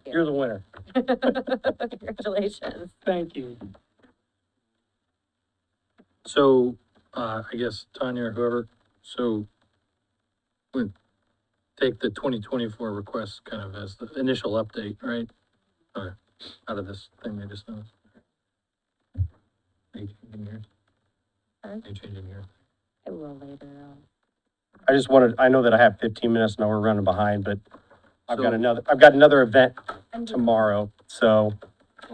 You're the winner. Congratulations. Thank you. So, I guess Tanya or whoever, so we take the 2024 request kind of as the initial update, right? Okay, out of this thing they just noticed. Are you changing yours? Sorry? Are you changing yours? I will later. I know that I have 15 minutes now, we're running behind, but I've got So- another event tomorrow. So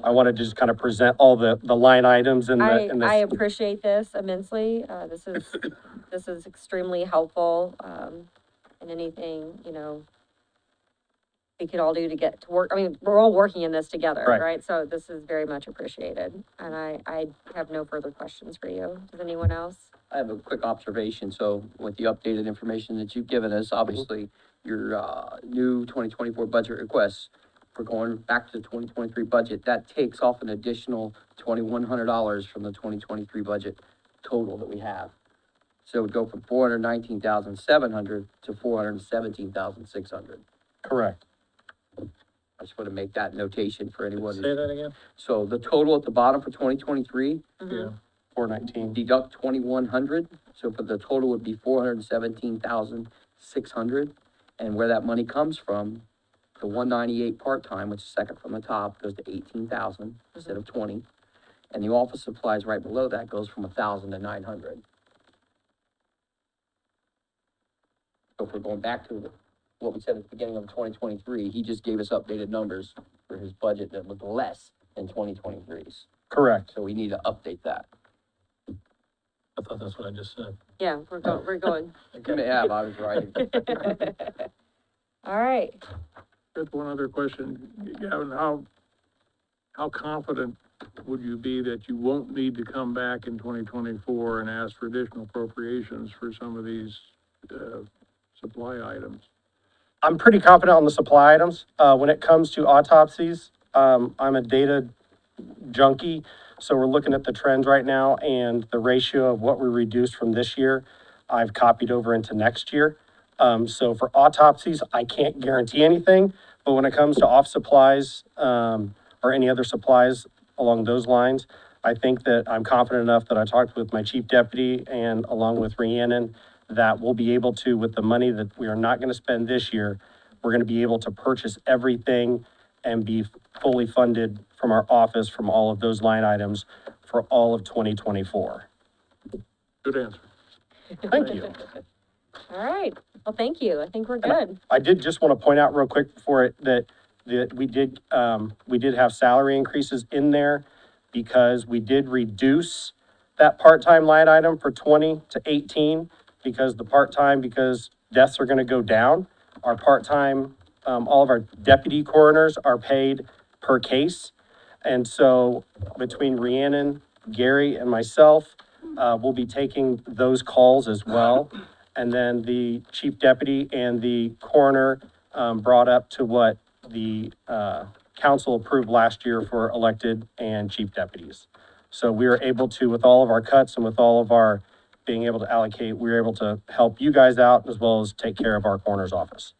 I wanted to just kind of present all the line items and I appreciate this immensely. This is extremely helpful, in anything, we could all do to get to work. I mean, we're all working in this together, Right. right? So this is very much appreciated. And I have no further questions for you. Does anyone else? I have a quick observation. So with the updated information that you've given us, obviously your new 2024 budget requests, we're going back to the 2023 budget. That takes off an additional $2,100 from the 2023 budget total that we have. So it would go from 419,700 to 417,600. Correct. I just want to make that notation for anyone. Say that again? So the total at the bottom for 2023, Yeah. 419. deduct 2,100, so for the total would be 417,600. And where that money comes from, the 198 part-time, which is second from the top, goes to 18,000 instead of 20. And the office supplies right below that goes from 1,000 to 900. So if we're going back to what we said at the beginning of 2023, he just gave us updated numbers for his budget that was less than 2023's. Correct. So we need to update that. I thought that's what I just said. Yeah, we're going. You may have, I was right. All right. Just one other question, Gavin, how confident would you be that you won't need to come back in 2024 and ask for additional appropriations for some of these, supply items? I'm pretty confident on the supply items. When it comes to autopsies, I'm a data junkie. So we're looking at the trends right now and the ratio of what we reduced from this year, I've copied over into next year. So for autopsies, I can't guarantee anything, but when it comes to off supplies, or any other supplies along those lines, I think that I'm confident enough that I talked with my chief deputy and along with Rhiannon, that we'll be able to, with the money that we are not gonna spend this year, we're gonna be able to purchase everything and be fully funded from our office, from all of those line items for all of 2024. Good answer. Thank you. All right, well, thank you. I think we're good. I did just want to point out real quick before it, that we did have salary increases in there because we did reduce that part-time line item for 20 to 18 because because deaths are going to go down. Our part-time, all of our deputy coroners are paid per case. And so between Rhiannon, Gary, and myself, we'll be taking those calls as well. And then the chief deputy and the coroner brought up to what the council approved last year for elected and chief deputies. So we were able to, with all of our cuts and with all of our being able to allocate, we were able to help you guys out as well as take care of our coroner's office.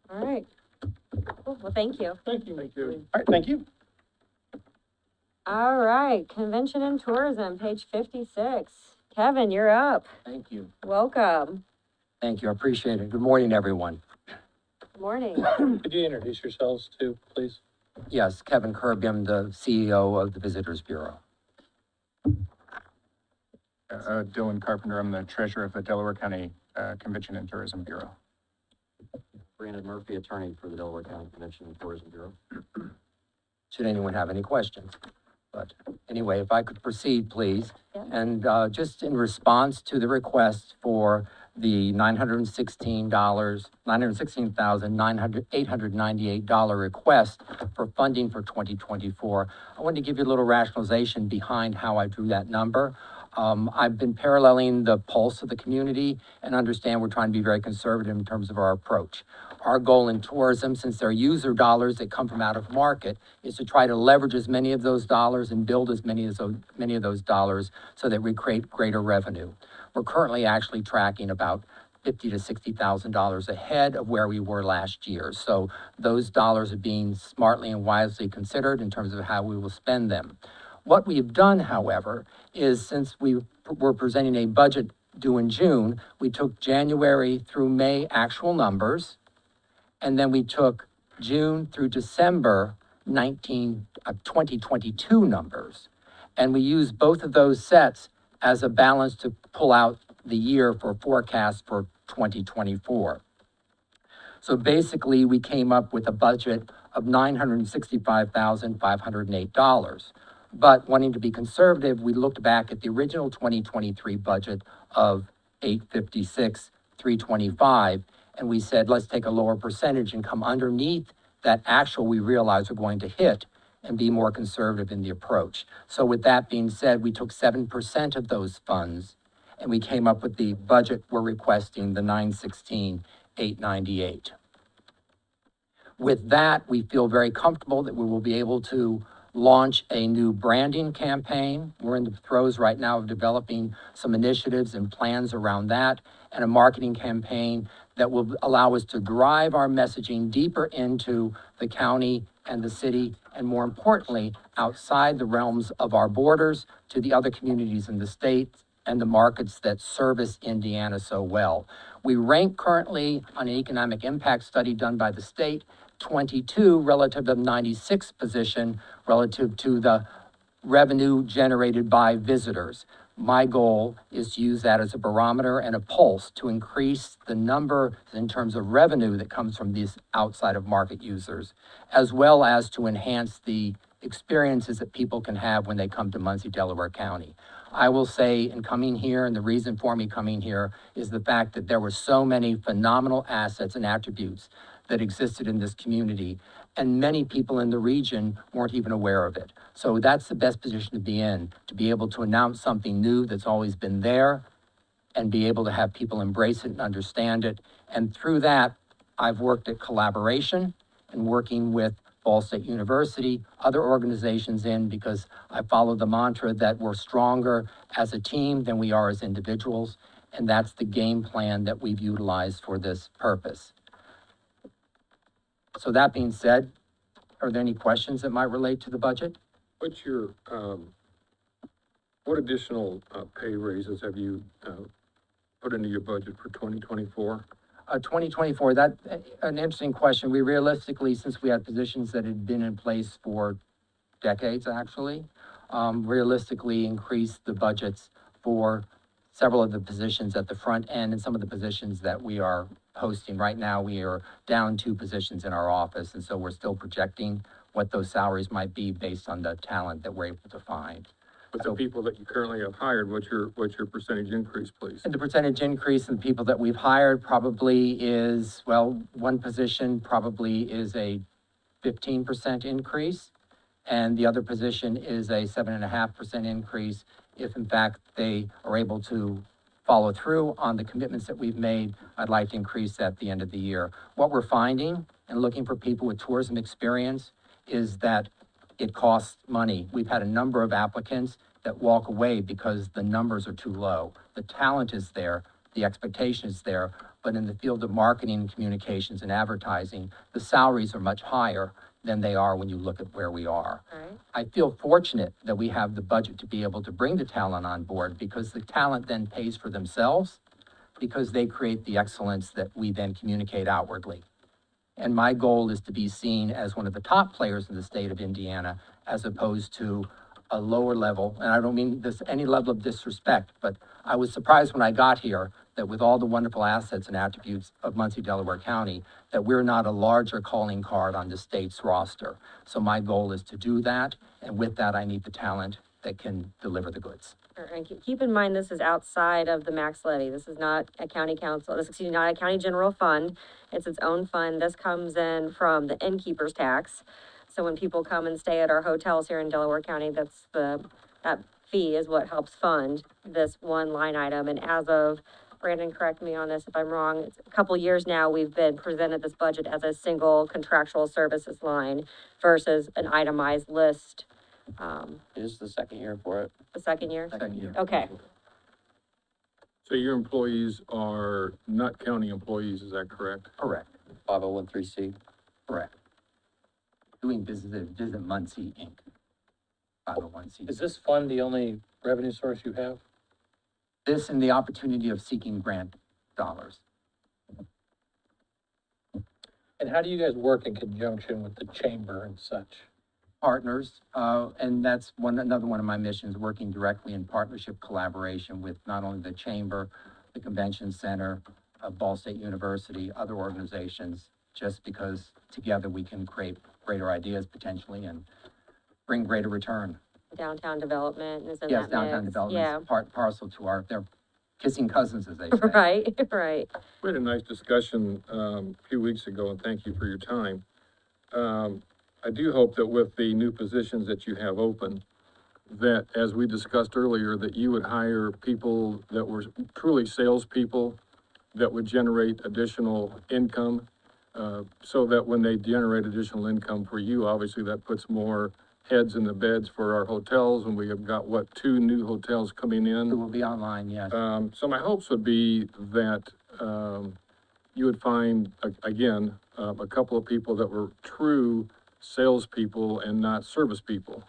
All right. Cool. Well, thank you. Thank you. Thank you. All right, thank you. All right, convention and tourism, page 56. Kevin, you're up. Thank you. Welcome. Thank you. I appreciate it. Good morning, everyone. Good morning. Could you introduce yourselves too, please? Yes, Kevin Kirby. I'm the CEO of the Visitors Bureau. Dylan Carpenter. I'm the treasurer of the Delaware County Convention and Tourism Bureau. Brandon Murphy, attorney for the Delaware County Convention and Tourism Bureau. Should anyone have any questions? But anyway, if I could proceed, please. Yeah. And just in response to the request for the $898 request for funding for 2024, I wanted to give you a little rationalization behind how I drew that number. I've been paralleling the pulse of the community and understand we're trying to be very conservative in terms of our approach. Our goal in tourism, since they're user dollars that come from out of market, is to try to leverage as many of those dollars and build as many of those dollars so that we create greater revenue. We're currently actually tracking about $50,000 to $60,000 ahead of where we were last year. So those dollars are being smartly and wisely considered in terms of how we will spend them. What we have done, however, is since we were presenting a budget due in June, we took January through May actual numbers, and then we took June through December 2022 numbers. And we used both of those sets as a balance to pull out the year for forecast for 2024. So basically, we came up with a budget of $965,508. But wanting to be conservative, we looked back at the original 2023 budget of $856,325, and we said, let's take a lower percentage and come underneath that actual we realize we're going to hit and be more conservative in the approach. So with that being said, we took 7% of those funds and we came up with the budget we're requesting, the $916,898. With that, we feel very comfortable that we will be able to launch a new branding campaign. We're in the throes right now of developing some initiatives and plans around that, and a marketing campaign that will allow us to drive our messaging deeper into the county and the city, and more importantly, outside the realms of our borders to the other communities in the state and the markets that service Indiana so well. We rank currently on an economic impact study done by the state 22 relative to 96 position relative to the revenue generated by visitors. My goal is to use that as a barometer and a pulse to increase the number in terms of revenue that comes from these outside of market users, as well as to enhance the experiences that people can have when they come to Muncie, Delaware County. I will say in coming here, and the reason for me coming here is the fact that there were so many phenomenal assets and attributes that existed in this community. And many people in the region weren't even aware of it. So that's the best position to be in, to be able to announce something new that's always been there and be able to have people embrace it and understand it. And through that, I've worked at collaboration and working with Ball State University, other organizations because I follow the mantra that we're stronger as a team than we are as individuals. And that's the game plan that we've utilized for this purpose. So that being said, are there any questions that might relate to the budget? What's your, what additional pay raises have you put into your budget for 2024? 2024, an interesting question. We realistically, since we had positions that had been in place for decades, actually, realistically increased the budgets for several of the positions at the front end and some of the positions that we are posting. Right now, we are down 2 positions in our office, and so we're still projecting what those salaries might be based on the talent that we're able to find. With the people that you currently have hired, what's your percentage increase, please? And the percentage increase in people that we've hired probably is, well, one position probably is a 15% increase, and the other position is a 7.5% increase if in fact they are able to follow through on the commitments that we've made. I'd like to increase that at the end of the year. What we're finding and looking for people with tourism experience is that it costs money. We've had a number of applicants that walk away because the numbers are too low. The talent is there, the expectation is there, but in the field of marketing, communications, and advertising, the salaries are much higher than they are when you look at where we are. Right. I feel fortunate that we have the budget to be able to bring the talent on board because the talent then pays for themselves because they create the excellence that we then communicate outwardly. And my goal is to be seen as one of the top players in the state of Indiana as opposed to a lower level. And I don't mean this any level of disrespect, but I was surprised when I got here that with all the wonderful assets and attributes of Muncie, Delaware County, that we're not a larger calling card on the state's roster. So my goal is to do that. And with that, I need the talent that can deliver the goods. And keep in mind, this is outside of the max levy. This is not a county council, not a county general fund. It's its own fund. This comes in from the innkeeper's tax. So when people come and stay at our hotels here in Delaware County, that fee is what helps fund this one line item. And as of, Brandon, correct me on this if I'm wrong, it's a couple years now, we've been presented this budget as a single contractual services line versus an itemized list. This is the second year for it. The second year? Second year. Okay. So your employees are not county employees, is that correct? Correct. 501(c)(3). Correct. Doing business at Visit Muncie, Inc. 501(c). Is this fund the only revenue source you have? This and the opportunity of seeking grant dollars. And how do you guys work in conjunction with the chamber and such? Partners, and that's another one of my missions, working directly in partnership collaboration with not only the Chamber, the Convention Center, Ball State University, other organizations, just because together we can create greater ideas potentially and bring greater return. Downtown development is in Yes, that downtown mix. development Yeah. is part parcel to they're kissing cousins, as they say. Right, right. We had a nice discussion a few weeks ago, and thank you for your time. I do hope that with the new positions that you have open, that as we discussed earlier, that you would hire people that were truly salespeople that would generate additional income, so that when they generate additional income for you, obviously that puts more heads in the beds for our hotels, and we have got, 2 new hotels coming in? It will be online, yes. So my hopes would be that you would find, again, a couple of people that were true salespeople and not service people.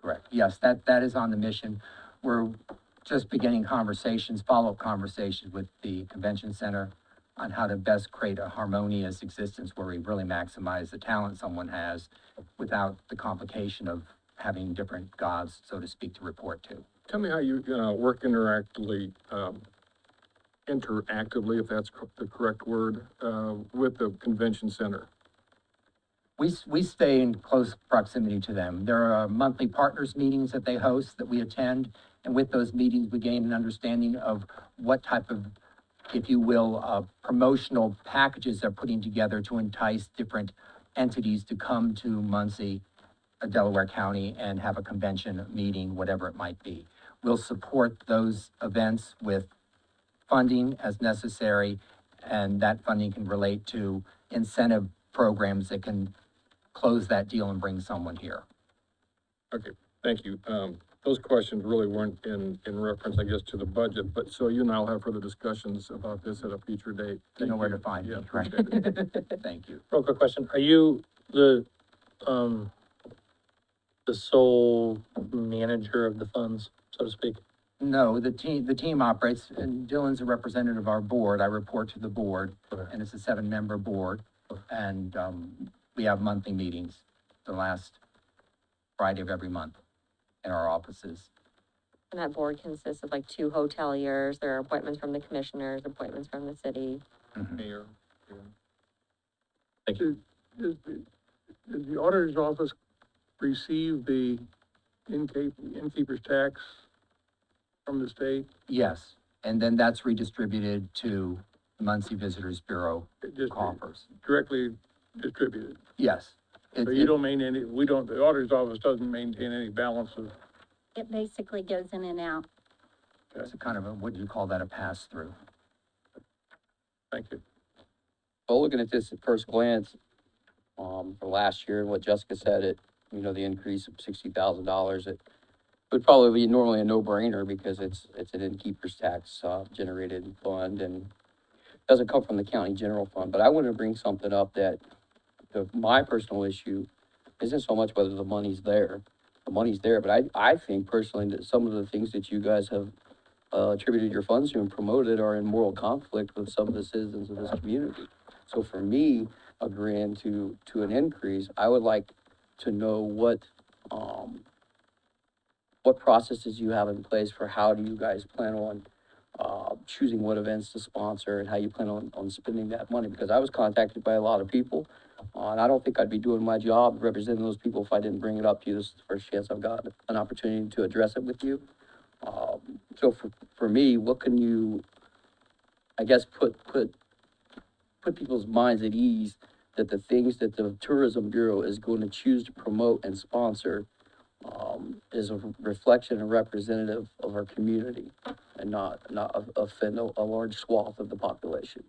Correct. Yes, that is on the mission. We're just beginning conversations, follow-up conversations with the Convention Center on how to best create a harmonious existence where we really maximize the talent someone has without the complication of having different gods, so to speak, to report to. Tell me how you work interactively, if that's the correct word, with the Convention Center. We stay in close proximity to them. There are monthly partners meetings that they host that we attend, and with those meetings, we gain an understanding of what type of if you will, promotional packages they're putting together to entice different entities to come to Muncie, Delaware County, and have a convention, meeting, whatever it might be. We'll support those events with funding as necessary, and that funding can relate to incentive programs that can close that deal and bring someone here. Okay, thank you. Those questions really weren't in reference, I guess, to the budget, but so you and I'll have further discussions about this at a future date. You know Thank where to find me, Yeah, right? appreciate it. Thank you. Real quick question, are you the sole manager of the funds, so to speak? No, the team operates, and Dylan's a representative of our board. I report to the board, and it's a 7-member board. And, we have monthly meetings the last Friday of every month in our offices. And that board consists of like 2 hoteliers, there are appointments from the commissioners, appointments from the city. Mayor. Thank you. Does the auditor's office receive the innkeeper's tax from the state? Yes, and then that's redistributed to the Muncie Visitors Bureau Just coffers. directly distributed? Yes. So you don't maintain any, the auditor's office doesn't maintain any balance of, It basically goes in and out. It's a kind of a, what do you call that, a pass-through? thank you. Well, looking at this at first glance, for last year and what Jessica said, the increase of $60,000, it would probably be normally a no-brainer because it's an innkeeper's tax, generated fund and doesn't come from the county general fund. But I want to bring something up that my personal issue isn't so much whether the money's there. The money's there, but I think personally that some of the things that you guys have attributed your funds to and promoted are in moral conflict with some of the citizens of this community. So for me, agreeing to an increase, I would like to know what processes you have in place for how do you guys plan on choosing what events to sponsor and how you plan on spending that money. Because I was contacted by a lot of people, and I don't think I'd be doing my job representing those people if I didn't bring it up to you. This is the first chance I've got an opportunity to address it with you. So for me, what can you, I guess, put people's minds at ease that the things that the Tourism Bureau is going to choose to promote and sponsor is a reflection and representative of our community and not offend a large swath of the population.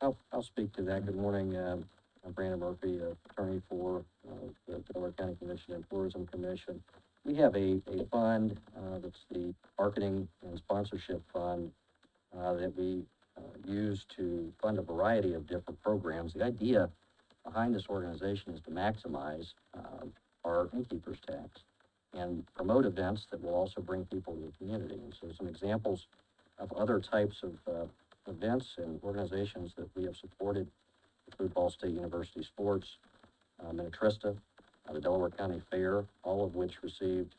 I'll speak to that. Good morning. I'm Brandon Murphy, attorney for the Delaware County Commission and Tourism Commission. We have a fund that's the Marketing and Sponsorship Fund that we use to fund a variety of different programs. The idea behind this organization is to maximize our innkeeper's tax and promote events that will also bring people to the community. And so some examples of other types of events and organizations that we have supported include Ball State University Sports, Minnetrista, the Delaware County Fair, all of which received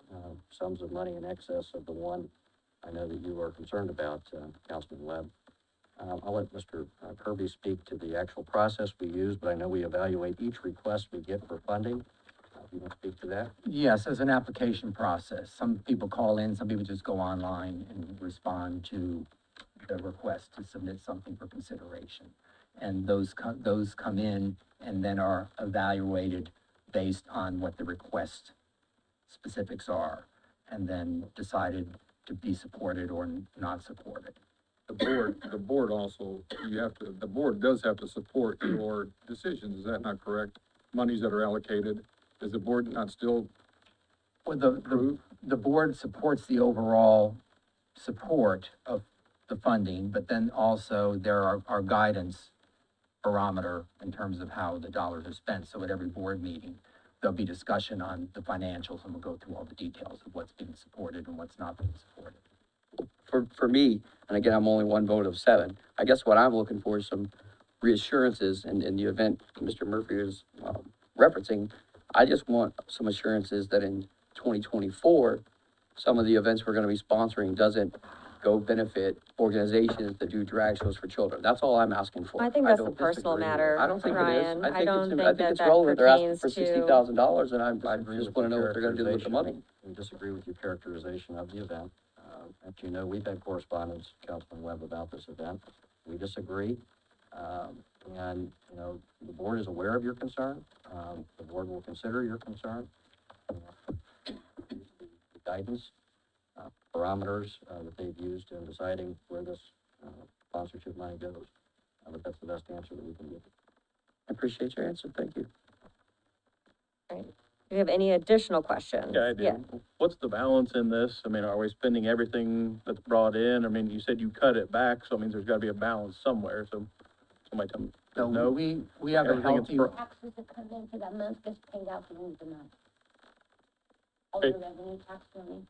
sums of money in excess of the one I know that you are concerned about, Councilman Webb. I'll let Mr. Kirby speak to the actual process we use, but I know we evaluate each request we get for funding. You want to speak to that? Yes, as an application process. Some people call in, some people just go online and respond to the request to submit something for consideration. And those come in and then are evaluated based on what the request specifics are, and then decided to be supported or not supported. The board also, the board does have to support your decisions. Is that not correct? Monies that are allocated, is the board not still Well, the board supports the overall support of the funding, but then also there are guidance barometer in terms of how the dollars are spent. So at every board meeting, there'll be discussion on the financials, and we'll go through all the details of what's being supported and what's not being supported. For me, and again, I'm only one vote of 7, I guess what I'm looking for is some reassurances in the event Mr. Murphy is referencing. I just want some assurances that in 2024, some of the events we're going to be sponsoring doesn't go benefit organizations that do drag shows for children. That's all I'm asking for. I think that's a personal matter, I don't think Ryan. it is. I don't think I think that it's that relevant. They're asking pertains for to. $60,000, and I just want to know what they're going to do with the money. I disagree with your characterization of the event. As you know, we've had correspondence, Councilman Webb, about this event. We disagree. And, you know, the board is aware of your concern. The board will consider your concern. The guidance, parameters, that they've used in deciding where this, sponsorship money goes. But that's the best answer that we can give. I appreciate your answer, thank you. Do you have any additional questions? Yeah, I do. What's the balance in this? I mean, are we spending everything that's brought in? I mean, you said you cut it back, so it means there's gotta be a balance somewhere, so somebody tell me. So No? we have a Everything is healthy, pro- Taxes that come in for that month gets paid out the end of the month. All the Okay. revenue tax money,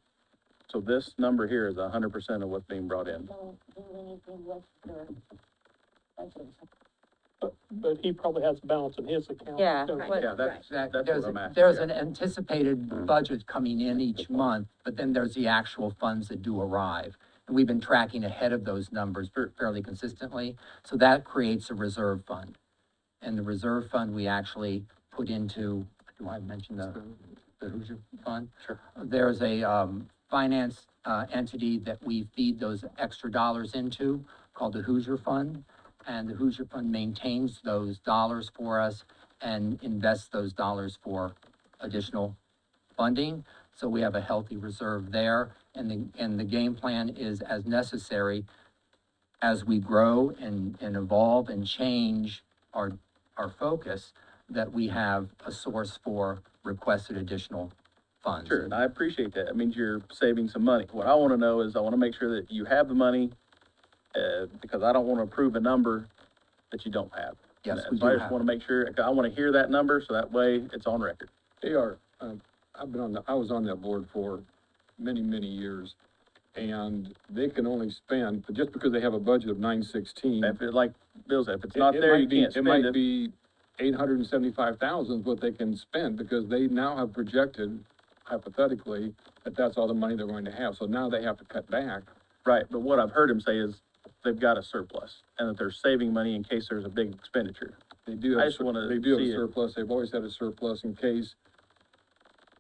So this number here is 100% of what's being brought in. don't do anything with their budget. But he probably has a balance in his account. Yeah, don't he? what- Yeah, that's what there's, I'm asking. there's yeah. an anticipated budget coming in each month, but then there's the actual funds that do arrive. And we've been tracking ahead of those numbers fairly consistently, so that creates a reserve fund. And the reserve fund, we actually put into, do I mention the Hoosier Fund? Sure. There's a, finance, entity that we feed those extra dollars into called the Hoosier Fund. And the Hoosier Fund maintains those dollars for us and invests those dollars for additional funding. So we have a healthy reserve there, and the game plan is as necessary as we grow and evolve and change our focus, that we have a source for requested additional funds. Sure, and I appreciate that. It means you're saving some money. What I wanna know is I wanna make sure that you have the money, because I don't wanna approve a number that you don't have. Yes, And we so I do just have. wanna make sure, I wanna hear that number, so that way it's on record. AR, I was on that board for many, many years, and they can only spend, but just because they have a budget of 916. If it, like Bill said, if it's not there, you can't It might spend it. be 875,000 is what they can spend, because they now have projected hypothetically that that's all the money they're going to have, so now they have to cut back. Right, but what I've heard him say is they've got a surplus, and that they're saving money in case there's a big expenditure. They do I have, just wanna they do have see a it. surplus, they've always had a surplus in case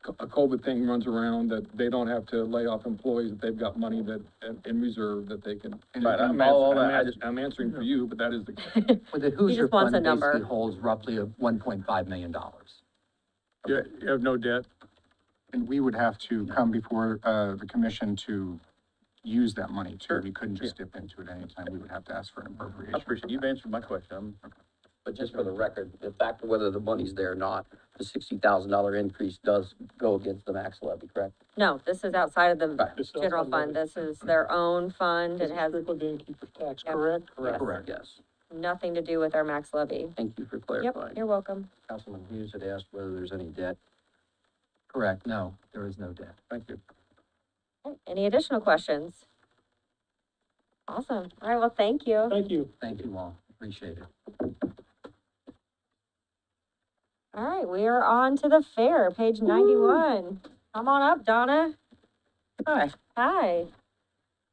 a COVID thing runs around, that they don't have to lay off employees, that they've got money that, in reserve that they can. Right, I follow all that. I'm answering for you, but that is the. Well, the Hoosier just wants Fund a number. basically holds roughly $1.5 million. You have no debt? And we would have to come before, the commission to use that money too. We couldn't just dip into it anytime. We would have to ask for an I appropriation. appreciate, you've answered my question. But just for the record, the fact of whether the money's there or not, the $60,000 increase does go against the max levy, correct? No, this is outside of the This is general outside fund. This is their own fund. It This is has strictly the innkeeper's tax, Yep. correct? Correct. Yes. nothing to do with our max levy. Thank you for Yep, clarifying. you're welcome. Councilman Hughes had asked whether there's any debt. Correct, no, there is no debt. Thank you. Okay, any additional questions? Awesome. All right, well, thank you. Thank you. Thank you all, appreciate it. All right, we are on to the fair, page 91. Come on up, Donna. Hi, Hi.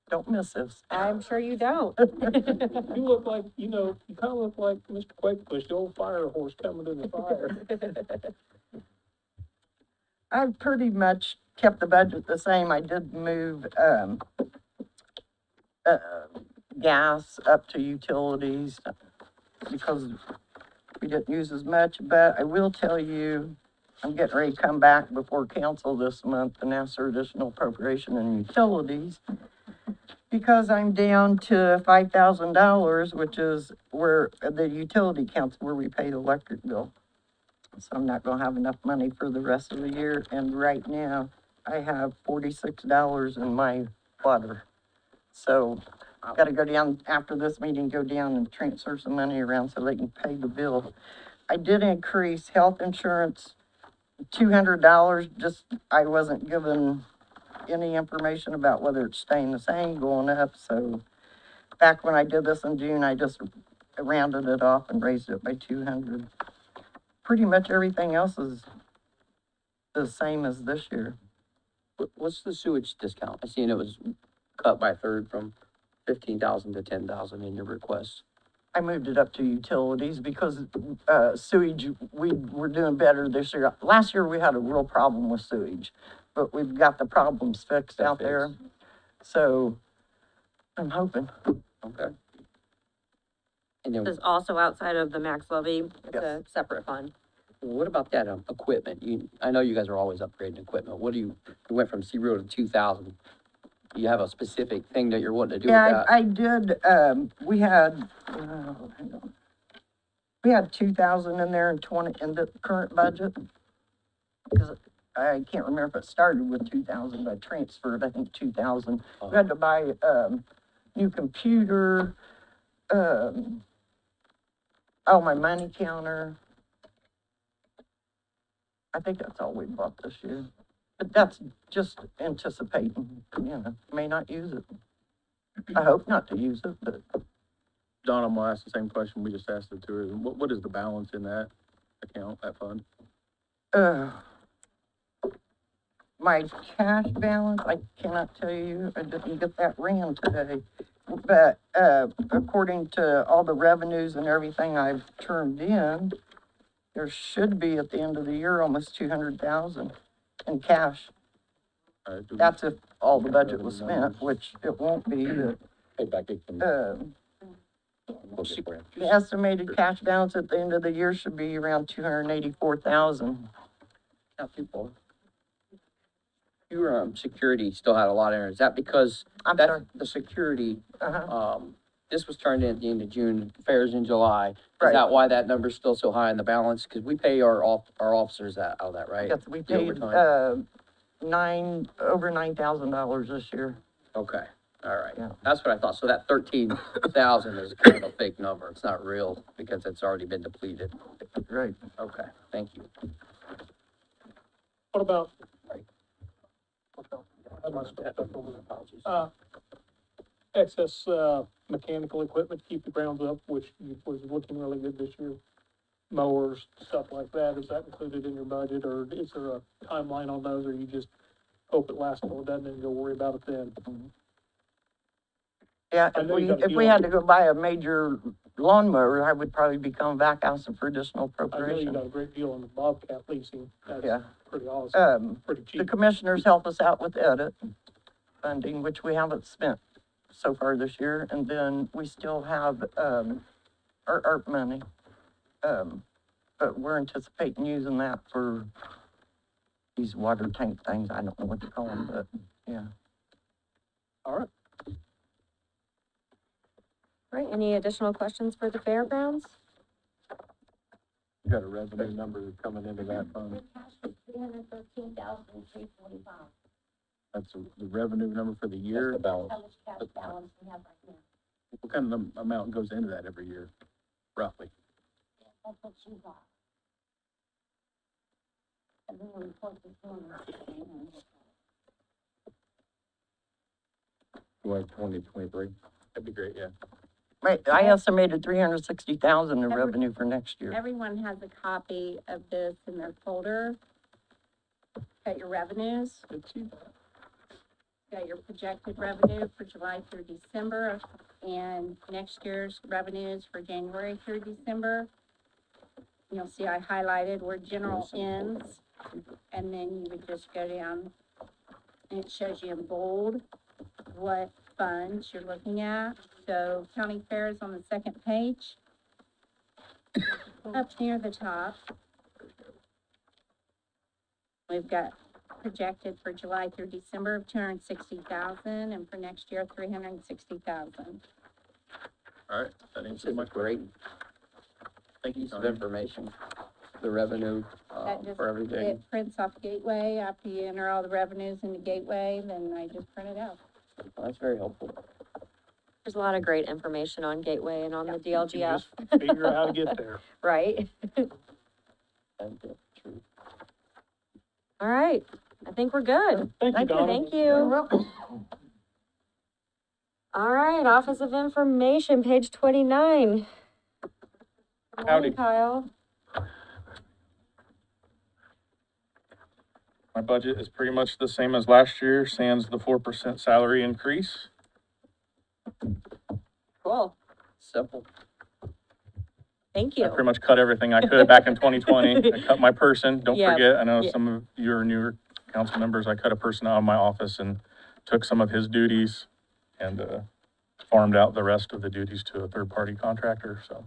don't miss this. I'm sure you don't. You look like, you kind of look like Mr. Quakebush, the old fire horse coming to the fire. I've pretty much kept the budget the same. I did move, gas up to utilities because we didn't use as much, but I will tell you, I'm getting ready to come back before council this month and ask for additional appropriation in utilities because I'm down to $5,000, which is where the utility counts where we pay the electric bill. So I'm not gonna have enough money for the rest of the year, and right now, I have $46 in my water. So I've gotta go down, after this meeting, go down and transfer some money around so they can pay the bill. I did increase health insurance $200, just, I wasn't given any information about whether it's staying the same, going up, so back when I did this in June, I just rounded it off and raised it by 200. Pretty much everything else is the same as this year. What's the sewage discount? I seen it was cut by a third from 15,000 to 10,000 in your request. I moved it up to utilities because, sewage, we were doing better this year. Last year, we had a real problem with sewage, but we've got the problems fixed out there. So I'm hoping. Okay. And then, This is also outside of the max levy. It's a Yes. separate fund. what about that, equipment? I know you guys are always upgrading equipment. You went from 0 to 2,000. Do you have a specific thing that you're wanting to do with Yeah, that? I did, we had, hang on. We had 2,000 in there in the current budget. Because I can't remember if it started with 2,000, but I transferred, I think, 2,000. We had to buy, new computer, my money counter. I think that's all we bought this year. But that's just anticipating, may not use it. I hope not to use it, but Don, I'm gonna ask the same question we just asked the tourism. What is the balance in that account, that fund? my cash balance, I cannot tell you, I didn't get that ran today. But, according to all the revenues and everything I've turned in, there should be at the end of the year almost 200,000 in cash. That's if all the budget was spent, which it won't be, but, Pay back the estimated cash balance at the end of the year should be around 284,000. Not too far. Your, security still had a lot in it. Is that because I'm that's sorry. the security, Uh-huh. this was turned in at the end of June, fair's in July. Is Right. that why that number's still so high in the balance? Because we pay our officers out of that, right? Yes, we The paid, overtime. over $9,000 this year. Okay, all right. Yeah. That's what I thought. So that 13,000 is kind of a fake number. It's not real because it's already been depleted. Right. Okay, thank you. What about? Excess, mechanical equipment to keep the grounds up, which was looking really good this year. Mowers, stuff like that, is that included in your budget, or is there a timeline on those, or you just hope it lasts till it doesn't and go worry about it then? Yeah, I know you got a if we deal had on- to go buy a major lawnmower, I would probably become back asking for additional I know you appropriation. got a great deal on the Bobcat leasing, that's Yeah. pretty awesome, pretty The cheap. commissioners help us out with edit funding, which we haven't spent so far this year, and then we still have, our ARP money. But we're anticipating using that for these water tank things, I don't know what to call them, but, yeah. All right. Right, any additional questions for the fairgrounds? You got a revenue number coming into that fund? $313,345. That's the revenue number for the year? How much cash balance we have right now? What kind of amount goes into that every year, roughly? That's what she got. And then we report this morning. You want 2023? That'd be great, yeah. Right, I estimated 360,000 in revenue for next year. Everyone has a copy of this in their folder. Got your revenues. Got your projected revenue for July through December, and next year's revenues for January through December. You'll see I highlighted where general ends, and then you would just go down, and it shows you in bold what funds you're looking at. So county fair is on the second page. Up near the top. We've got projected for July through December of 260,000, and for next year, 360,000. All right, that This answers is my a question. great Thank you, piece of Tony. information, the revenue, That just, for everything. it prints off Gateway. After you enter all the revenues into Gateway, then I just print it out. That's very helpful. There's a lot of great information on Gateway and on the DLGF. Just figure out how to get there. Right? And, true. All right, I think we're good. Thank you, Donna. Thank you. All right, Office of Information, page 29. Good morning, Howdy. Kyle. My budget is pretty much the same as last year, sans the 4% salary increase. Cool. Simple. Thank I you. pretty much cut everything I could back in 2020. I cut my person, don't Yeah. forget, I know Yeah. some of your newer council members, I cut a person out of my office in took some of his duties and, farmed out the rest of the duties to a third-party contractor, so.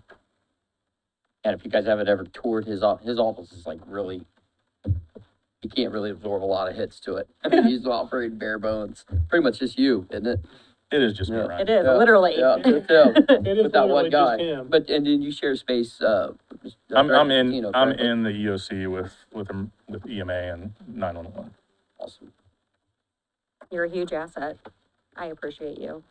And if you guys haven't ever toured his office is like really, you can't really absorb a lot of hits to it. I mean, he's operating bare bones, pretty much just you, isn't it? It is just me, Yeah. Ryan. It is, Yeah, literally. Yeah, just him, It is with that one literally just guy. him. But, and then you share space, I'm Director in, Patino, I'm correct? in the EOC with EMA and 911. Awesome. You're a huge asset. I appreciate you.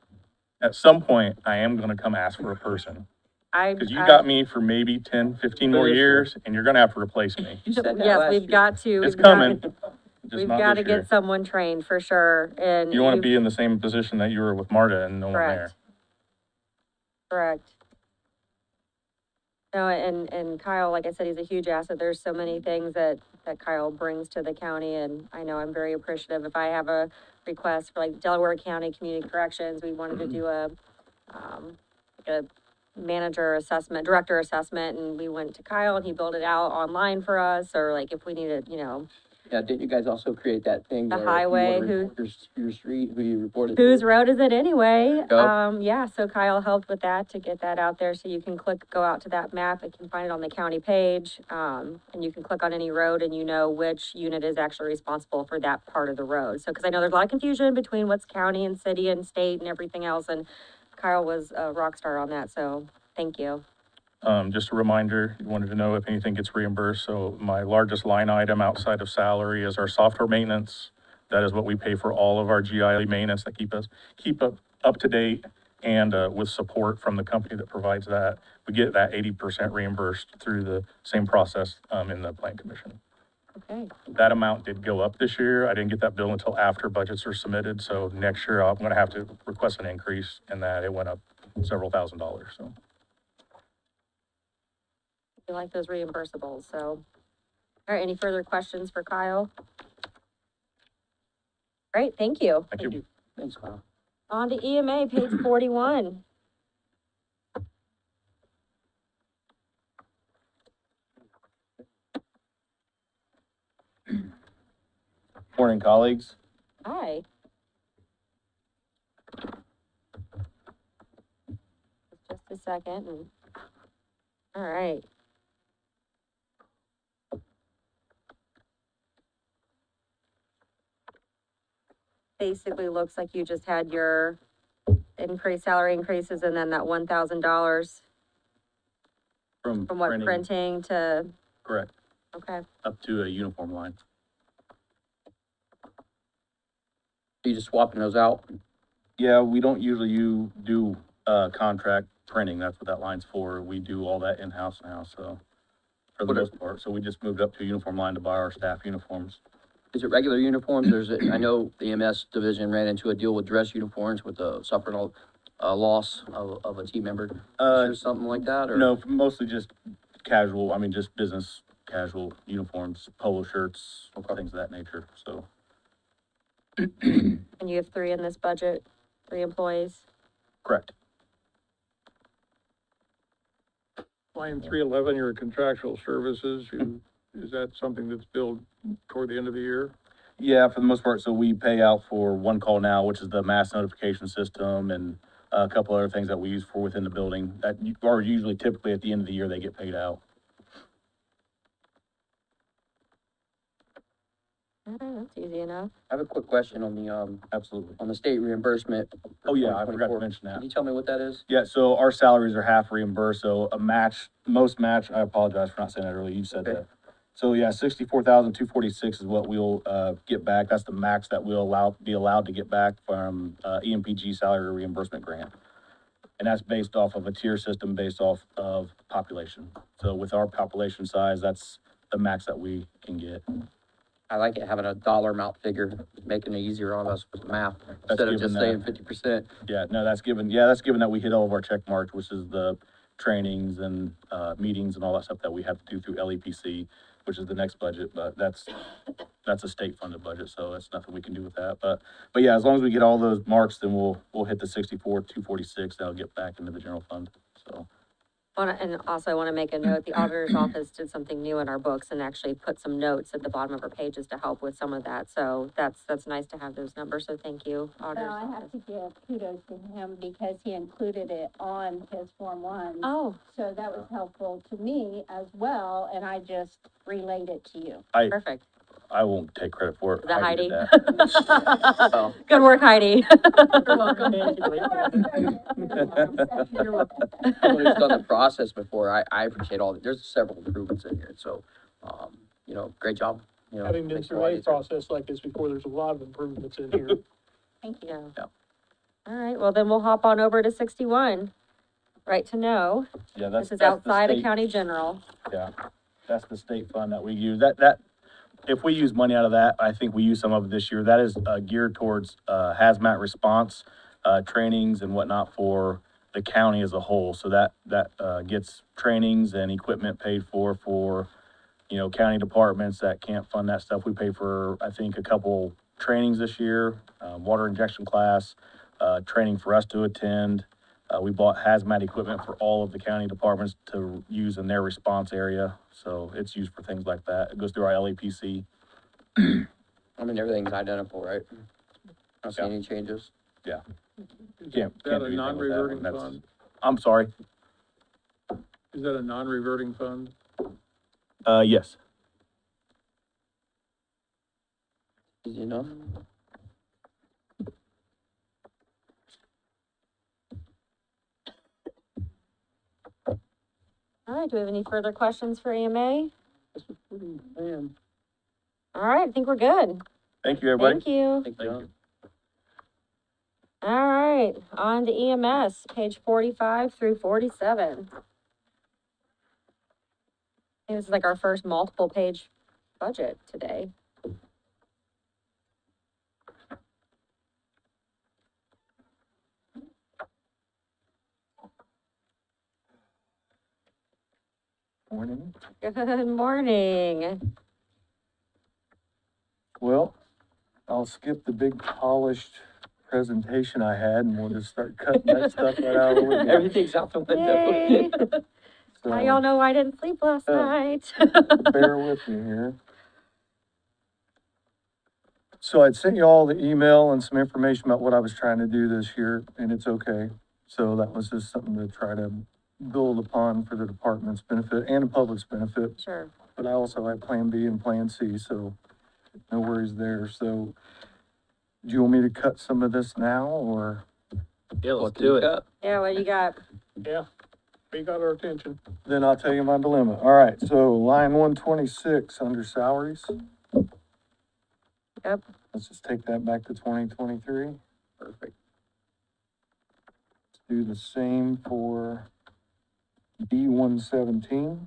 At some point, I am gonna come ask for a person, because you I- got me for maybe 10, 15 more For this year. years, and you're gonna have to replace me. You said that Yes, last we've year. got to. It's we've got- coming, just We've not got to this year. get someone trained for sure, and. You don't wanna you've- be in the same position that you were with Marta and no one there. Correct. Correct. No, and Kyle, like I said, he's a huge asset. There's so many things that Kyle brings to the county, and I know I'm very appreciative. If I have a request for like Delaware County Community Corrections, we wanted to do like a manager assessment, director assessment, and we went to Kyle and he built it out online for us, or like if we needed, Yeah, didn't you guys also create that thing? The where if you wanna highway, report your street, who you reported to? whose road is it anyway? Yep. Yeah, so Kyle helped with that to get that out there, so you can go out to that map, you can find it on the county page, and you can click on any road and you know which unit is actually responsible for that part of the road. So, cause I know there's a lot of confusion between what's county and city and state and everything else, and Kyle was a rock star on that, so thank you. Just a reminder, you wanted to know if anything gets reimbursed, so my largest line item outside of salary is our software maintenance. That is what we pay for all of our GIA maintenance that keep up to date, and, with support from the company that provides that. We get that 80% reimbursed through the same process, in the plan commission. Okay, That amount did go up this year. I didn't get that bill until after budgets are submitted, so next year I'm gonna have to request an increase in that. It went up several $1,000s, so. we like those reimbursables, so. All right, any further questions for Kyle? Great, thank you. Thank you. Thanks, Kyle. On to EMA, page 41. Morning, colleagues. Hi. Just a second, all right. Basically looks like you just had your salary increases and then that $1,000 From from what, printing to, Correct, okay. up to a uniform line. You just swapping those out? Yeah, we don't usually do, contract printing, that's what that line's for. We do all that in-house now, so, for the most part. So we just moved up to a uniform line to buy our staff uniforms. Is it regular uniforms, or is it, I know the EMS division ran into a deal with dress uniforms with suffering a loss of a team member. Is there something like that, or? No, mostly just casual, just business casual uniforms, polo shirts, things of that nature, so. And you have 3 in this budget, 3 employees? Correct. Line 311, your contractual services, is that something that's billed toward the end of the year? Yeah, for the most part, so we pay out for One Call Now, which is the mass notification system, and a couple other things that we use for within the building, that are usually typically at the end of the year, they get paid out. That's easy enough. I have a quick question on the, Absolutely. on the state reimbursement. Oh, yeah, I forgot to 2024. mention that. Can you tell me what that is? Yeah, so our salaries are half reimbursed, so most match, I apologize for not saying that earlier, you said Okay. that. So yeah, 64,246 is what we'll, get back, that's the max that we'll be allowed to get back from, EMPG salary reimbursement grant. And that's based off of a tier system based off of population. So with our population size, that's the max that we can get. I like it having a dollar amount figure, making it easier on us with the math, instead of just saying 50%. Yeah, no, that's given that we hit all of our check marks, which is the trainings and, meetings and all that stuff that we have to do through LEPC, which is the next budget, but that's a state funded budget, so that's nothing we can do with that. But yeah, as long as we get all those marks, then we'll hit the 64,246, that'll get back into the general fund, so. And also I want to make a note, the auditor's office did something new in our books and actually put some notes at the bottom of our pages to help with some of that. So that's nice to have those numbers. So thank you, auditor's Well, I have office. to give kudos to him because he included it on his Form 1. Oh, So that was helpful to me as well, and I just relayed it to you. perfect. I won't take credit for it. Is that Heidi? did that. Oh. Good work, Heidi. You're welcome. Someone who's done the process before, I appreciate all, there's several improvements in here, so, you know, great job. You know, Having been makes it a through lot a easier. process like this before, there's a lot of improvements in here. Thank you. Yeah. All right, well then we'll hop on over to 61. Right to know. Yeah, This is that's the outside of state- county general. Yeah, that's the state fund that we use. That, if we use money out of that, I think we use some of it this year. That is, geared towards, hazmat response, trainings and whatnot for the county as a whole. So that gets trainings and equipment paid for, you know, county departments that can't fund that stuff. We pay for, I think, a couple trainings this year, water injection class, training for us to attend. We bought hazmat equipment for all of the county departments to use in their response area. So it's used for things like that. It goes through our LAPC. I mean, everything's identical, right? I don't see Yeah. any changes. Yeah. Is Can't that do a anything with that non-reverting one. That's- fund? I'm sorry. Is that a non-reverting fund? Yes. Easy enough. All right, do we have any further questions for EMA? This is pretty, man. All right, I think we're good. Thank you, everybody. Thank you. Thank you. All right, on to EMS, page 45 through 47. I think this is like our first multiple page budget today. Morning. Good morning. Well, I'll skip the big polished presentation I had and we'll just start cutting that stuff right out of the window. Everything's out the Yay. window. Now y'all know why I didn't sleep last night. Bear with me here. So I'd sent you all the email and some information about what I was trying to do this year, and it's okay. So that was just something to try to build upon for the department's benefit and the public's benefit. Sure. But I also have Plan B and Plan C, so no worries there. So do you want me to cut some of this now, or? Yeah, What do it. Yeah, what you got? Yeah, we got our attention. Then I'll tell you my dilemma. All right, so line 126 under salaries. Yep. Let's just take that back to 2023. Perfect. Let's do the same for B117.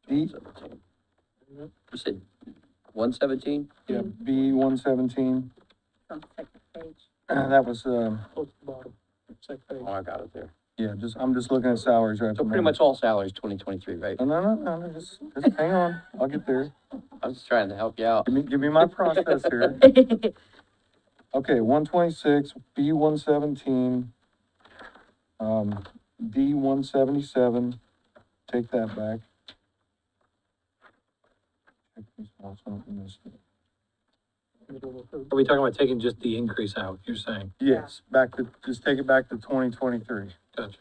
D, 17. You said 117? yeah, B117. From second page. That was, Close to the bottom, second page. Oh, I got it there. yeah, I'm just looking at salaries right So now. pretty much all salaries 2023, right? No, just hang on. I'll get there. I'm just trying to help you out. Give me my process here. Okay, 126, B117, D177, take that back. Check these off, something missed it. Are we talking about taking just the increase out, you're saying? Yes, just take it back to 2023. Gotcha.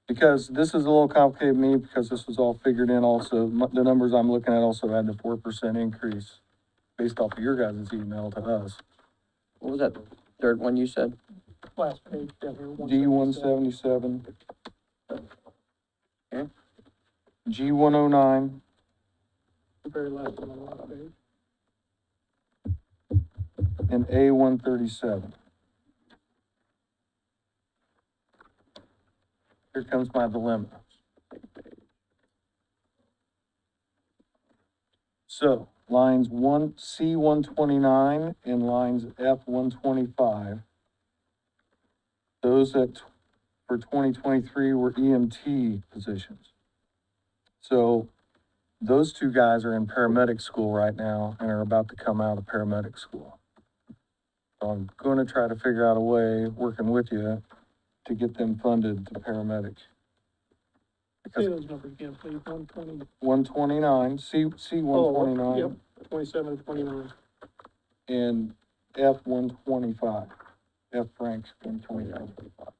Because this is a little complicated to me, because this was all figured in also, the numbers I'm looking at also had the 4% increase based off of your guys' email to us. What was that third one you said? Last page down here. D177. Okay. G109, The very last one on the last page. and A137. Here comes my dilemma. So, lines C129 and lines F125. Those that, for 2023 were EMT positions. So, those two guys are in paramedic school right now and are about to come out of paramedic school. So I'm gonna try to figure out a way, working with you, to get them funded to paramedic. Say those numbers again, please, 120. 129, C Oh, 129. Yep, 27, 29. And F 125. F Frank's 125.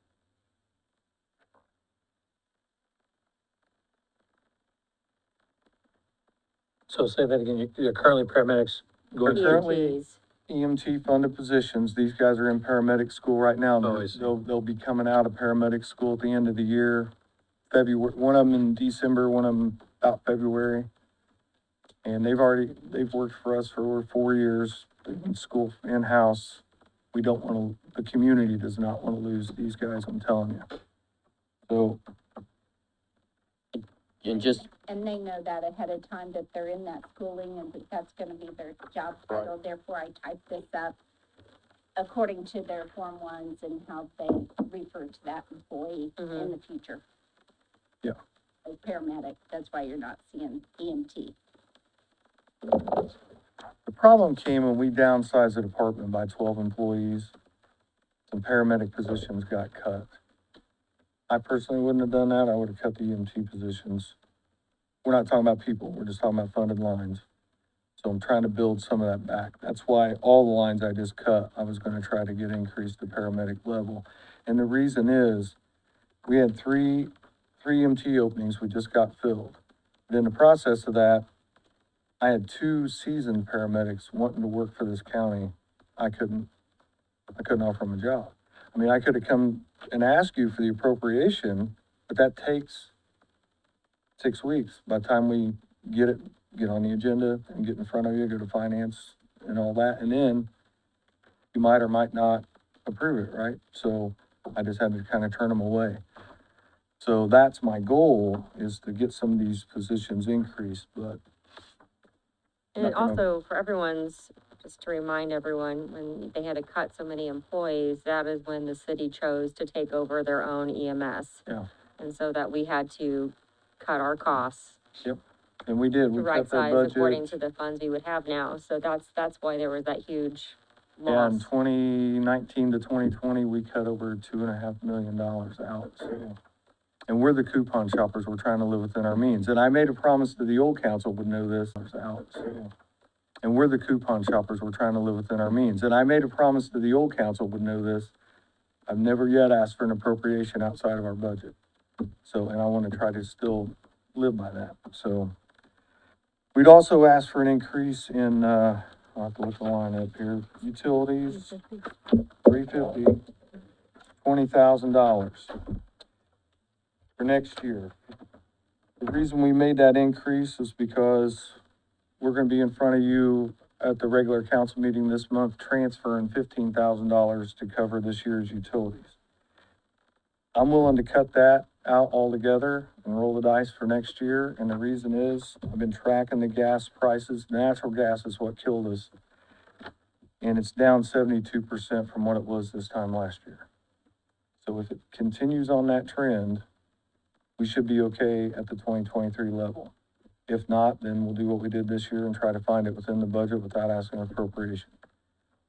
So say that again, you're currently paramedics going They're currently EMT funded positions. These guys are in paramedic school right now. Oh, I see. They'll be coming out of paramedic school at the end of the year. February, one of them in December, one of them about February. And they've worked for us for over 4 years in school, in-house. We don't want to, the community does not want to lose these guys, I'm telling you. So, And just, And they know that ahead of time, that they're in that schooling and that that's gonna be their job title. Therefore, I typed this up according to their Form 1s and how they refer to that employee in the future. Yeah. As paramedic, that's why you're not seeing EMT. the problem came when we downsized the department by 12 employees. Some paramedic positions got cut. I personally wouldn't have done that. I would have cut the EMT positions. We're not talking about people, we're just talking about funded lines. So I'm trying to build some of that back. That's why all the lines I just cut, I was gonna try to get increased to paramedic level. And the reason is, we had three EMT openings we just got filled. But in the process of that, I had 2 seasoned paramedics wanting to work for this county. I couldn't offer them a job. I mean, I could have come and asked you for the appropriation, but that takes 6 weeks. By the time we get on the agenda and get in front of you, go to finance and all that, and then you might or might not approve it, right? So I just had to kind of turn them away. So that's my goal, is to get some of these positions increased, but And not gonna- also for everyone's, just to remind everyone, when they had to cut so many employees, that is when the city chose to take over their own EMS. Yeah. And so that we had to cut our costs Yep, and we did, to we cut right their size according budget. to the funds we would have now. So that's why there was that huge Yeah, in loss. 2019 to 2020, we cut over $2.5 million out, so. And we're the coupon shoppers, we're trying to live within our means, and I made a promise to the old council would know this, out, so. And we're the coupon shoppers, we're trying to live within our means, and I made a promise to the old council would know this. I've never yet asked for an appropriation outside of our budget. So, and I want to try to still live by that, so. We'd also ask for an increase in, I'll have to look the line up here, utilities, 350, $20,000 for next year. The reason we made that increase is because we're gonna be in front of you at the regular council meeting this month, transferring $15,000 to cover this year's utilities. I'm willing to cut that out altogether and roll the dice for next year, and the reason is, I've been tracking the gas prices. Natural gas is what killed us, and it's down 72% from what it was this time last year. So if it continues on that trend, we should be okay at the 2023 level. If not, then we'll do what we did this year and try to find it within the budget without asking appropriation.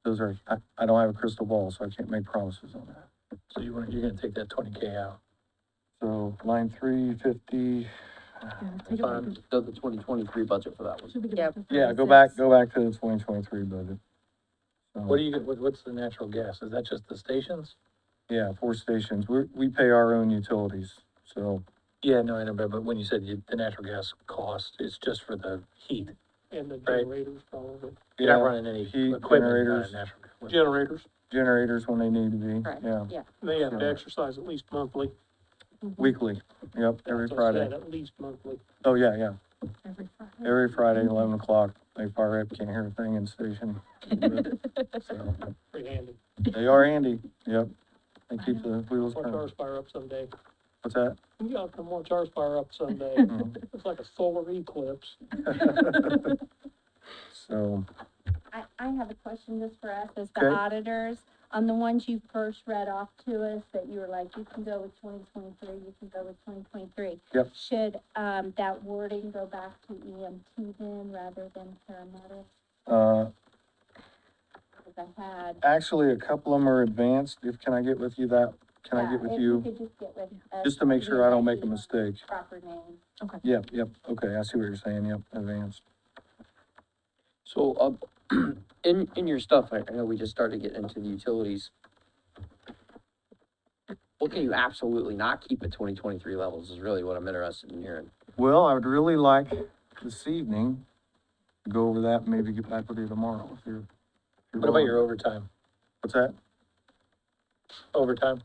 Those are, I don't have a crystal ball, so I can't make promises on that. So you're gonna take that 20K out. So line 350, the 2023 budget for that one. Yep. yeah, go back to the 2023 budget. So, What do you get, what's the natural gas? Is that just the stations? yeah, 4 stations. We pay our own utilities, so, Yeah, no, I know, but when you said the natural gas cost, it's just for the heat. And the Right. generators probably. You're yeah, not running any heat, equipment, generators. natural gas. Generators, generators when they need to be, Correct. yeah, Yeah. they have to exercise at least monthly. weekly, yep, every So Friday. said At least monthly. Oh, yeah, yeah, Every Friday. every Friday, 11 o'clock, they fire up, can't hear a thing in station. So, Pretty handy. they are handy, yep, they keep the wheels Watch turning. ours fire up someday. What's that? You gotta come watch ours fire up someday. Mhm. It's like a solar eclipse. So, I have a question just for us as the Okay. auditors. On the ones you first read off to us, that you were like, you can go with 2023, you can go with 2023. Yep. Should, that wording go back to EMT then rather than paramedic? I had. Actually, a couple of them are advanced. Can I get with you that? Can I Yeah, get with if you? could just get with us. Just to make sure I don't make a mistake. Proper name. Yep, okay, I see what you're saying, yep, advanced. So, in your stuff, I know we just started getting into the utilities. What can you absolutely not keep at 2023 levels is really what I'm interested in hearing. Well, I would really like this evening to go over that and maybe get back with you tomorrow if you're. What about your overtime? What's that? Overtime?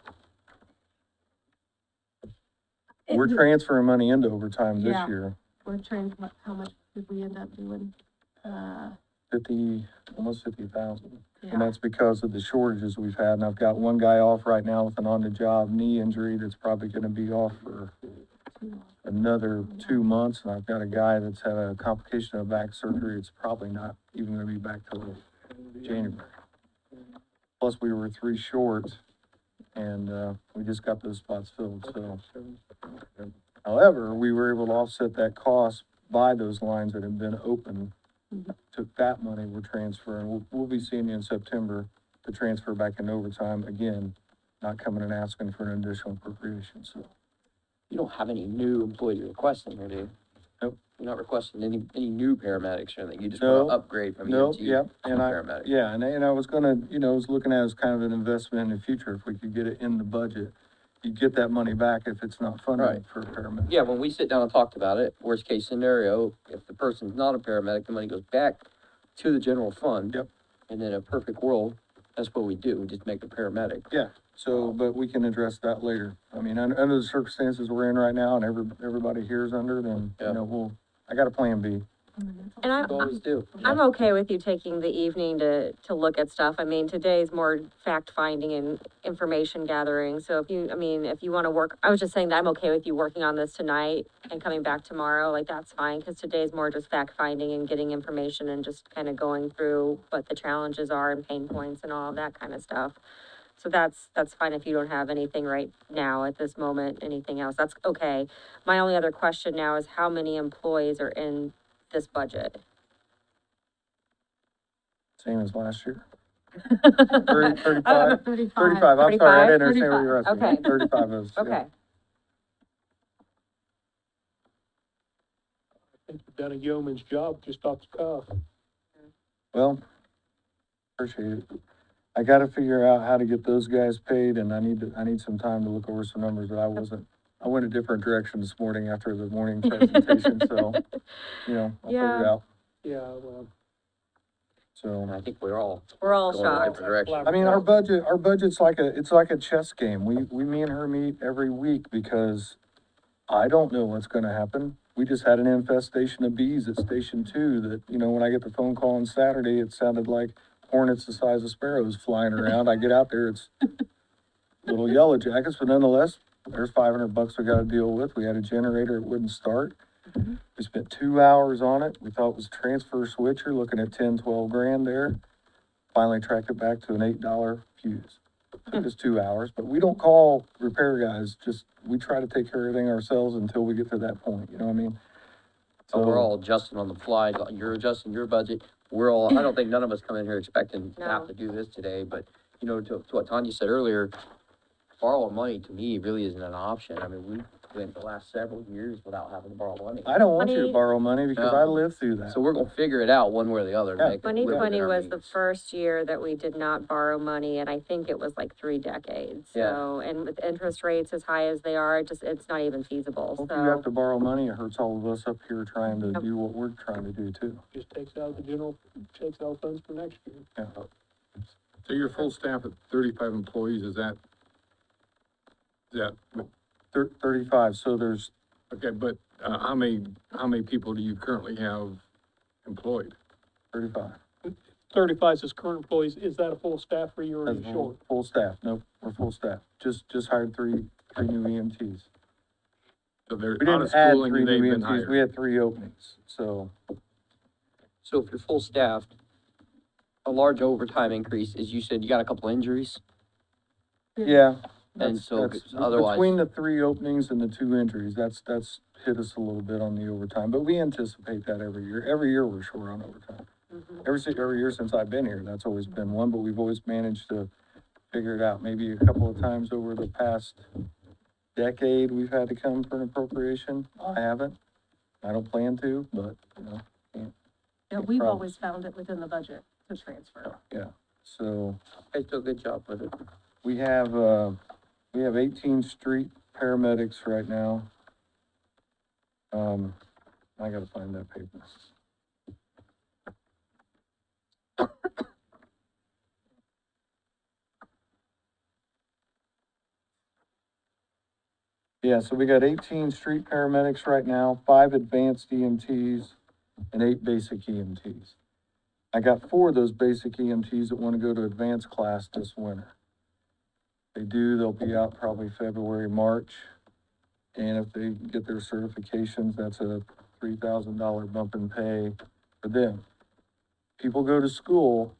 We're transferring money into overtime this Yeah. year, We're trying, how much did we end up doing? 50, almost 50,000. Yeah. And that's because of the shortages we've had, and I've got one guy off right now with an on-the-job knee injury that's probably gonna be off for another 2 months, and I've got a guy that's had a complication of back surgery, it's probably not even gonna be back till January. Plus, we were 3 short, and, we just got those spots filled, so. However, we were able to offset that cost by those lines that have been open. Took that money, we're transferring, we'll be seeing you in September to transfer back in overtime, again, not coming and asking for an additional appropriation, so. You don't have any new employee requesting here, do you? Nope. You're not requesting any new paramedics or anything, you just No. want to upgrade from Nope, EMT yep, to and paramedic? Yeah, and I was gonna, I was looking at it as kind of an investment in the future, if we could get it in the budget. You get that money back if it's not funded Right. for paramedics. Yeah, when we sit down and talked about it, worst case scenario, if the person's not a paramedic, the money goes back to the general fund. Yep. And in a perfect world, that's what we do, we just make a paramedic. Yeah, so, but we can address that later. I mean, under the circumstances we're in right now and everybody here's under, then, I got a plan B. And You always do. I'm okay with you taking the evening to look at stuff. I mean, today's more fact-finding and information gathering. So if you want to work, I was just saying that I'm okay with you working on this tonight and coming back tomorrow, like, that's fine, because today's more just fact-finding and getting information and just kind of going through what the challenges are and pain points and all of that kind of stuff. So that's fine if you don't have anything right now at this moment, anything else, that's okay. My only other question now is how many employees are in this budget? Same as last year. 35, 35, I'm sorry, I didn't understand what you were asking. Okay. 35 is, yeah. Okay, I think you've done a yeoman's job just off the cuff. Well, appreciate it. I gotta figure out how to get those guys paid, and I need some time to look over some numbers that I went a different direction this morning after the morning presentation, so, I'll figure it out, Yeah, well, so. And I think we're all we're all going in a shocked. different direction. I mean, our budget's like a chess game. Me and her meet every week because I don't know what's gonna happen. We just had an infestation of bees at Station 2 that, when I get the phone call on Saturday, it sounded like hornets the size of sparrows flying around. I get out there, it's little yellow jackets, but nonetheless, there's $500 we gotta deal with. We had a generator, it wouldn't start. We spent 2 hours on it. We thought it was a transfer switcher, looking at 10, 12 grand there. Finally tracked it back to an $8 fuse. Took us 2 hours, but we don't call repair guys, we try to take care of everything ourselves until we get to that point, you know what I mean? So we're all adjusting on the fly, you're adjusting your budget, I don't think none of us come in here expecting to have to do this today, but, to what Tanya said earlier, borrowing money to me really isn't an option. I mean, we went the last several years without having to borrow money. I don't want you to borrow money because I lived through that. So we're gonna figure it out one way or the other to Yeah. make it live 2020 within our was the means. first year that we did not borrow money, and I think it was like 3 decades. Yeah. So, and with interest rates as high as they are, it's not even feasible, If you have so. to borrow money, it hurts all of us up here trying to do what we're trying to do too. just takes out takes out funds for next year. Yeah. So your full staff at 35 employees, is that, 35, so there's, okay, but, how many people do you currently have employed? 35. 35 says current employees, is that a full staff for you or are you That's short? full staff, nope, we're full staff. Just hired three new EMTs. So they're We out of didn't add school 3 and they've new been EMTs, hired. we had 3 openings, so. So if you're full staffed, a large overtime increase, as you said, you got a couple injuries, Yeah. and that's- so that's- otherwise. Between the 3 openings and the 2 injuries, that's hit us a little bit on the overtime, but we anticipate that every year. Every year we're short on overtime. Every year since I've been here, that's always been one, but we've always managed to figure it out. Maybe a couple of times over the past decade, we've had to come for an appropriation. I haven't. I don't plan to, but, you know, can't. Yeah, can't we've promise. always found it within the budget to transfer. Yeah, so They do a good job with it. we have 18 street paramedics right now. I gotta find that paper. Yeah, so we got 18 street paramedics right now, 5 advanced EMTs, and 8 basic EMTs. I got 4 of those basic EMTs that want to go to advanced class this winter. They do, they'll be out probably February, March. And if they get their certifications, that's a $3,000 bump in pay for them. People go to school,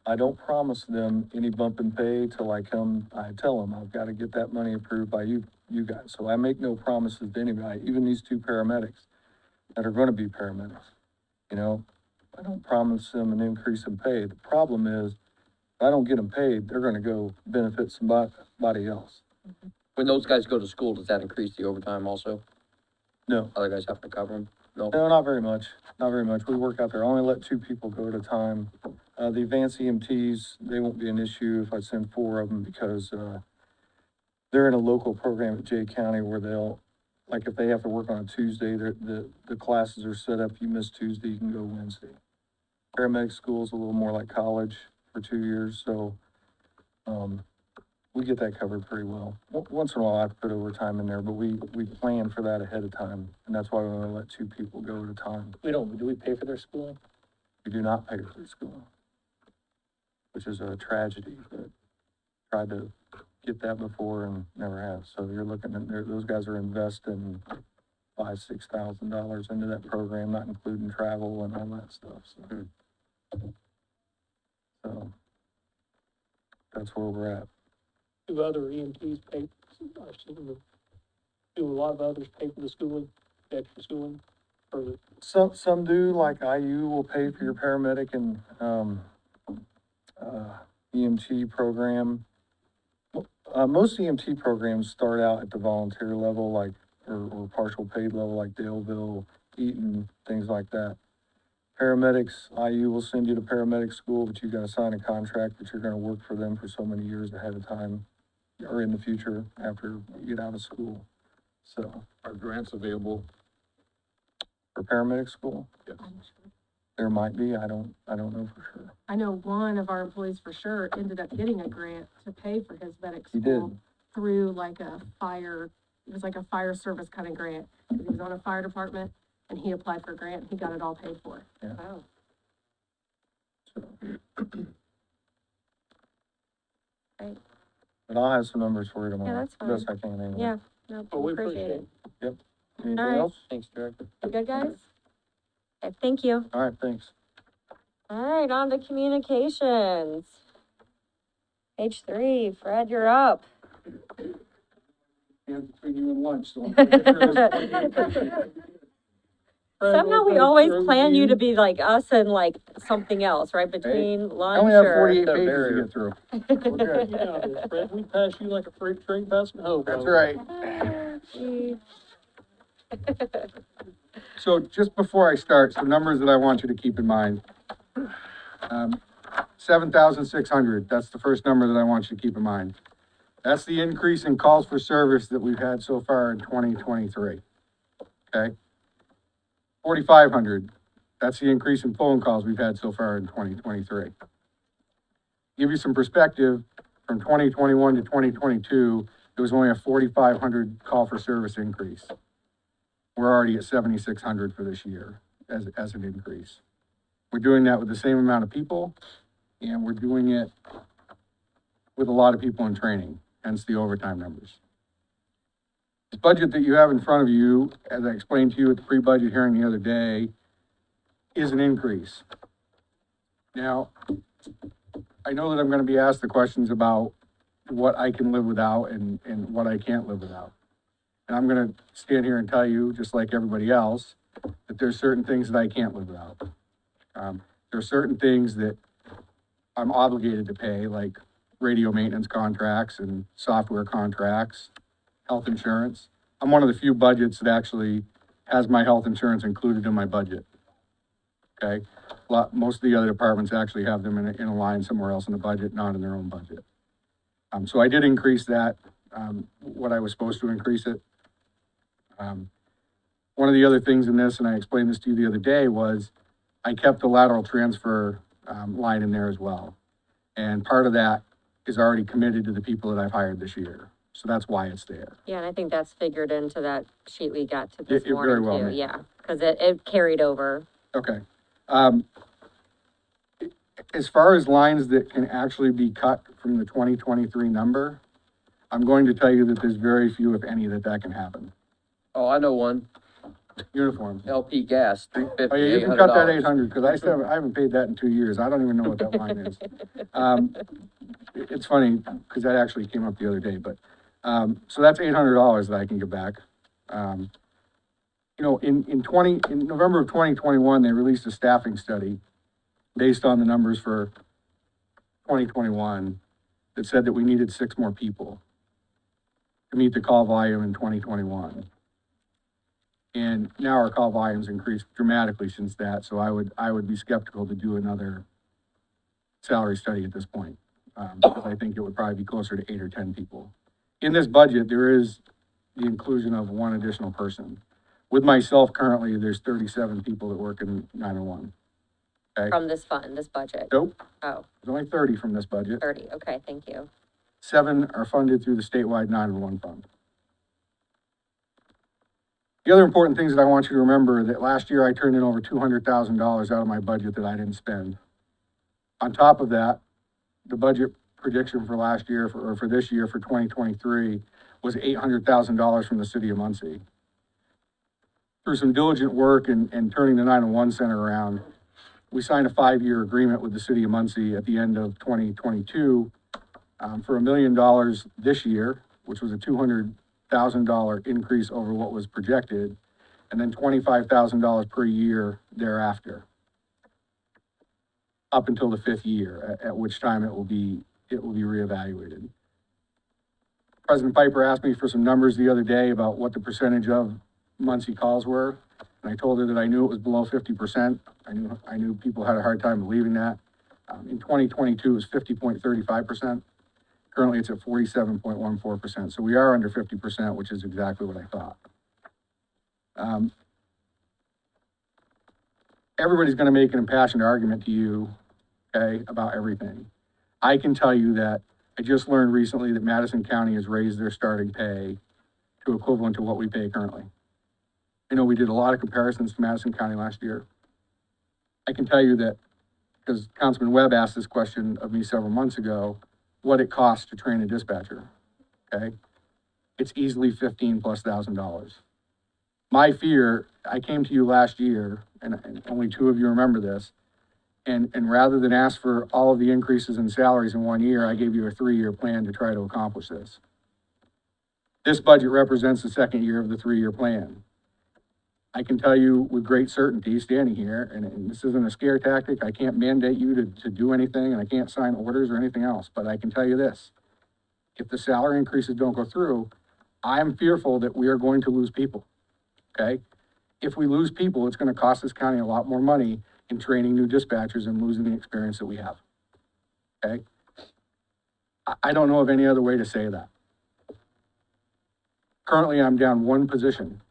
I don't promise them any bump in pay till I tell them, I've got to get that money approved by you guys. So I make no promises to anybody, even these 2 paramedics that are going to be paramedics. You know, I don't promise them an increase in pay. The problem is, if I don't get them paid, they're going to go benefit somebody else. When those guys go to school, does that increase the overtime also? No. Other guys have to cover them? No? No, not very much. Not very much. We work out there. I only let 2 people go at a time. The advanced EMTs, they won't be an issue if I send 4 of them because, they're in a local program at Jay County where they'll, like if they have to work on a Tuesday, the classes are set up. You miss Tuesday, you can go Wednesday. Paramedic school's a little more like college for 2 years, so, we get that covered pretty well. Once in a while, I have to put overtime in there, but we plan for that ahead of time, and that's why we only let 2 people go at a time. Do we pay for their schooling? We do not pay for school, which is a tragedy, but tried to get that before and never have. So you're looking at, those guys are investing $5,000-6,000 into that program, not including travel and all that stuff, so that's where we're at. Do other EMTs pay, do a lot of others pay for the schooling, the extra schooling? For the, Some do, like IU will pay for your paramedic and, EMT program. Most EMT programs start out at the volunteer level, like, or partial paid level, like Daleville, Eaton, things like that. Paramedics, IU will send you to paramedic school, but you gotta sign a contract that you're gonna work for them for so many years ahead of time, or in the future, after you get out of school, so. Are grants available? For paramedic school? Yes. There might be, I don't know for sure. I know one of our employees for sure ended up getting a grant to pay for his medic He school did. through like it was like a fire service kind of grant. He was on a fire department and he applied for a grant, and he got it all paid for. Yeah. Wow. Great. But I'll have some numbers for you tomorrow. Yeah, that's fine. Best I can anyway. Yeah, no, we appreciate it. Anything All right. else? Thanks, Director. You good, guys? Okay, thank you. All right, thanks. All right, on to communications. Page 3, Fred, you're up. Yeah, between you and lunch, so. Somehow we always plan you to be like us and like something else, right, between lunch I only have or. 48 pages to get through. We're good. yeah, Fred, we pass you like a freight train passing home. That's right. Geez. So just before I start, some numbers that I want you to keep in mind. 7,600, that's the first number that I want you to keep in mind. That's the increase in calls for service that we've had so far in 2023. Okay? 4,500, that's the increase in phone calls we've had so far in 2023. Give you some perspective, from 2021 to 2022, there was only a 4,500 call for service increase. We're already at 7,600 for this year as an increase. We're doing that with the same amount of people, and we're doing it with a lot of people in training, hence the overtime numbers. This budget that you have in front of you, as I explained to you at the pre-budget hearing the other day, is an increase. Now, I know that I'm gonna be asked the questions about what I can live without and what I can't live without. And I'm gonna stand here and tell you, just like everybody else, that there's certain things that I can't live without. There are certain things that I'm obligated to pay, like radio maintenance contracts and software contracts, health insurance. I'm one of the few budgets that actually has my health insurance included in my budget. Okay? Most of the other departments actually have them in a line somewhere else in the budget, not in their own budget. So I did increase that, what I was supposed to increase it. One of the other things in this, and I explained this to you the other day, was I kept the lateral transfer line in there as well. And part of that is already committed to the people that I've hired this year. So that's why it's there. Yeah, and I think that's figured into that sheet we got to this It very morning well too, may. yeah, because it carried over. Okay. As far as lines that can actually be cut from the 2023 number, I'm going to tell you that there's very few, if any, that can happen. Oh, I know one, Uniforms. LP gas, $350, Oh, yeah, you can cut that $800. 800, because I haven't paid that in 2 years. I don't even know what that line is. It's funny, because that actually came up the other day, but, so that's $800 that I can get back. You know, in November of 2021, they released a staffing study based on the numbers for 2021 that said that we needed 6 more people to meet the call volume in 2021. And now our call volume's increased dramatically since that, so I would be skeptical to do another salary study at this point. Because I think it would probably be closer to 8 or 10 people. In this budget, there is the inclusion of 1 additional person. With myself currently, there's 37 people that work in 911. Okay? From this fund, this budget? Nope, Oh, there's only 30 from this budget. 30, okay, thank you. 7 are funded through the statewide 911 fund. The other important things that I want you to remember are that last year I turned in over $200,000 out of my budget that I didn't spend. On top of that, the budget prediction for last year, for this year, for 2023, was $800,000 from the city of Muncie. Through some diligent work and turning the 911 center around, we signed a 5-year agreement with the city of Muncie at the end of 2022 for $1 million this year, which was a $200,000 increase over what was projected, and then $25,000 per year thereafter, up until the 5th year, at which time it will be reevaluated. President Piper asked me for some numbers the other day about what the percentage of Muncie calls were, and I told her that I knew it was below 50%. I knew people had a hard time believing that. In 2022, it was 50.35%. Currently, it's at 47.14%. So we are under 50%, which is exactly what I thought. Everybody's going to make an impassioned argument to you, okay, about everything. I can tell you that I just learned recently that Madison County has raised their starting pay to equivalent to what we pay currently. I know we did a lot of comparisons to Madison County last year. I can tell you that, because Councilman Webb asked this question of me several months ago, what it costs to train a dispatcher, okay? It's easily $15,000+. My fear, I came to you last year, and only 2 of you remember this, and rather than ask for all of the increases in salaries in 1 year, I gave you a 3-year plan to try to accomplish this. This budget represents the 2nd year of the 3-year plan. I can tell you with great certainty, standing here, and this isn't a scare tactic, I can't mandate you to do anything, and I can't sign orders or anything else, but I can tell you this. If the salary increases don't go through, I'm fearful that we are going to lose people, okay? If we lose people, it's gonna cost this county a lot more money in training new dispatchers and losing the experience that we have, okay? I don't know of any other way to say that. Currently, I'm down 1 position.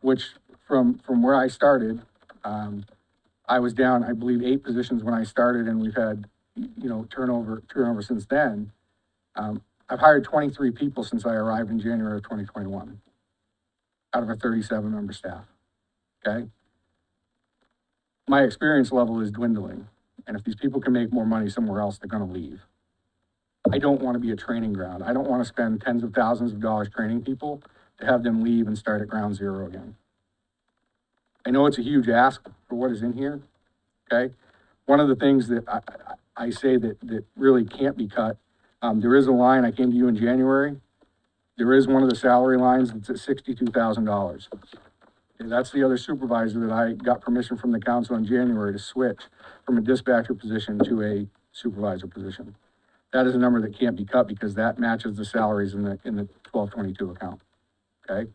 Which from where I started, I was down, I believe, 8 positions when I started, and we've had, you know, turnover since then. I've hired 23 people since I arrived in January of 2021, out of a 37-member staff, okay? My experience level is dwindling, and if these people can make more money somewhere else, they're gonna leave. I don't wanna be a training ground. I don't wanna spend tens of thousands of dollars training people to have them leave and start at ground zero again. I know it's a huge ask for what is in here, okay? One of the things that I say that really can't be cut, there is a line, I came to you in January, there is one of the salary lines that's at $62,000. And that's the other supervisor that I got permission from the council in January to switch from a dispatcher position to a supervisor position. That is a number that can't be cut because that matches the salaries in the 1222 account, okay?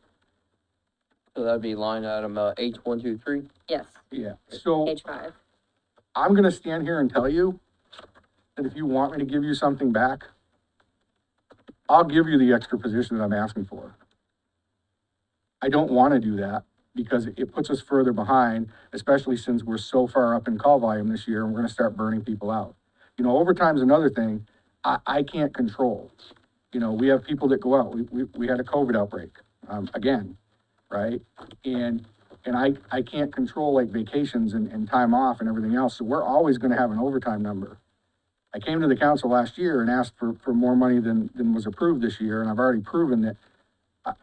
So that'd be line item, H123. Yes, Yeah, so page 5. I'm gonna stand here and tell you that if you want me to give you something back, I'll give you the extra position that I'm asking for. I don't wanna do that because it puts us further behind, especially since we're so far up in call volume this year and we're gonna start burning people out. You know, overtime's another thing I can't control. You know, we have people that go out. We had a COVID outbreak, again, right? And I can't control like vacations and time off and everything else, so we're always gonna have an overtime number. I came to the council last year and asked for more money than was approved this year, and I've already proven that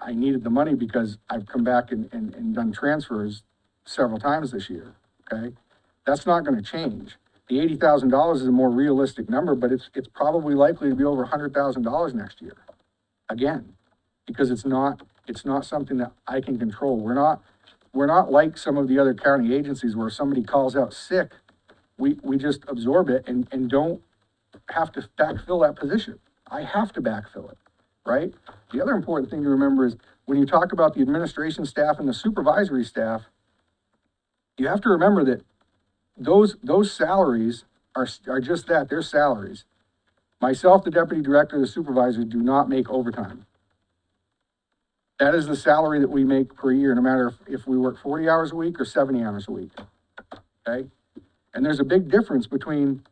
I needed the money because I've come back and done transfers several times this year, okay? That's not gonna change. The $80,000 is a more realistic number, but it's probably likely to be over $100,000 next year. Again, because it's not something that I can control. We're not like some of the other county agencies where if somebody calls out sick, we just absorb it and don't have to backfill that position. I have to backfill it, right? The other important thing to remember is when you talk about the administration staff and the supervisory staff, you have to remember that those salaries are just that, they're salaries. Myself, the deputy director, the supervisor do not make overtime. That is the salary that we make per year, no matter if we work 40 hours a week or 70 hours a week, okay? And there's a big difference between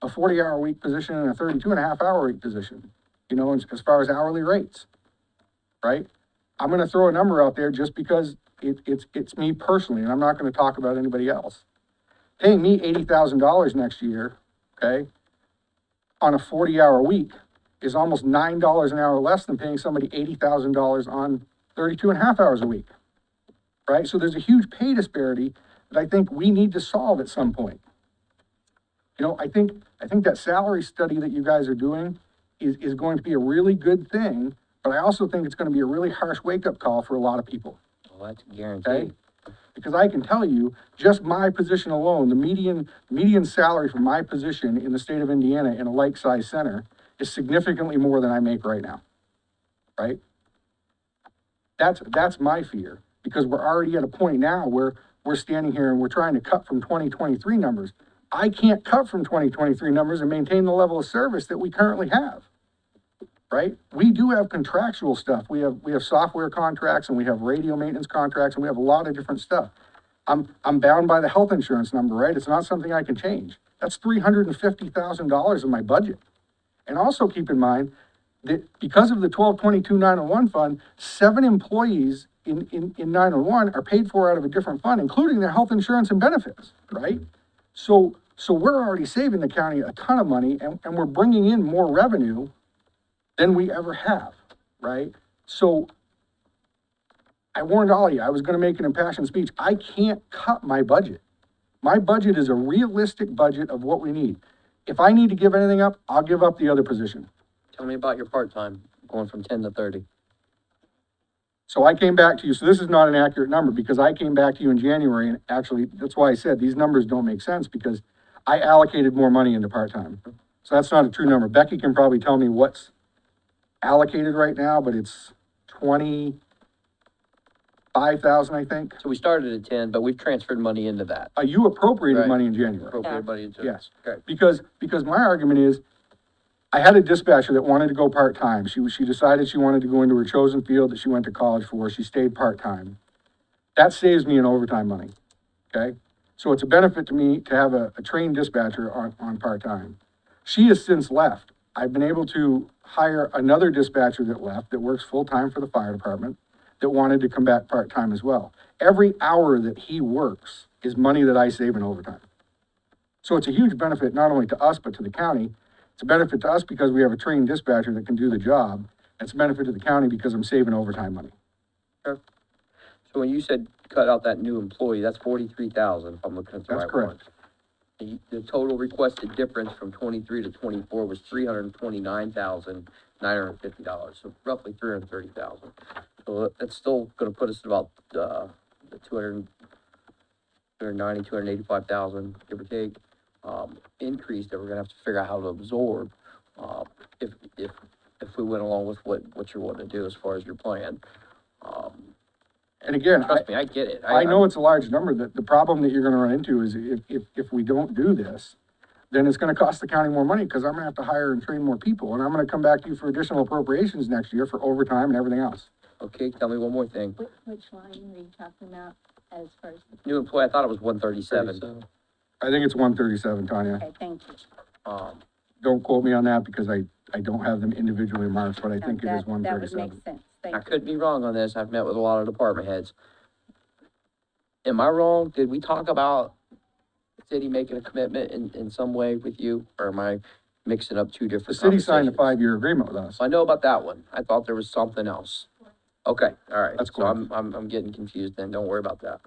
a 40-hour-a-week position and a 32-and-a-half-hour-a-week position, you know, as far as hourly rates, right? I'm gonna throw a number out there just because it's me personally, and I'm not gonna talk about anybody else. Paying me $80,000 next year, okay, on a 40-hour week is almost $9 an hour less than paying somebody $80,000 on 32 and a half hours a week, right? So there's a huge pay disparity that I think we need to solve at some point. You know, I think that salary study that you guys are doing is going to be a really good thing, but I also think it's gonna be a really harsh wake-up call for a lot of people. Well, that's Okay? guaranteed. Because I can tell you, just my position alone, the median salary for my position in the state of Indiana in a like-sized center is significantly more than I make right now, right? That's my fear, because we're already at a point now where we're standing here and we're trying to cut from 2023 numbers. I can't cut from 2023 numbers and maintain the level of service that we currently have. Right? We do have contractual stuff. We have software contracts and we have radio maintenance contracts and we have a lot of different stuff. I'm bound by the health insurance number, right? It's not something I can change. That's $350,000 of my budget. And also keep in mind that because of the 1222 901 fund, 7 employees in 901 are paid for out of a different fund, including their health insurance and benefits, right? So we're already saving the county a ton of money and we're bringing in more revenue than we ever have, right? So I warned all of you, I was gonna make an impassioned speech. I can't cut my budget. My budget is a realistic budget of what we need. If I need to give anything up, I'll give up the other position. Tell me about your part-time, going from 10 to 30. So I came back to you, so this is not an accurate number because I came back to you in January and actually, that's why I said these numbers don't make sense because I allocated more money into part-time. So that's not a true number. Becky can probably tell me what's allocated right now, but it's 25,000, I think. So we started at 10, but we've transferred money into that. You appropriated Right. money in January. Appropriated money into it. Yes. Okay. Because my argument is, I had a dispatcher that wanted to go part-time. She decided she wanted to go into her chosen field that she went to college for. She stayed part-time. That saves me in overtime money, okay? So it's a benefit to me to have a trained dispatcher on part-time. She has since left. I've been able to hire another dispatcher that left, that works full-time for the fire department, that wanted to come back part-time as well. Every hour that he works is money that I save in overtime. So it's a huge benefit, not only to us, but to the county. It's a benefit to us because we have a trained dispatcher that can do the job. It's a benefit to the county because I'm saving overtime money. Sure. So when you said cut out that new employee, that's 43,000, if I'm looking at the That's right correct. one. The total requested difference from 23 to 24 was $329,950, so roughly 330,000. So that's still gonna put us at about, the $285,000, give or take, increase that we're gonna have to figure out how to absorb, if, if, if we went along with what you're wanting to do as far as your plan. And again, Trust me, I get it. I know it's a large number. The problem that you're gonna run into is if we don't do this, then it's gonna cost the county more money, because I'm gonna have to hire and train more people, and I'm gonna come back to you for additional appropriations next year for overtime and everything else. Okay, tell me one more thing. Which line are you talking about as far as? New employee, I thought it was 137. I think it's 137, Tanya. Okay, thank you. Don't quote me on that, because I don't have them individually marked, but I No, think it is that would 137. make sense. I Thank you. could be wrong on this. I've met with a lot of department heads. Am I wrong? Did we talk about the city making a commitment in some way with you, or am I mixing up two different The city signed a conversations? 5-year agreement with us. I know about that one. I thought there was something else. Okay, all right. That's So I'm getting confused then. Don't worry about that.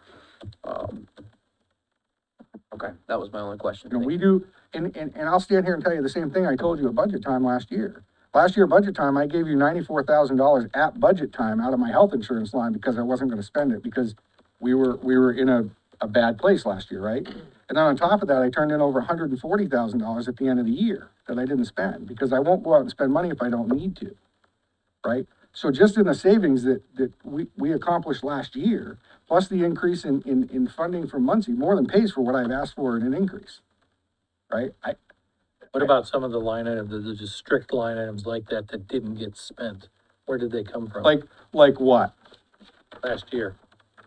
Okay, that was my only question. You know, Thank we you. do, and I'll stand here and tell you the same thing I told you at budget time last year. Last year, budget time, I gave you $94,000 at budget time out of my health insurance line, because I wasn't gonna spend it, because we were in a bad place last year, right? And then on top of that, I turned in over $140,000 at the end of the year that I didn't spend, because I won't go out and spend money if I don't need to, right? So just in the savings that we accomplished last year, plus the increase in funding from Muncie, more than pays for what I've asked for in an increase, right? What about some of the line items, the just strict line items like that that didn't get spent? Where did they come from? Like what? Last year?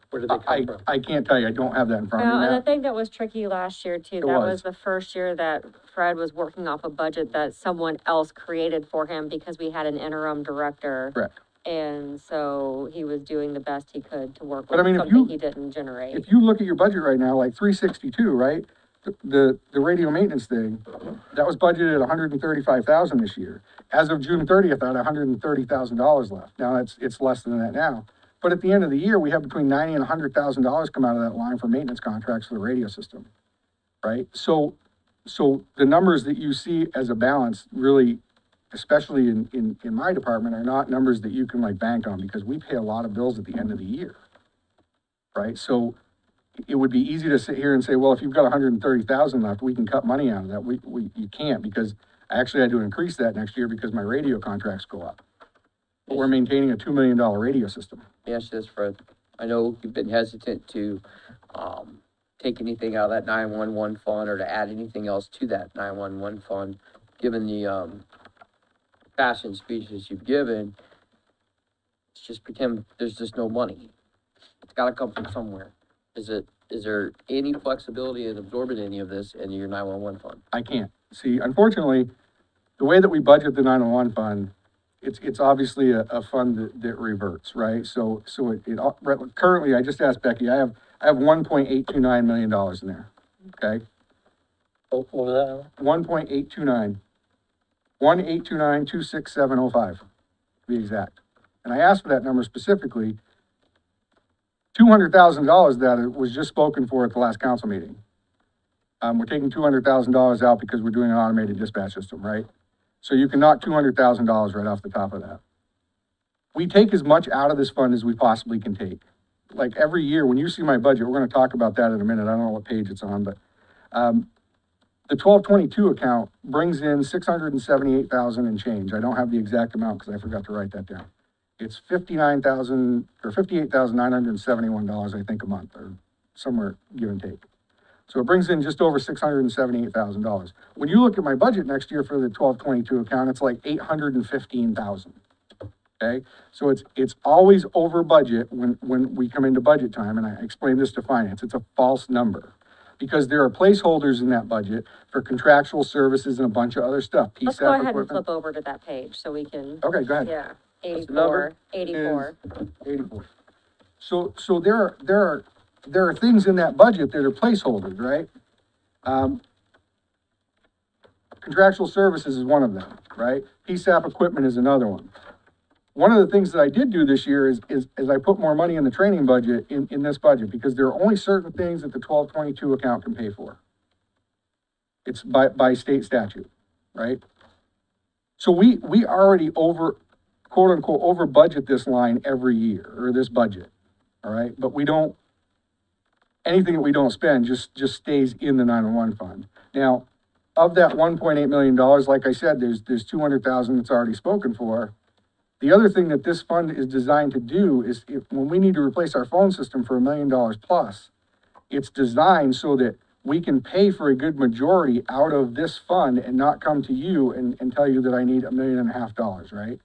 Where did they come from? I can't tell you, I don't have that in front of Well, me and I now. think that was tricky last year too. It That was. was the first year that Fred was working off a budget that someone else created for him, because we had an interim director. Correct. And so he was doing the best he could to work But I with mean, if something you- he didn't generate. If you look at your budget right now, like 362, right? The radio maintenance thing, that was budgeted at 135,000 this year. As of June 30th, I had $130,000 left. Now, it's less than that now. But at the end of the year, we have between $90,000 and $100,000 come out of that line for maintenance contracts for the radio system, right? So the numbers that you see as a balance really, especially in my department, are not numbers that you can like bank on, because we pay a lot of bills at the end of the year, right? So it would be easy to sit here and say, well, if you've got 130,000 left, we can cut money out of that. You can't, because I actually had to increase that next year because my radio contracts go up. But we're maintaining a $2 million radio system. Let me ask you this, Fred. I know you've been hesitant to, take anything out of that 911 fund or to add anything else to that 911 fund, given the, passion speeches you've given. It's just pretend there's just no money. It's gotta come from somewhere. Is there any flexibility in absorbing any of this in your 911 fund? I can't. See, unfortunately, the way that we budget the 911 fund, it's obviously a fund that reverts, right? So currently, I just asked Becky, I have $1.829 million in there, okay? What was that? 1.829. 1.829,26705, to be exact. And I asked for that number specifically. $200,000 of that was just spoken for at the last council meeting. We're taking $200,000 out because we're doing an automated dispatch system, right? So you can knock $200,000 right off the top of that. We take as much out of this fund as we possibly can take. Like every year, when you see my budget, we're gonna talk about that in a minute. I don't know what page it's on, but, the 1222 account brings in 678,000 and change. I don't have the exact amount because I forgot to write that down. It's $58,971, I think, a month, or somewhere give and take. So it brings in just over $678,000. When you look at my budget next year for the 1222 account, it's like $815,000. Okay, so it's always over budget when we come into budget time, and I explained this to finance. It's a false number, because there are placeholders in that budget for contractual services and a bunch of other stuff. Let's PSAP go ahead and equipment. flip over to that page so we can. Okay, go ahead. Yeah, What's the number? 84. 84. So there are things in that budget that are placeholders, right? Contractual services is one of them, right? PSAP equipment is another one. One of the things that I did do this year is I put more money in the training budget, in this budget, because there are only certain things that the 1222 account can pay for. It's by state statute, right? So we already quote unquote, over budget this line every year, or this budget, all right? But we don't anything that we don't spend just stays in the 911 fund. Now, of that $1.8 million, like I said, there's 200,000 that's already spoken for. The other thing that this fund is designed to do is when we need to replace our phone system for $1 million plus, it's designed so that we can pay for a good majority out of this fund and not come to you and tell you that I need $1.5 million, right?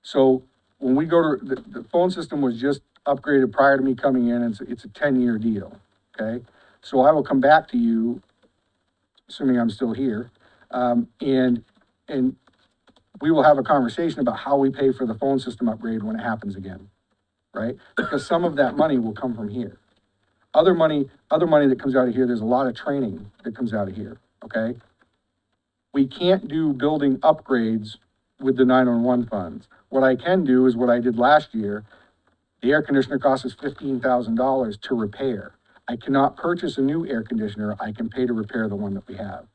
So when we go to, the phone system was just upgraded prior to me coming in, it's a 10-year deal, okay? So I will come back to you, assuming I'm still here, and we will have a conversation about how we pay for the phone system upgrade when it happens again, right? Because some of that money will come from here. Other money that comes out of here, there's a lot of training that comes out of here, okay? We can't do building upgrades with the 911 funds. What I can do is what I did last year. The air conditioner costs us $15,000 to repair. I cannot purchase a new air conditioner. I can pay to repair the one that we have.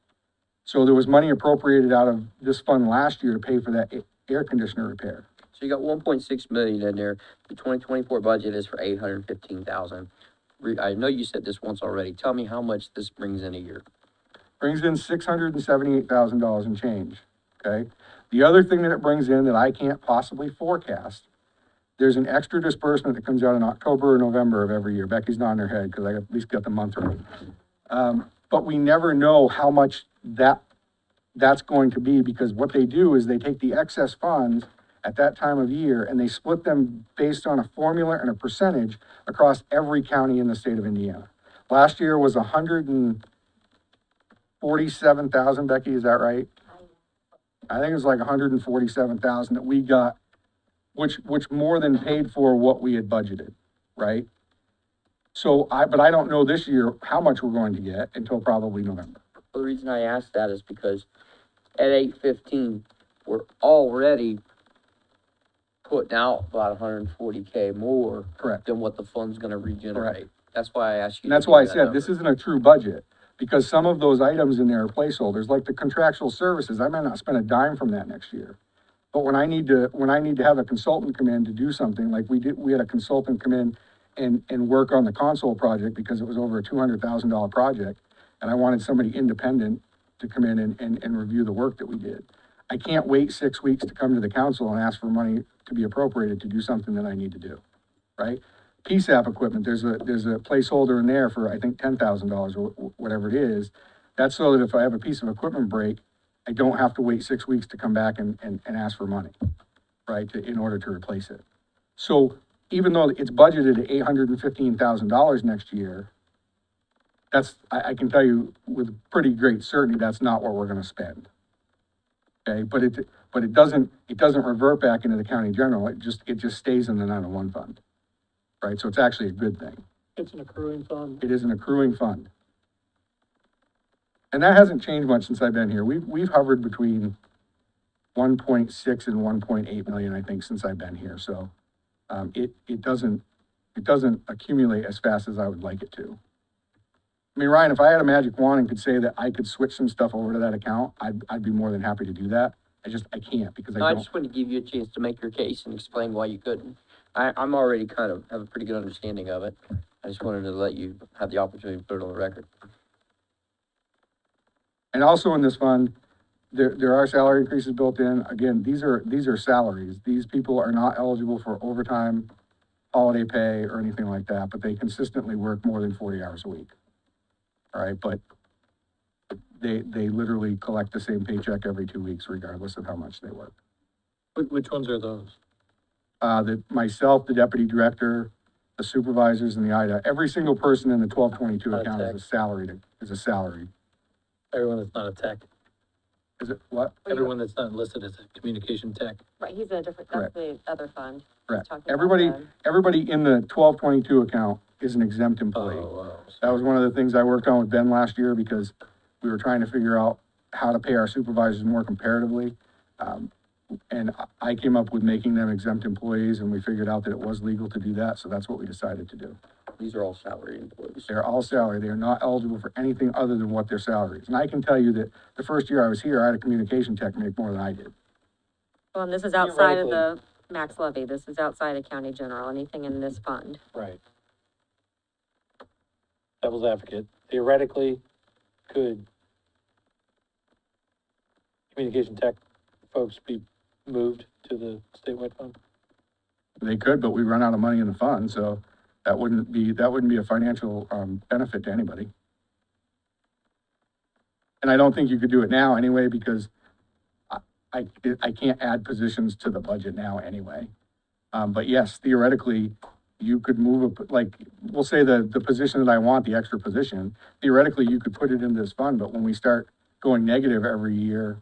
So there was money appropriated out of this fund last year to pay for that air conditioner repair. So you got 1.6 million in there. The 2024 budget is for 815,000. I know you said this once already. Tell me how much this brings in a year. Brings in $678,000 and change, okay? The other thing that it brings in that I can't possibly forecast, there's an extra disbursement that comes out in October or November of every year. Becky's nodding her head because I at least got the month right. But we never know how much that's going to be, because what they do is they take the excess funds at that time of year and they split them based on a formula and a percentage across every county in the state of Indiana. Last year was 147,000, Becky, is that right? I think it was like 147,000 that we got, which more than paid for what we had budgeted, right? So but I don't know this year how much we're going to get until probably November. Well, the reason I asked that is because at 815, we're already putting out about 140K more. Correct. Than what the fund's gonna regenerate. Correct. That's why I asked you. And that's why I said this isn't a true budget, because some of those items in there are placeholders, like the contractual services. I might not spend a dime from that next year. But when I need to have a consultant come in to do something, like we had a consultant come in and work on the console project because it was over a $200,000 project. And I wanted somebody independent to come in and review the work that we did. I can't wait 6 weeks to come to the council and ask for money to be appropriated to do something that I need to do, right? PSAP equipment, there's a placeholder in there for, I think, $10,000 or whatever it is. That's so that if I have a piece of equipment break, I don't have to wait 6 weeks to come back and ask for money, right, in order to replace it. So even though it's budgeted at $815,000 next year, I can tell you with pretty great certainty, that's not what we're gonna spend. Okay, but it doesn't revert back into the county general, it just stays in the 901 fund, right? So it's actually a good thing. It's an accruing fund. It is an accruing fund. And that hasn't changed much since I've been here. We've hovered between 1.6 and 1.8 million, I think, since I've been here. So, it doesn't accumulate as fast as I would like it to. I mean, Ryan, if I had a magic wand and could say that I could switch some stuff over to that account, I'd be more than happy to do that. I can't because I just wanted to give you a chance to make your case and explain why you couldn't. I'm already kind of have a pretty good understanding of it. I just wanted to let you have the opportunity to put it on the record. And also in this fund, there are salary increases built in. Again, these are salaries. These people are not eligible for overtime, holiday pay, or anything like that, but they consistently work more than 40 hours a week. All right, but they literally collect the same paycheck every 2 weeks, regardless of how much they work. Which ones are those? Myself, the deputy director, the supervisors, and the IDA. Every single person in the 1222 account is a salary. Everyone that's not a tech. Is it what? Everyone that's not listed as a communication tech. Right, he's in a different, that's the other fund. Correct. Talking about Everybody in the 1222 account is an exempt employee. That was one of the things I worked on with Ben last year because we were trying to figure out how to pay our supervisors more comparatively. And I came up with making them exempt employees, and we figured out that it was legal to do that, so that's what we decided to do. These are all salary employees. They're all salary. They are not eligible for anything other than what their salary is. And I can tell you that the first year I was here, I had a communication tech make more than I did. Well, and this is outside of the max levy. This is outside of county general, anything in this fund. Right. devil's advocate, theoretically, could communication tech folks be moved to the statewide fund? They could, but we run out of money in the fund, so that wouldn't be a financial, benefit to anybody. And I don't think you could do it now anyway, because I can't add positions to the budget now anyway. But yes, theoretically, you could move, like, we'll say the position that I want, the extra position, theoretically, you could put it in this fund, but when we start going negative every year,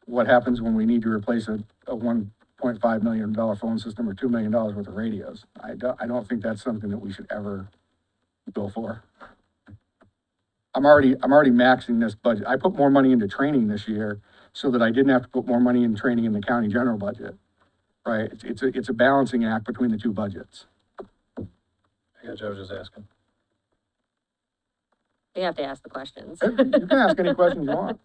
what happens when we need to replace a $1.5 million phone system or $2 million worth of radios? I don't think that's something that we should ever go for. I'm already maxing this budget. I put more money into training this year so that I didn't have to put more money in training in the county general budget, right? It's a balancing act between the two budgets. I got you, I was just asking. You have to ask the questions. You can ask any questions you want.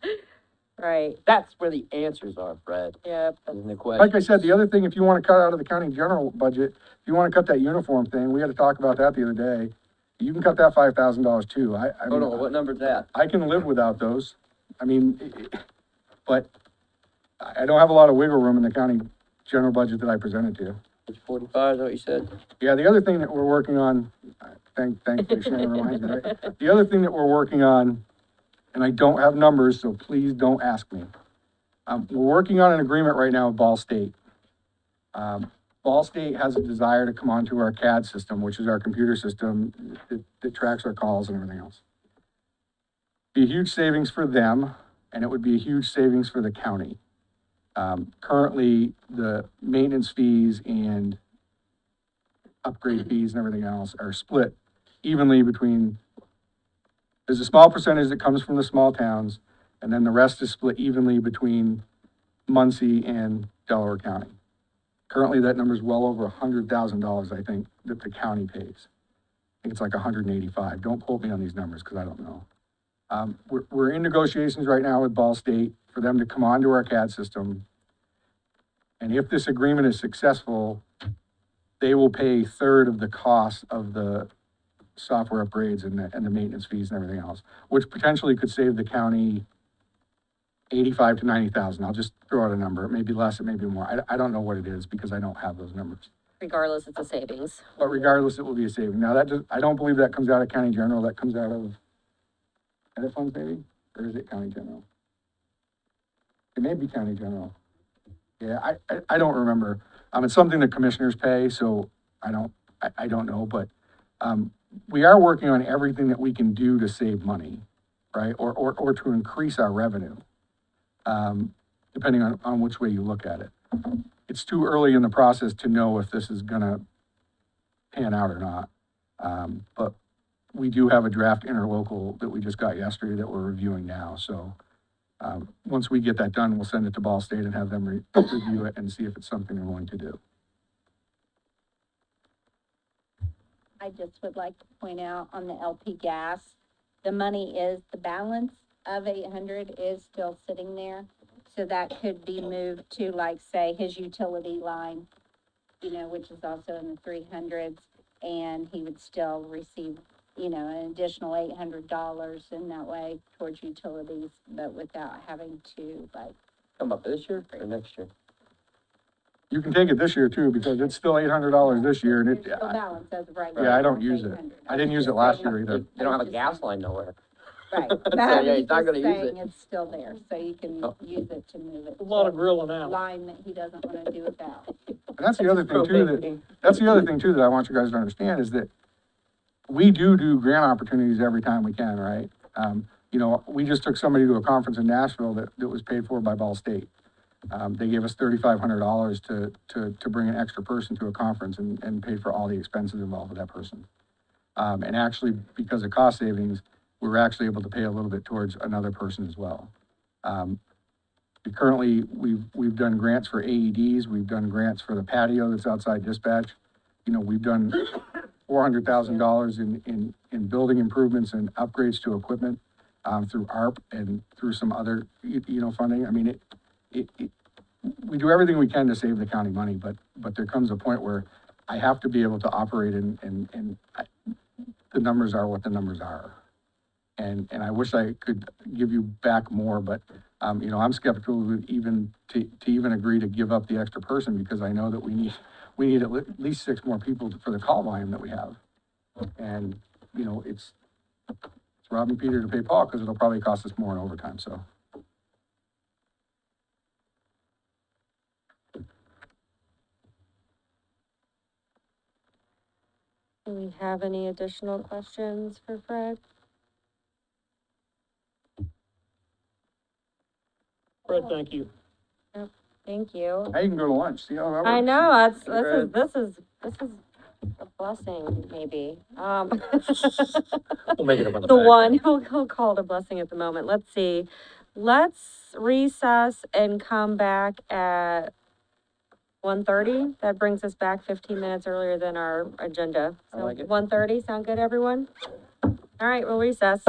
Right, That's where the answers are, Fred, yep. in the question. Like I said, the other thing, if you want to cut out of the county general budget, if you want to cut that uniform thing, we had to talk about that the other day. You can cut that $5,000 too. Hold on, what number's that? I can live without those. I mean, but I don't have a lot of wiggle room in the county general budget that I presented to you. It's 45, is that what you said? Yeah, the other thing that we're working on, thankfully Shannon reminds me, right? The other thing that we're working on, and I don't have numbers, so please don't ask me. We're working on an agreement right now with Ball State. Ball State has a desire to come onto our CAD system, which is our computer system that tracks our calls and everything else. Be a huge savings for them, and it would be a huge savings for the county. Currently, the maintenance fees and upgrade fees and everything else are split evenly between, there's a small percentage that comes from the small towns, and then the rest is split evenly between Muncie and Delaware County. Currently, that number is well over $100,000, I think, that the county pays. I think it's like 185. Don't quote me on these numbers because I don't know. We're in negotiations right now with Ball State for them to come onto our CAD system. And if this agreement is successful, they will pay a third of the cost of the software upgrades and the maintenance fees and everything else, which potentially could save the county 85 to 90,000. I'll just throw out a number. It may be less, it may be more. I don't know what it is because I don't have those numbers. Regardless, it's a savings. But regardless, it will be a saving. Now, I don't believe that comes out of county general. That comes out of edit funds maybe? Or is it county general? It may be county general. Yeah, I don't remember. It's something the commissioners pay, so I don't know, but, we are working on everything that we can do to save money, right? Or to increase our revenue, depending on which way you look at it. It's too early in the process to know if this is gonna pan out or not. But we do have a draft interlocal that we just got yesterday that we're reviewing now, so, once we get that done, we'll send it to Ball State and have them review it and see if it's something they're going to do. I just would like to point out on the LP gas, the money is, the balance of 800 is still sitting there. So that could be moved to, like, say, his utility line, you know, which is also in the 300s. And he would still receive, you know, an additional $800 in that way towards utilities, but without having to, like. Come up this year or next year? You can take it this year too, because it's still $800 this year and it, There's still balance as of right now. yeah, I don't use it. 800. I didn't use it last year either. They don't have a gas line nowhere. Right. So, But yeah, I'm he's not just gonna use saying it. it's still there, so you can Oh. use it to move it. A lot of to grilling a out. line that he doesn't wanna do without. And that's the other thing too, that's the other thing too that I want you guys to understand is that we do grant opportunities every time we can, right? You know, we just took somebody to a conference in Nashville that was paid for by Ball State. They gave us $3,500 to bring an extra person to a conference and paid for all the expenses involved with that person. And actually, because of cost savings, we were actually able to pay a little bit towards another person as well. Currently, we've done grants for AEDs, we've done grants for the patio that's outside dispatch. You know, we've done $400,000 in building improvements and upgrades to equipment, through ARP and through some other, you know, funding. I mean, we do everything we can to save the county money, but there comes a point where I have to be able to operate and the numbers are what the numbers are. And I wish I could give you back more, but, you know, I'm skeptical with even, to even agree to give up the extra person, because I know that we need at least 6 more people for the call volume that we have. And, you know, it's robbing Peter to pay Paul, because it'll probably cost us more in overtime, so. Do we have any additional questions for Fred? Fred, thank you. Yep, thank you. Now you can go to lunch, see how that works? I know, this Fred. is a blessing, maybe. We'll make it up on the The back one, end. he'll call it a blessing at the moment. Let's see. Let's recess and come back at 1:30. That brings us back 15 minutes earlier than our agenda. I like it. 1:30, sound good, everyone? All right, we'll recess.